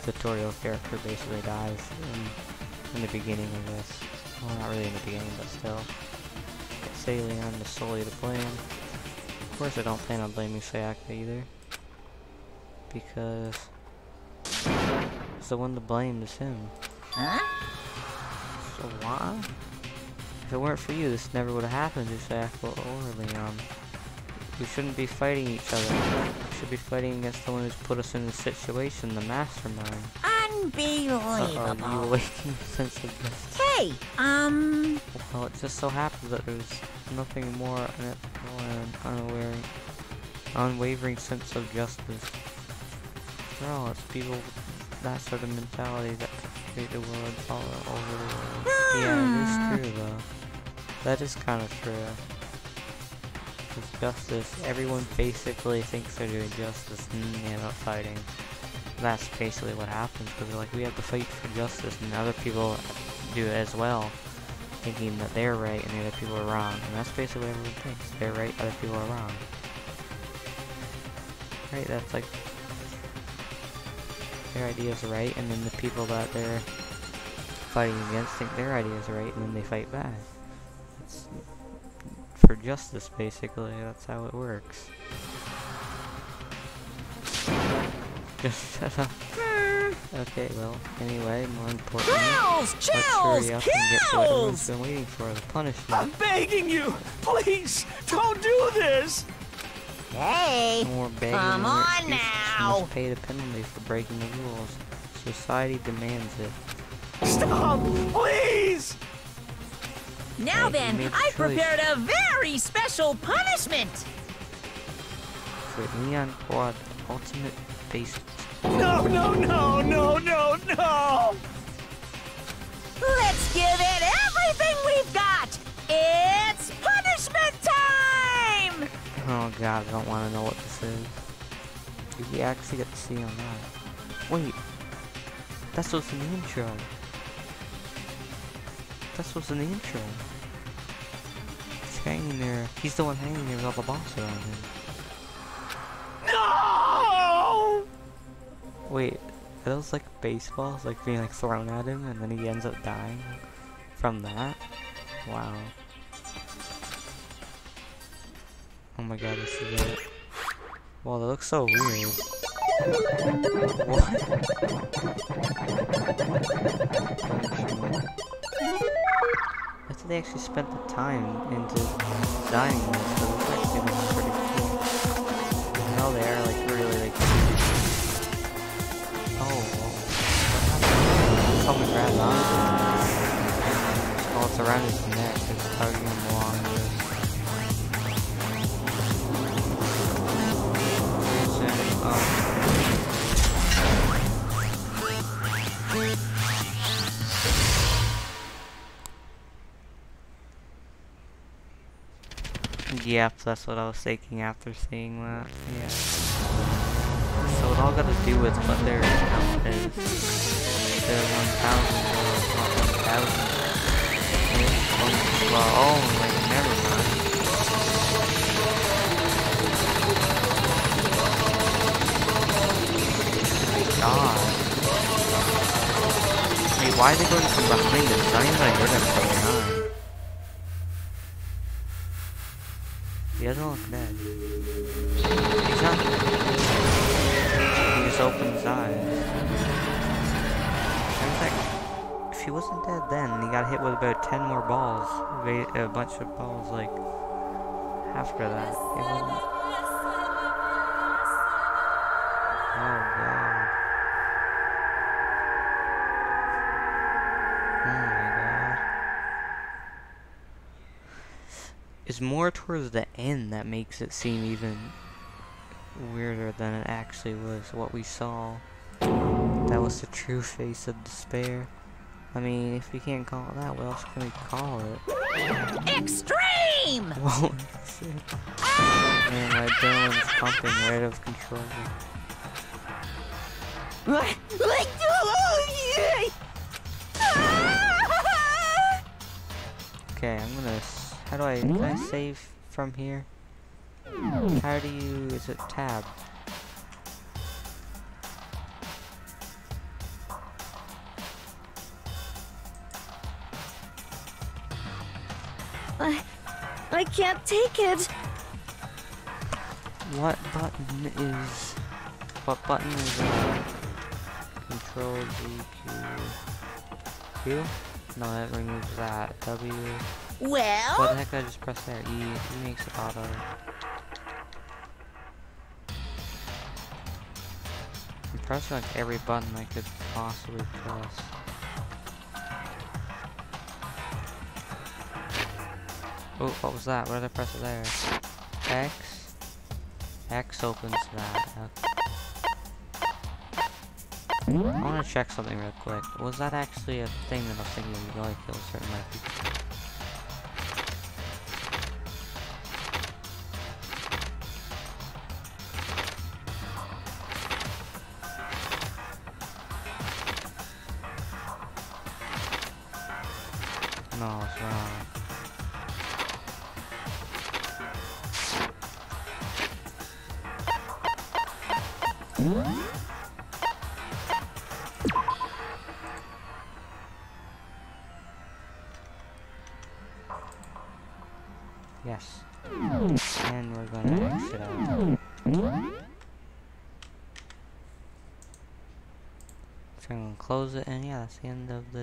Tutorial character basically dies in the beginning of this. Well, not really in the beginning, but still. Say Leon is solely to blame. Of course I don't plan on blaming Sayaka either. Because the one to blame is him. Huh? So why? If it weren't for you, this never would have happened to Sayaka or Leon. We shouldn't be fighting each other. We should be fighting against the one who's put us in this situation, the mastermind. Unbelievable. You awakened a sense of justice. Hey, Well, it just so happens that there's nothing more unethical and unwavering sense of justice. After all, it's people with that sort of mentality that create the world all over the world. Yeah, it is true though. That is kind of true. Because justice, everyone basically thinks they're doing justice and they end up fighting. That's basically what happens, because they're like, we have to fight for justice, and other people do it as well, thinking that they're right and the other people are wrong. And that's basically what everyone thinks. They're right, other people are wrong. Right, that's like, their idea is right, and then the people that they're fighting against think their idea is right, and then they fight back. It's for justice, basically. That's how it works. Just shut up. Okay, well, anyway, more importantly, let's hurry up and get to what everyone's been waiting for, the punishment. I'm begging you! Please, don't do this! Hey, No more begging, come no more on excuses. You now! must pay the penalty for breaking the rules. Society demands it. Stop! Please! Now Hey, then, you made the I choice. prepared a very special punishment! For Neon Quad Ultimate Base. No, no, no, no, no, no! Let's give it everything we've got! It's punishment time! Oh god, I don't want to know what this is. We actually get to see on that. Wait, that's what's in the intro. That's what's in the intro. He's hanging there. He's the one hanging there with all the balls around him. No! Wait, are those like baseballs like being like thrown at him and then he ends up dying from that? Wow. Oh my god, this is it. Wow, that looks so weird. What? I thought they actually spent the time into designing this, so this actually looks pretty cool. No, they are like really like. Oh, well. Coming right on. Oh, it's around his neck. It's tugging him along with. Yep, that's what I was thinking after seeing that. Yeah. So it all got to do with what their account is. Their 1,000 not 1,000. Well, oh, like, never mind. God. Wait, why are they going from behind us? Not even like we're gonna from behind. He doesn't look dead. He's not dead. He just opened his eyes. In fact, if he wasn't dead then, he got hit with about 10 more balls. A bunch of balls, like, after that. It wasn't... Oh, God. Oh my god. It's more towards the end that makes it seem even weirder than it actually was. What we saw. That was the true face of despair. I mean, if we can't call it that, what else can we call it? Extreme! Whoa. Man, my adrenaline's pumping right out of control. Okay, I'm gonna... How do I... Can I save from here? How do you... Is it tab? I can't take it. What button is... What button is Control G, Q? No, that removes that. W. Well? What the heck did I just press there? E. E makes it auto. I'm pressing like every button I could possibly press. Oh, what was that? What did I press there? X? X opens that. Okay. I want to check something real quick. Was that actually a thing that I was thinking you really kill certain people? No, it's wrong. Yes. And we're gonna exit out. So I'm gonna close it, and yeah, that's the end of the